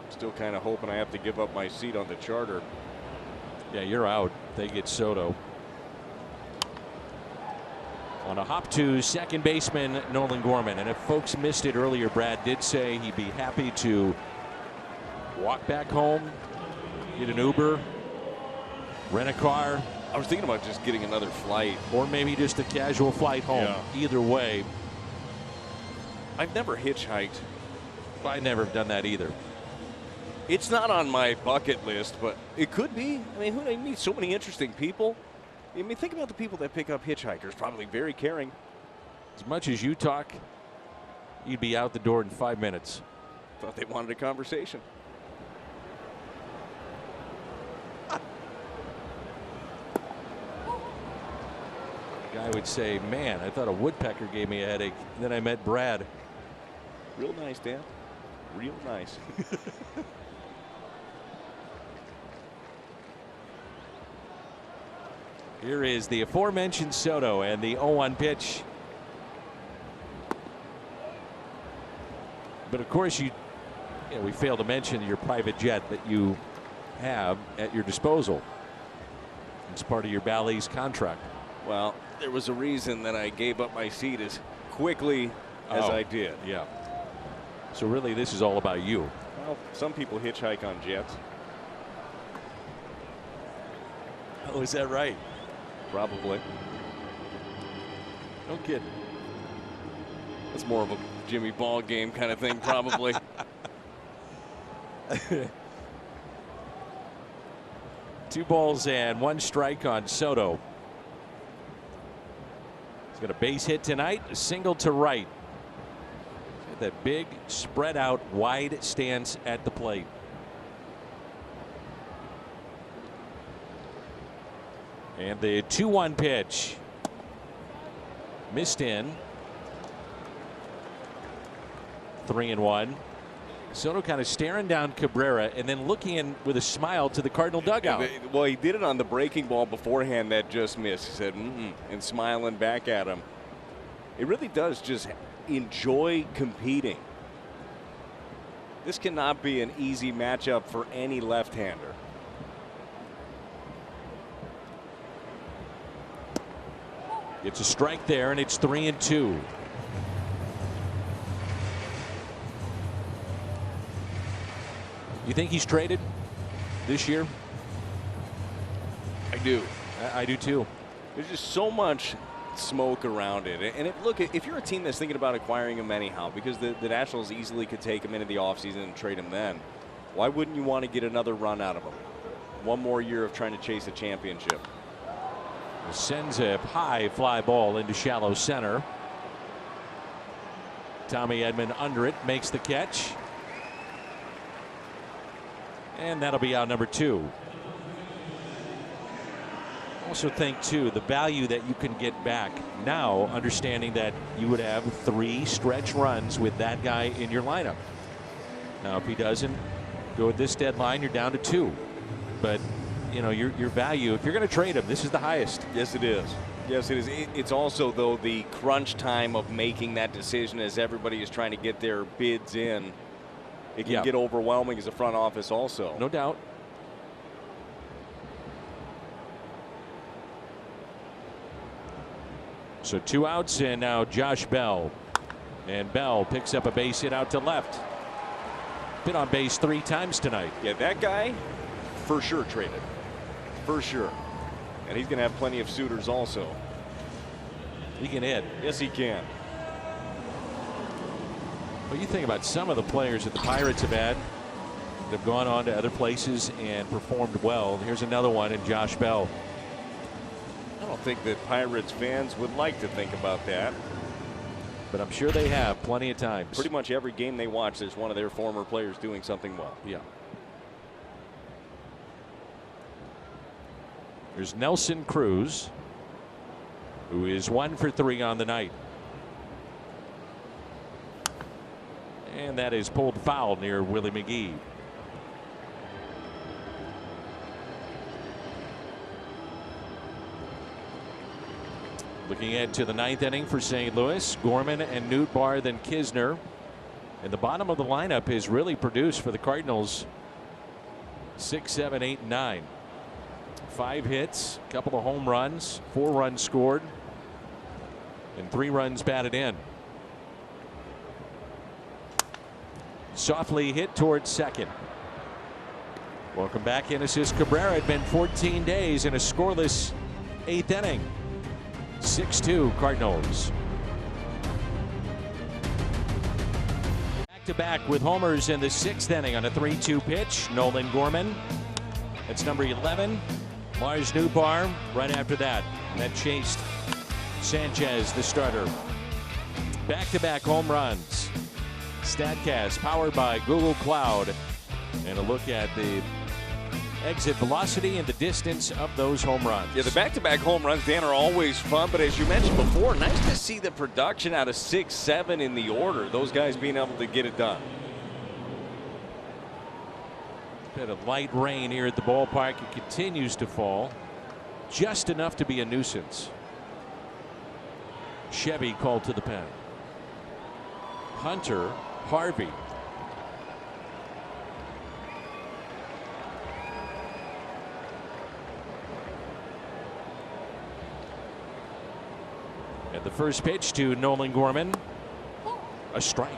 [SPEAKER 3] Still kind of hoping I have to give up my seat on the charter.
[SPEAKER 1] Yeah, you're out. They get Soto. On a hop to second baseman Nolan Gorman. And if folks missed it earlier, Brad did say he'd be happy to walk back home, get an Uber, rent a car.
[SPEAKER 3] I was thinking about just getting another flight.
[SPEAKER 1] Or maybe just a casual flight home.
[SPEAKER 3] Yeah.
[SPEAKER 1] Either way,
[SPEAKER 3] I've never hitchhiked.
[SPEAKER 1] I never have done that either.
[SPEAKER 3] It's not on my bucket list, but it could be. I mean, I meet so many interesting people. I mean, think about the people that pick up hitchhikers. Probably very caring.
[SPEAKER 1] As much as you talk, you'd be out the door in 5 minutes.
[SPEAKER 3] Thought they wanted a conversation.
[SPEAKER 1] Guy would say, man, I thought a woodpecker gave me a headache. And then I met Brad.
[SPEAKER 3] Real nice, Dan. Real nice.
[SPEAKER 1] Here is the aforementioned Soto and the 0-1 pitch. But of course, we failed to mention your private jet that you have at your disposal. It's part of your Bally's contract.
[SPEAKER 3] Well, there was a reason that I gave up my seat as quickly as I did.
[SPEAKER 1] Yeah. So really, this is all about you.
[SPEAKER 3] Well, some people hitchhike on jets.
[SPEAKER 1] Oh, is that right?
[SPEAKER 3] Probably.
[SPEAKER 1] No kidding.
[SPEAKER 3] It's more of a Jimmy Ball game kind of thing, probably.
[SPEAKER 1] 2 balls and 1 strike on Soto. He's got a base hit tonight, a single to right. That big spread out wide stance at the plate. And the 2-1 pitch missed in. 3-1. Soto kind of staring down Cabrera and then looking in with a smile to the Cardinal dugout.
[SPEAKER 3] Well, he did it on the breaking ball beforehand that just missed. He said, and smiling back at him. It really does just enjoy competing. This cannot be an easy matchup for any left-hander.
[SPEAKER 1] It's a strike there, and it's 3-2. You think he's traded this year?
[SPEAKER 3] I do.
[SPEAKER 1] I do too.
[SPEAKER 3] There's just so much smoke around it. And look, if you're a team that's thinking about acquiring him anyhow, because the Nationals easily could take him into the offseason and trade him then, why wouldn't you want to get another run out of him? One more year of trying to chase a championship.
[SPEAKER 1] Sends a high fly ball into shallow center. Tommy Edman under it, makes the catch. And that'll be out number 2. Also think too the value that you can get back now, understanding that you would have 3 stretch runs with that guy in your lineup. Now if he doesn't go at this deadline, you're down to 2. But you know your value, if you're going to trade him, this is the highest.
[SPEAKER 3] Yes, it is. Yes, it is. It's also, though, the crunch time of making that decision as everybody is trying to get their bids in. It can get overwhelming as a front office also.
[SPEAKER 1] No doubt. So 2 outs, and now Josh Bell. And Bell picks up a base hit out to left. Been on base 3 times tonight.
[SPEAKER 3] Yeah, that guy for sure traded. For sure. And he's going to have plenty of suitors also.
[SPEAKER 1] He can hit.
[SPEAKER 3] Yes, he can.
[SPEAKER 1] Well, you think about some of the players that the Pirates have had that have gone on to other places and performed well. Here's another one in Josh Bell.
[SPEAKER 3] I don't think that Pirates fans would like to think about that.
[SPEAKER 1] But I'm sure they have plenty of times.
[SPEAKER 3] Pretty much every game they watch, there's one of their former players doing something well.
[SPEAKER 1] Yeah. There's Nelson Cruz, who is 1 for 3 on the night. And that is pulled foul near Willie McGee. Looking ahead to the 9th inning for St. Louis, Gorman and Nootbaar, then Kisner. And the bottom of the lineup is really produced for the Cardinals. 6, 7, 8, 9. 5 hits, a couple of home runs, 4 runs scored, and 3 runs batted in. Softly hit towards second. Welcome back in. Assist Cabrera. Had been 14 days in a scoreless 8th inning. 6-2 Cardinals. Back-to-back with homers in the 6th inning on a 3-2 pitch. Nolan Gorman. That's number 11. Lars Nootbaar right after that. And that chased Sanchez, the starter. Back-to-back home runs. StatCast powered by Google Cloud. And a look at the exit velocity and the distance of those home runs.
[SPEAKER 3] Yeah, the back-to-back home runs, Dan, are always fun. But as you mentioned before, nice to see the production out of 6, 7 in the order. Those guys being able to get it done.
[SPEAKER 1] Bit of light rain here at the ballpark. It continues to fall. Just enough to be a nuisance. Chevy called to the pen. Hunter, Harvey. And the first pitch to Nolan Gorman. A strike.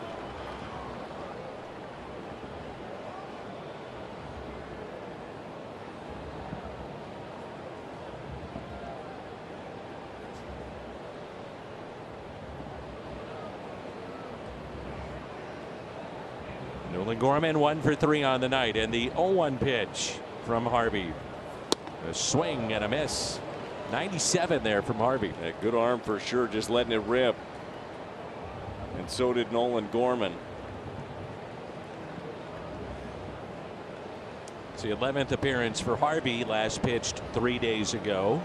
[SPEAKER 1] Nolan Gorman 1 for 3 on the night, and the 0-1 pitch from Harvey. A swing and a miss. 97 there from Harvey.
[SPEAKER 3] A good arm for sure, just letting it rip. And so did Nolan Gorman.
[SPEAKER 1] It's the 11th appearance for Harvey, last pitched 3 days ago.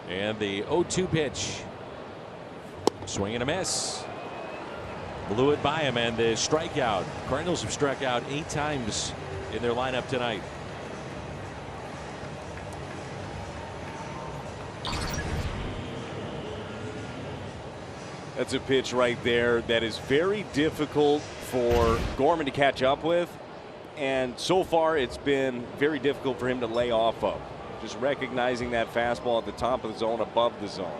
[SPEAKER 1] And the 0-2 pitch. Swing and a miss. Blew it by him, and the strikeout. Cardinals have struck out 8 times in their lineup tonight.
[SPEAKER 3] That's a pitch right there that is very difficult for Gorman to catch up with. And so far, it's been very difficult for him to lay off of. Just recognizing that fastball at the top of the zone, above the zone.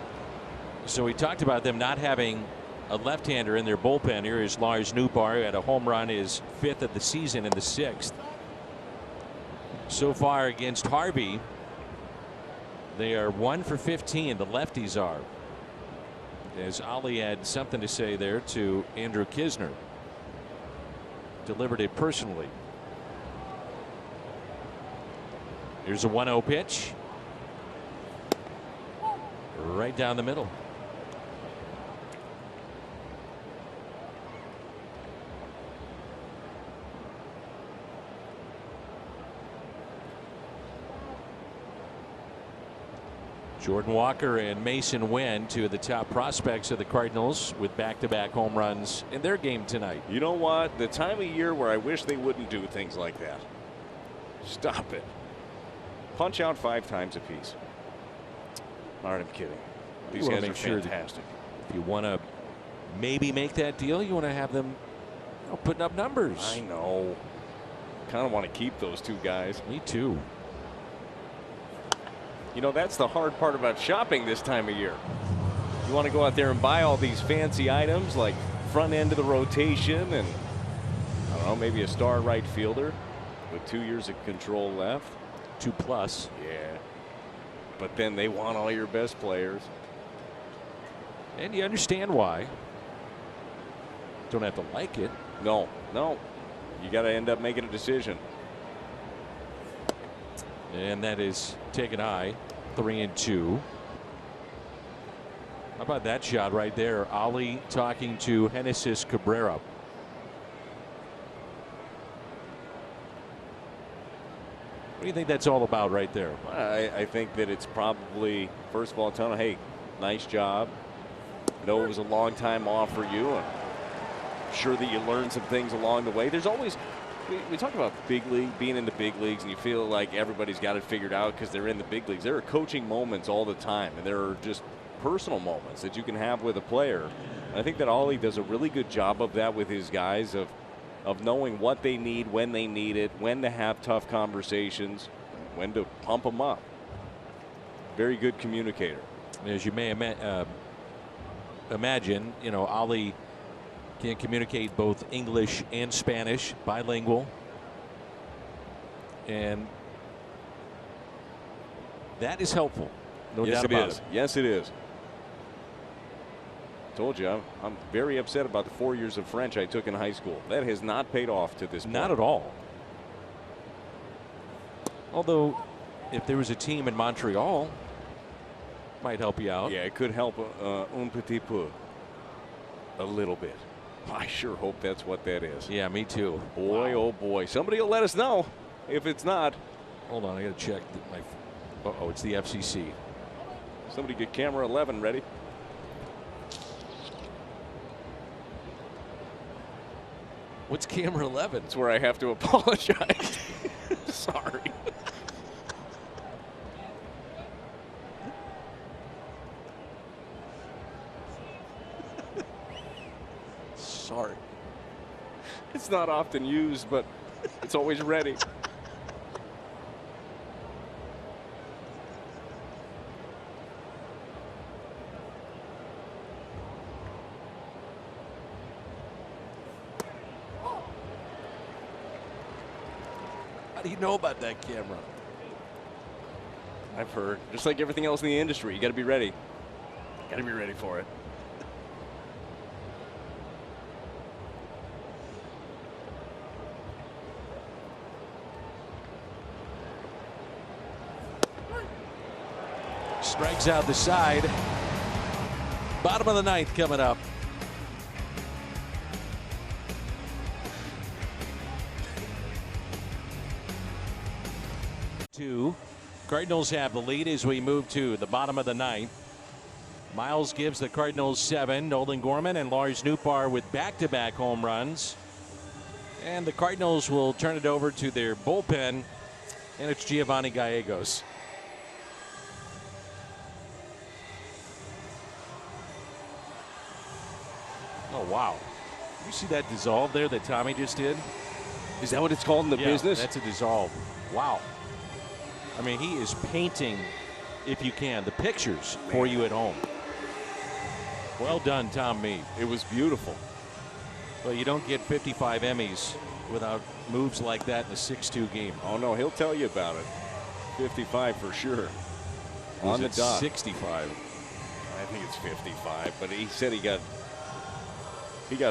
[SPEAKER 1] So we talked about them not having a left-hander in their bullpen. Here is Lars Nootbaar, who had a home run, his 5th of the season, in the 6th. So far against Harvey, they are 1 for 15. The lefties are. As Ali had something to say there to Andrew Kisner. Delivered it personally. Here's a 1-0 pitch. Right down the middle. Jordan Walker and Mason Wynn, two of the top prospects of the Cardinals, with back-to-back home runs in their game tonight.
[SPEAKER 3] You know what? The time of year where I wish they wouldn't do things like that. Stop it. Punch out 5 times apiece. All right, I'm kidding. These guys are fantastic.
[SPEAKER 1] If you want to maybe make that deal, you want to have them putting up numbers.
[SPEAKER 3] I know. Kind of want to keep those 2 guys.
[SPEAKER 1] Me too.
[SPEAKER 3] You know, that's the hard part about shopping this time of year. You want to go out there and buy all these fancy items like front end of the rotation and, I don't know, maybe a star right fielder with 2 years of control left.
[SPEAKER 1] 2+.
[SPEAKER 3] Yeah. But then they want all your best players.
[SPEAKER 1] And you understand why. Don't have to like it.
[SPEAKER 3] No, no. You got to end up making a decision.
[SPEAKER 1] And that is taken high. 3-2. How about that shot right there? Ali talking to Genesis Cabrera. What do you think that's all about right there?
[SPEAKER 3] I think that it's probably, first of all, telling him, hey, nice job. Know it was a long time off for you. And I'm sure that you learned some things along the way. There's always, we talk about big league, being in the big leagues, and you feel like everybody's got it figured out because they're in the big leagues. There are coaching moments all the time, and there are just personal moments that you can have with a player. And I think that Ollie does a really good job of that with his guys, of knowing what they need, when they need it, when to have tough conversations, when to pump them up. Very good communicator.
[SPEAKER 1] As you may imagine, you know, Ali can communicate both English and Spanish, bilingual. And that is helpful. No doubt about it.
[SPEAKER 3] Yes, it is. Told you, I'm very upset about the 4 years of French I took in high school. That has not paid off to this point.
[SPEAKER 1] Not at all. Although, if there was a team in Montreal, might help you out.
[SPEAKER 3] Yeah, it could help un petit peu. A little bit. I sure hope that's what that is.
[SPEAKER 1] Yeah, me too.
[SPEAKER 3] Boy,
[SPEAKER 1] wow.
[SPEAKER 3] oh boy. Somebody will let us know if it's not.
[SPEAKER 1] Hold on, I got to check. Uh-oh, it's the FCC.
[SPEAKER 3] Somebody get camera 11 ready.
[SPEAKER 1] What's camera 11?
[SPEAKER 3] That's where I have to apologize. Sorry.
[SPEAKER 1] Sorry.
[SPEAKER 3] It's not often used, but it's always ready.
[SPEAKER 1] How do you know about that camera?
[SPEAKER 3] I've heard. Just like everything else in the industry, you got to be ready. Got to be ready for it.
[SPEAKER 1] Strikes out the side. Bottom of the ninth coming up. Two. Cardinals have the lead as we move to the bottom of the ninth. Miles gives the Cardinals 7. Nolan Gorman and Lars Nootbaar with back-to-back home runs. And the Cardinals will turn it over to their bullpen, and it's Giovanni Gallegos. Oh, wow. You see that dissolve there that Tommy just did?
[SPEAKER 3] Is that what it's called in the business?
[SPEAKER 1] That's a dissolve. Wow. I mean, he is painting, if you can, the pictures for you at home. Well done, Tom Mead.
[SPEAKER 3] It was beautiful.
[SPEAKER 1] Well, you don't get 55 Emmys without moves like that in a 6-2 game.
[SPEAKER 3] Oh, no, he'll tell you about it. 55 for sure. On the dot.
[SPEAKER 1] 65.
[SPEAKER 3] I think it's 55, but he said he got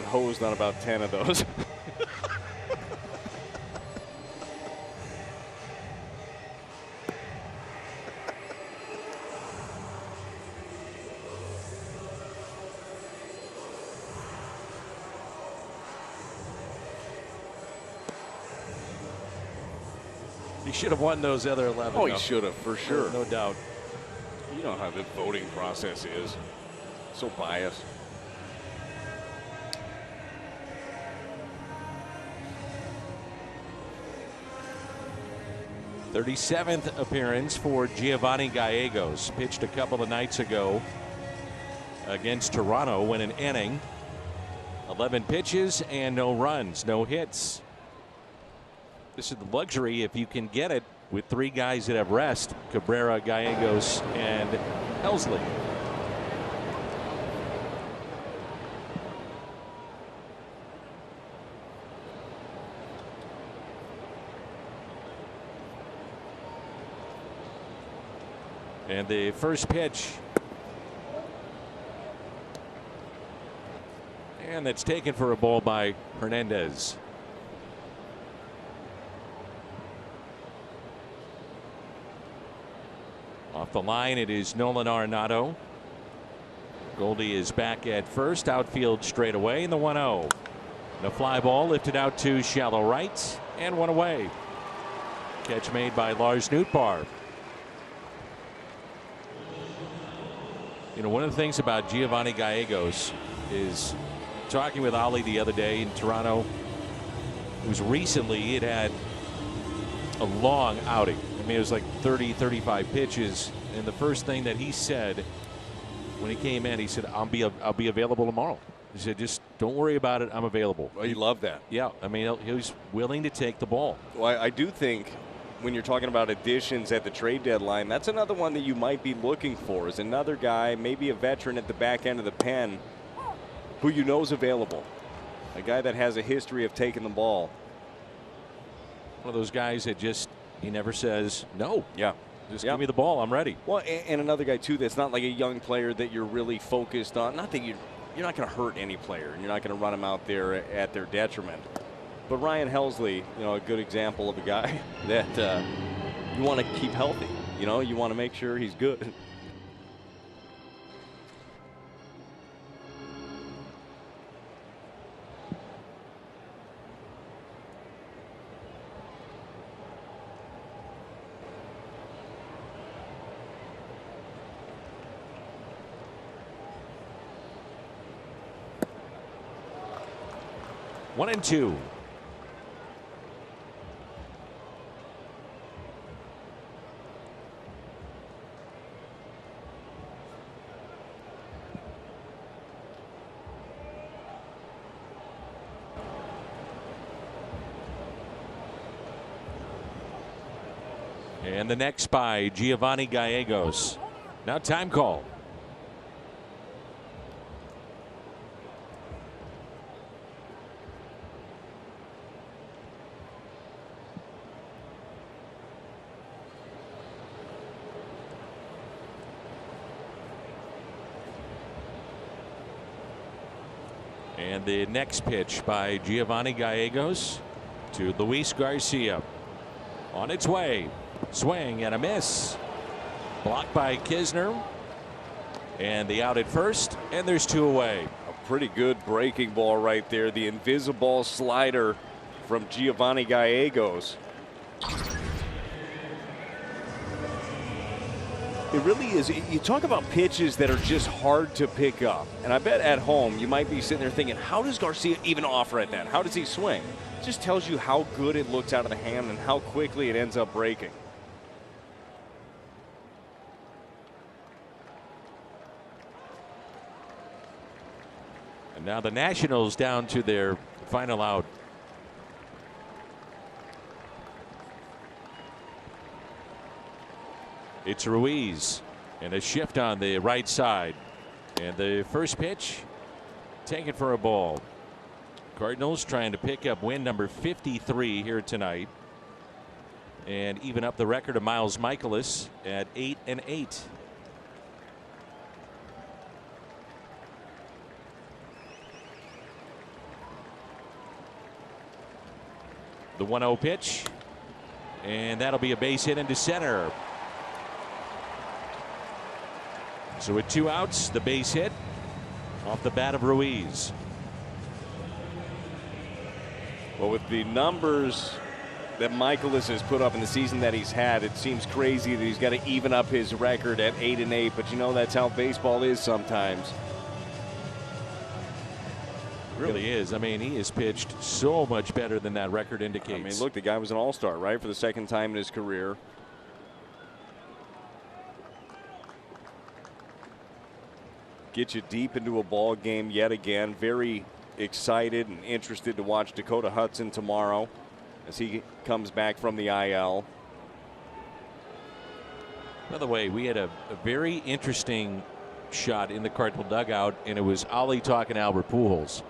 [SPEAKER 3] hosed on about 10 of those.
[SPEAKER 1] He should have won those other 11.
[SPEAKER 3] Oh, he should have, for sure.
[SPEAKER 1] No doubt.
[SPEAKER 3] You know how the voting process is. So biased.
[SPEAKER 1] '37th appearance for Giovanni Gallegos. Pitched a couple of nights ago against Toronto, went an inning. 11 pitches and no runs, no hits. This is the luxury, if you can get it, with three guys that have rest: Cabrera, Gallegos, and Helsley. And the first pitch. And that's taken for a ball by Hernandez. Off the line, it is Nolan Arenado. Goldie is back at first. Outfield straight away in the 1-0. The fly ball lifted out to shallow right and one away. Catch made by Lars Nootbaar. You know, one of the things about Giovanni Gallegos is, talking with Ali the other day in Toronto, it was recently he had a long outing. I mean, it was like 30, 35 pitches. And the first thing that he said when he came in, he said, I'll be available tomorrow. He said, just don't worry about it. I'm available.
[SPEAKER 3] Well, you love that.
[SPEAKER 1] Yeah. I mean, he was willing to take the ball.
[SPEAKER 3] Well, I do think when you're talking about additions at the trade deadline, that's another one that you might be looking for, is another guy, maybe a veteran at the back end of the pen, who you know is available. A guy that has a history of taking the ball.
[SPEAKER 1] One of those guys that just, he never says no.
[SPEAKER 3] Yeah.
[SPEAKER 1] Just give me the ball. I'm ready.
[SPEAKER 3] Well, and another guy, too, that's not like a young player that you're really focused on. Not that you're not going to hurt any player. You're not going to run them out there at their detriment. But Ryan Helsley, a good example of a guy that you want to keep healthy. You want to make sure he's good.
[SPEAKER 1] One and two. And the next by Giovanni Gallegos. Now time call. And the next pitch by Giovanni Gallegos to Luis Garcia. On its way. Swing and a miss. Blocked by Kisner. And the out at first. And there's two away.
[SPEAKER 3] A pretty good breaking ball right there. The invisible slider from Giovanni Gallegos. It really is. You talk about pitches that are just hard to pick up. And I bet at home you might be sitting there thinking, how does Garcia even offer at that? How does he swing? It just tells you how good it looks out of the hand and how quickly it ends up breaking.
[SPEAKER 1] And now the Nationals down to their final out. It's Ruiz and a shift on the right side. And the first pitch taken for a ball. Cardinals trying to pick up win number 53 here tonight. And even up the record of Miles Michaelis at 8-8. The 1-0 pitch. And that'll be a base hit into center. So with two outs, the base hit off the bat of Ruiz.
[SPEAKER 3] Well, with the numbers that Michaelis has put up in the season that he's had, it seems crazy that he's got to even up his record at 8-8. But that's how baseball is sometimes.
[SPEAKER 1] It really is. I mean, he has pitched so much better than that record indicates.
[SPEAKER 3] I mean, look, the guy was an all-star, right, for the second time in his career. Get you deep into a ball game yet again. Very excited and interested to watch Dakota Hudson tomorrow as he comes back from the IL.
[SPEAKER 1] By the way, we had a very interesting shot in the Cardinal dugout, and it was Ollie talking to Albert Pujols.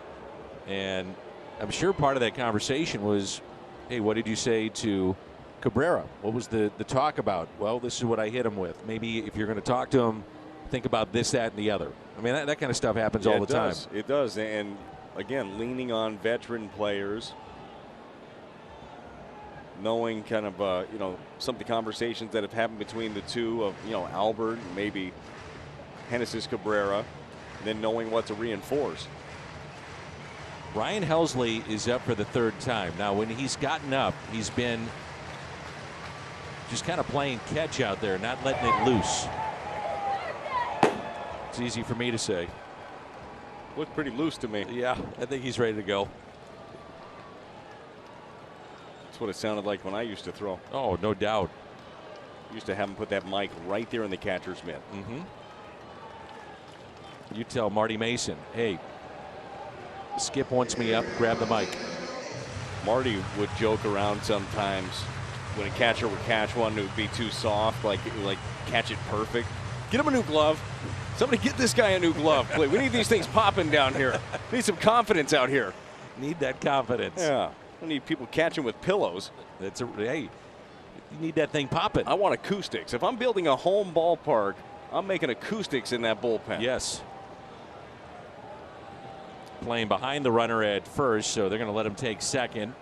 [SPEAKER 1] And I'm sure part of that conversation was, hey, what did you say to Cabrera? What was the talk about? Well, this is what I hit him with. Maybe if you're going to talk to him, think about this, that, and the other. I mean, that kind of stuff happens all the time.
[SPEAKER 3] It does. And again, leaning on veteran players, knowing kind of, some of the conversations that have happened between the two of, Albert and maybe Genesis Cabrera, and then knowing what to reinforce.
[SPEAKER 1] Ryan Helsley is up for the third time. Now, when he's gotten up, he's been just kind of playing catch out there, not letting it loose. It's easy for me to say.
[SPEAKER 3] Looked pretty loose to me.
[SPEAKER 1] Yeah, I think he's ready to go.
[SPEAKER 3] That's what it sounded like when I used to throw.
[SPEAKER 1] Oh, no doubt.
[SPEAKER 3] Used to have him put that mic right there in the catcher's mitt.
[SPEAKER 1] Mm-hmm. You tell Marty Mason, hey, Skip wants me up, grab the mic.
[SPEAKER 3] Marty would joke around sometimes when a catcher would catch one, it would be too soft, like catch it perfect. Get him a new glove. Somebody get this guy a new glove, please. We need these things popping down here. We need some confidence out here.
[SPEAKER 1] Need that confidence.
[SPEAKER 3] Yeah. We need people catching with pillows.
[SPEAKER 1] Hey, you need that thing popping.
[SPEAKER 3] I want acoustics. If I'm building a home ballpark, I'm making acoustics in that bullpen.
[SPEAKER 1] Yes. playing behind the runner at first, so they're going to let him take second.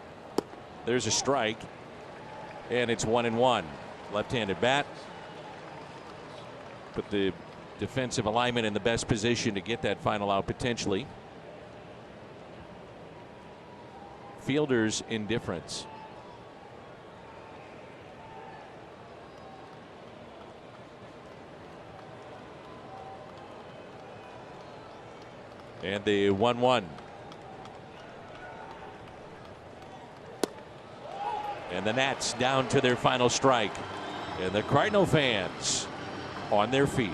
[SPEAKER 1] There's a strike, and it's 1-1. Left-handed bat. Put the defensive alignment in the best position to get that final out potentially. Fielder's indifference. And the 1-1. And the Nats down to their final strike. And the Cardinal fans on their feet.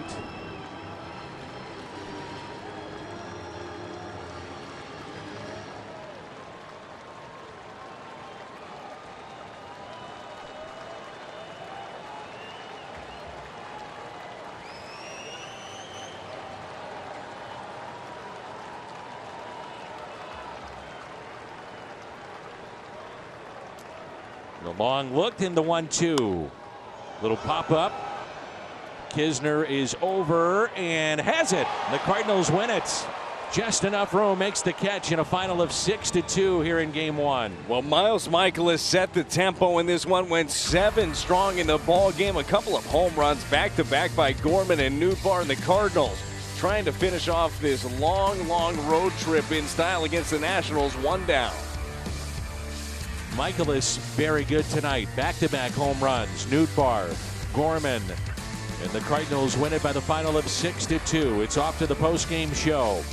[SPEAKER 1] The long look in the 1-2. Little pop up. Kisner is over and has it. The Cardinals win it. Just enough room, makes the catch in a final of 6-2 here in game one.
[SPEAKER 3] Well, Miles Michaelis set the tempo in this one, went 7 strong in the ball game. A couple of home runs back-to-back by Gorman and Nootbaar, and the Cardinals trying to finish off this long road trip in style against the Nationals, 1 down.
[SPEAKER 1] Michaelis very good tonight. Back-to-back home runs. Nootbaar, Gorman, and the Cardinals win it by the final of 6-2. It's off to the post-game show.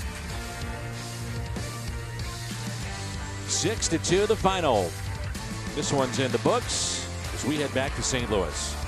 [SPEAKER 1] 6-2 the final. This one's in the books as we head back to St. Louis.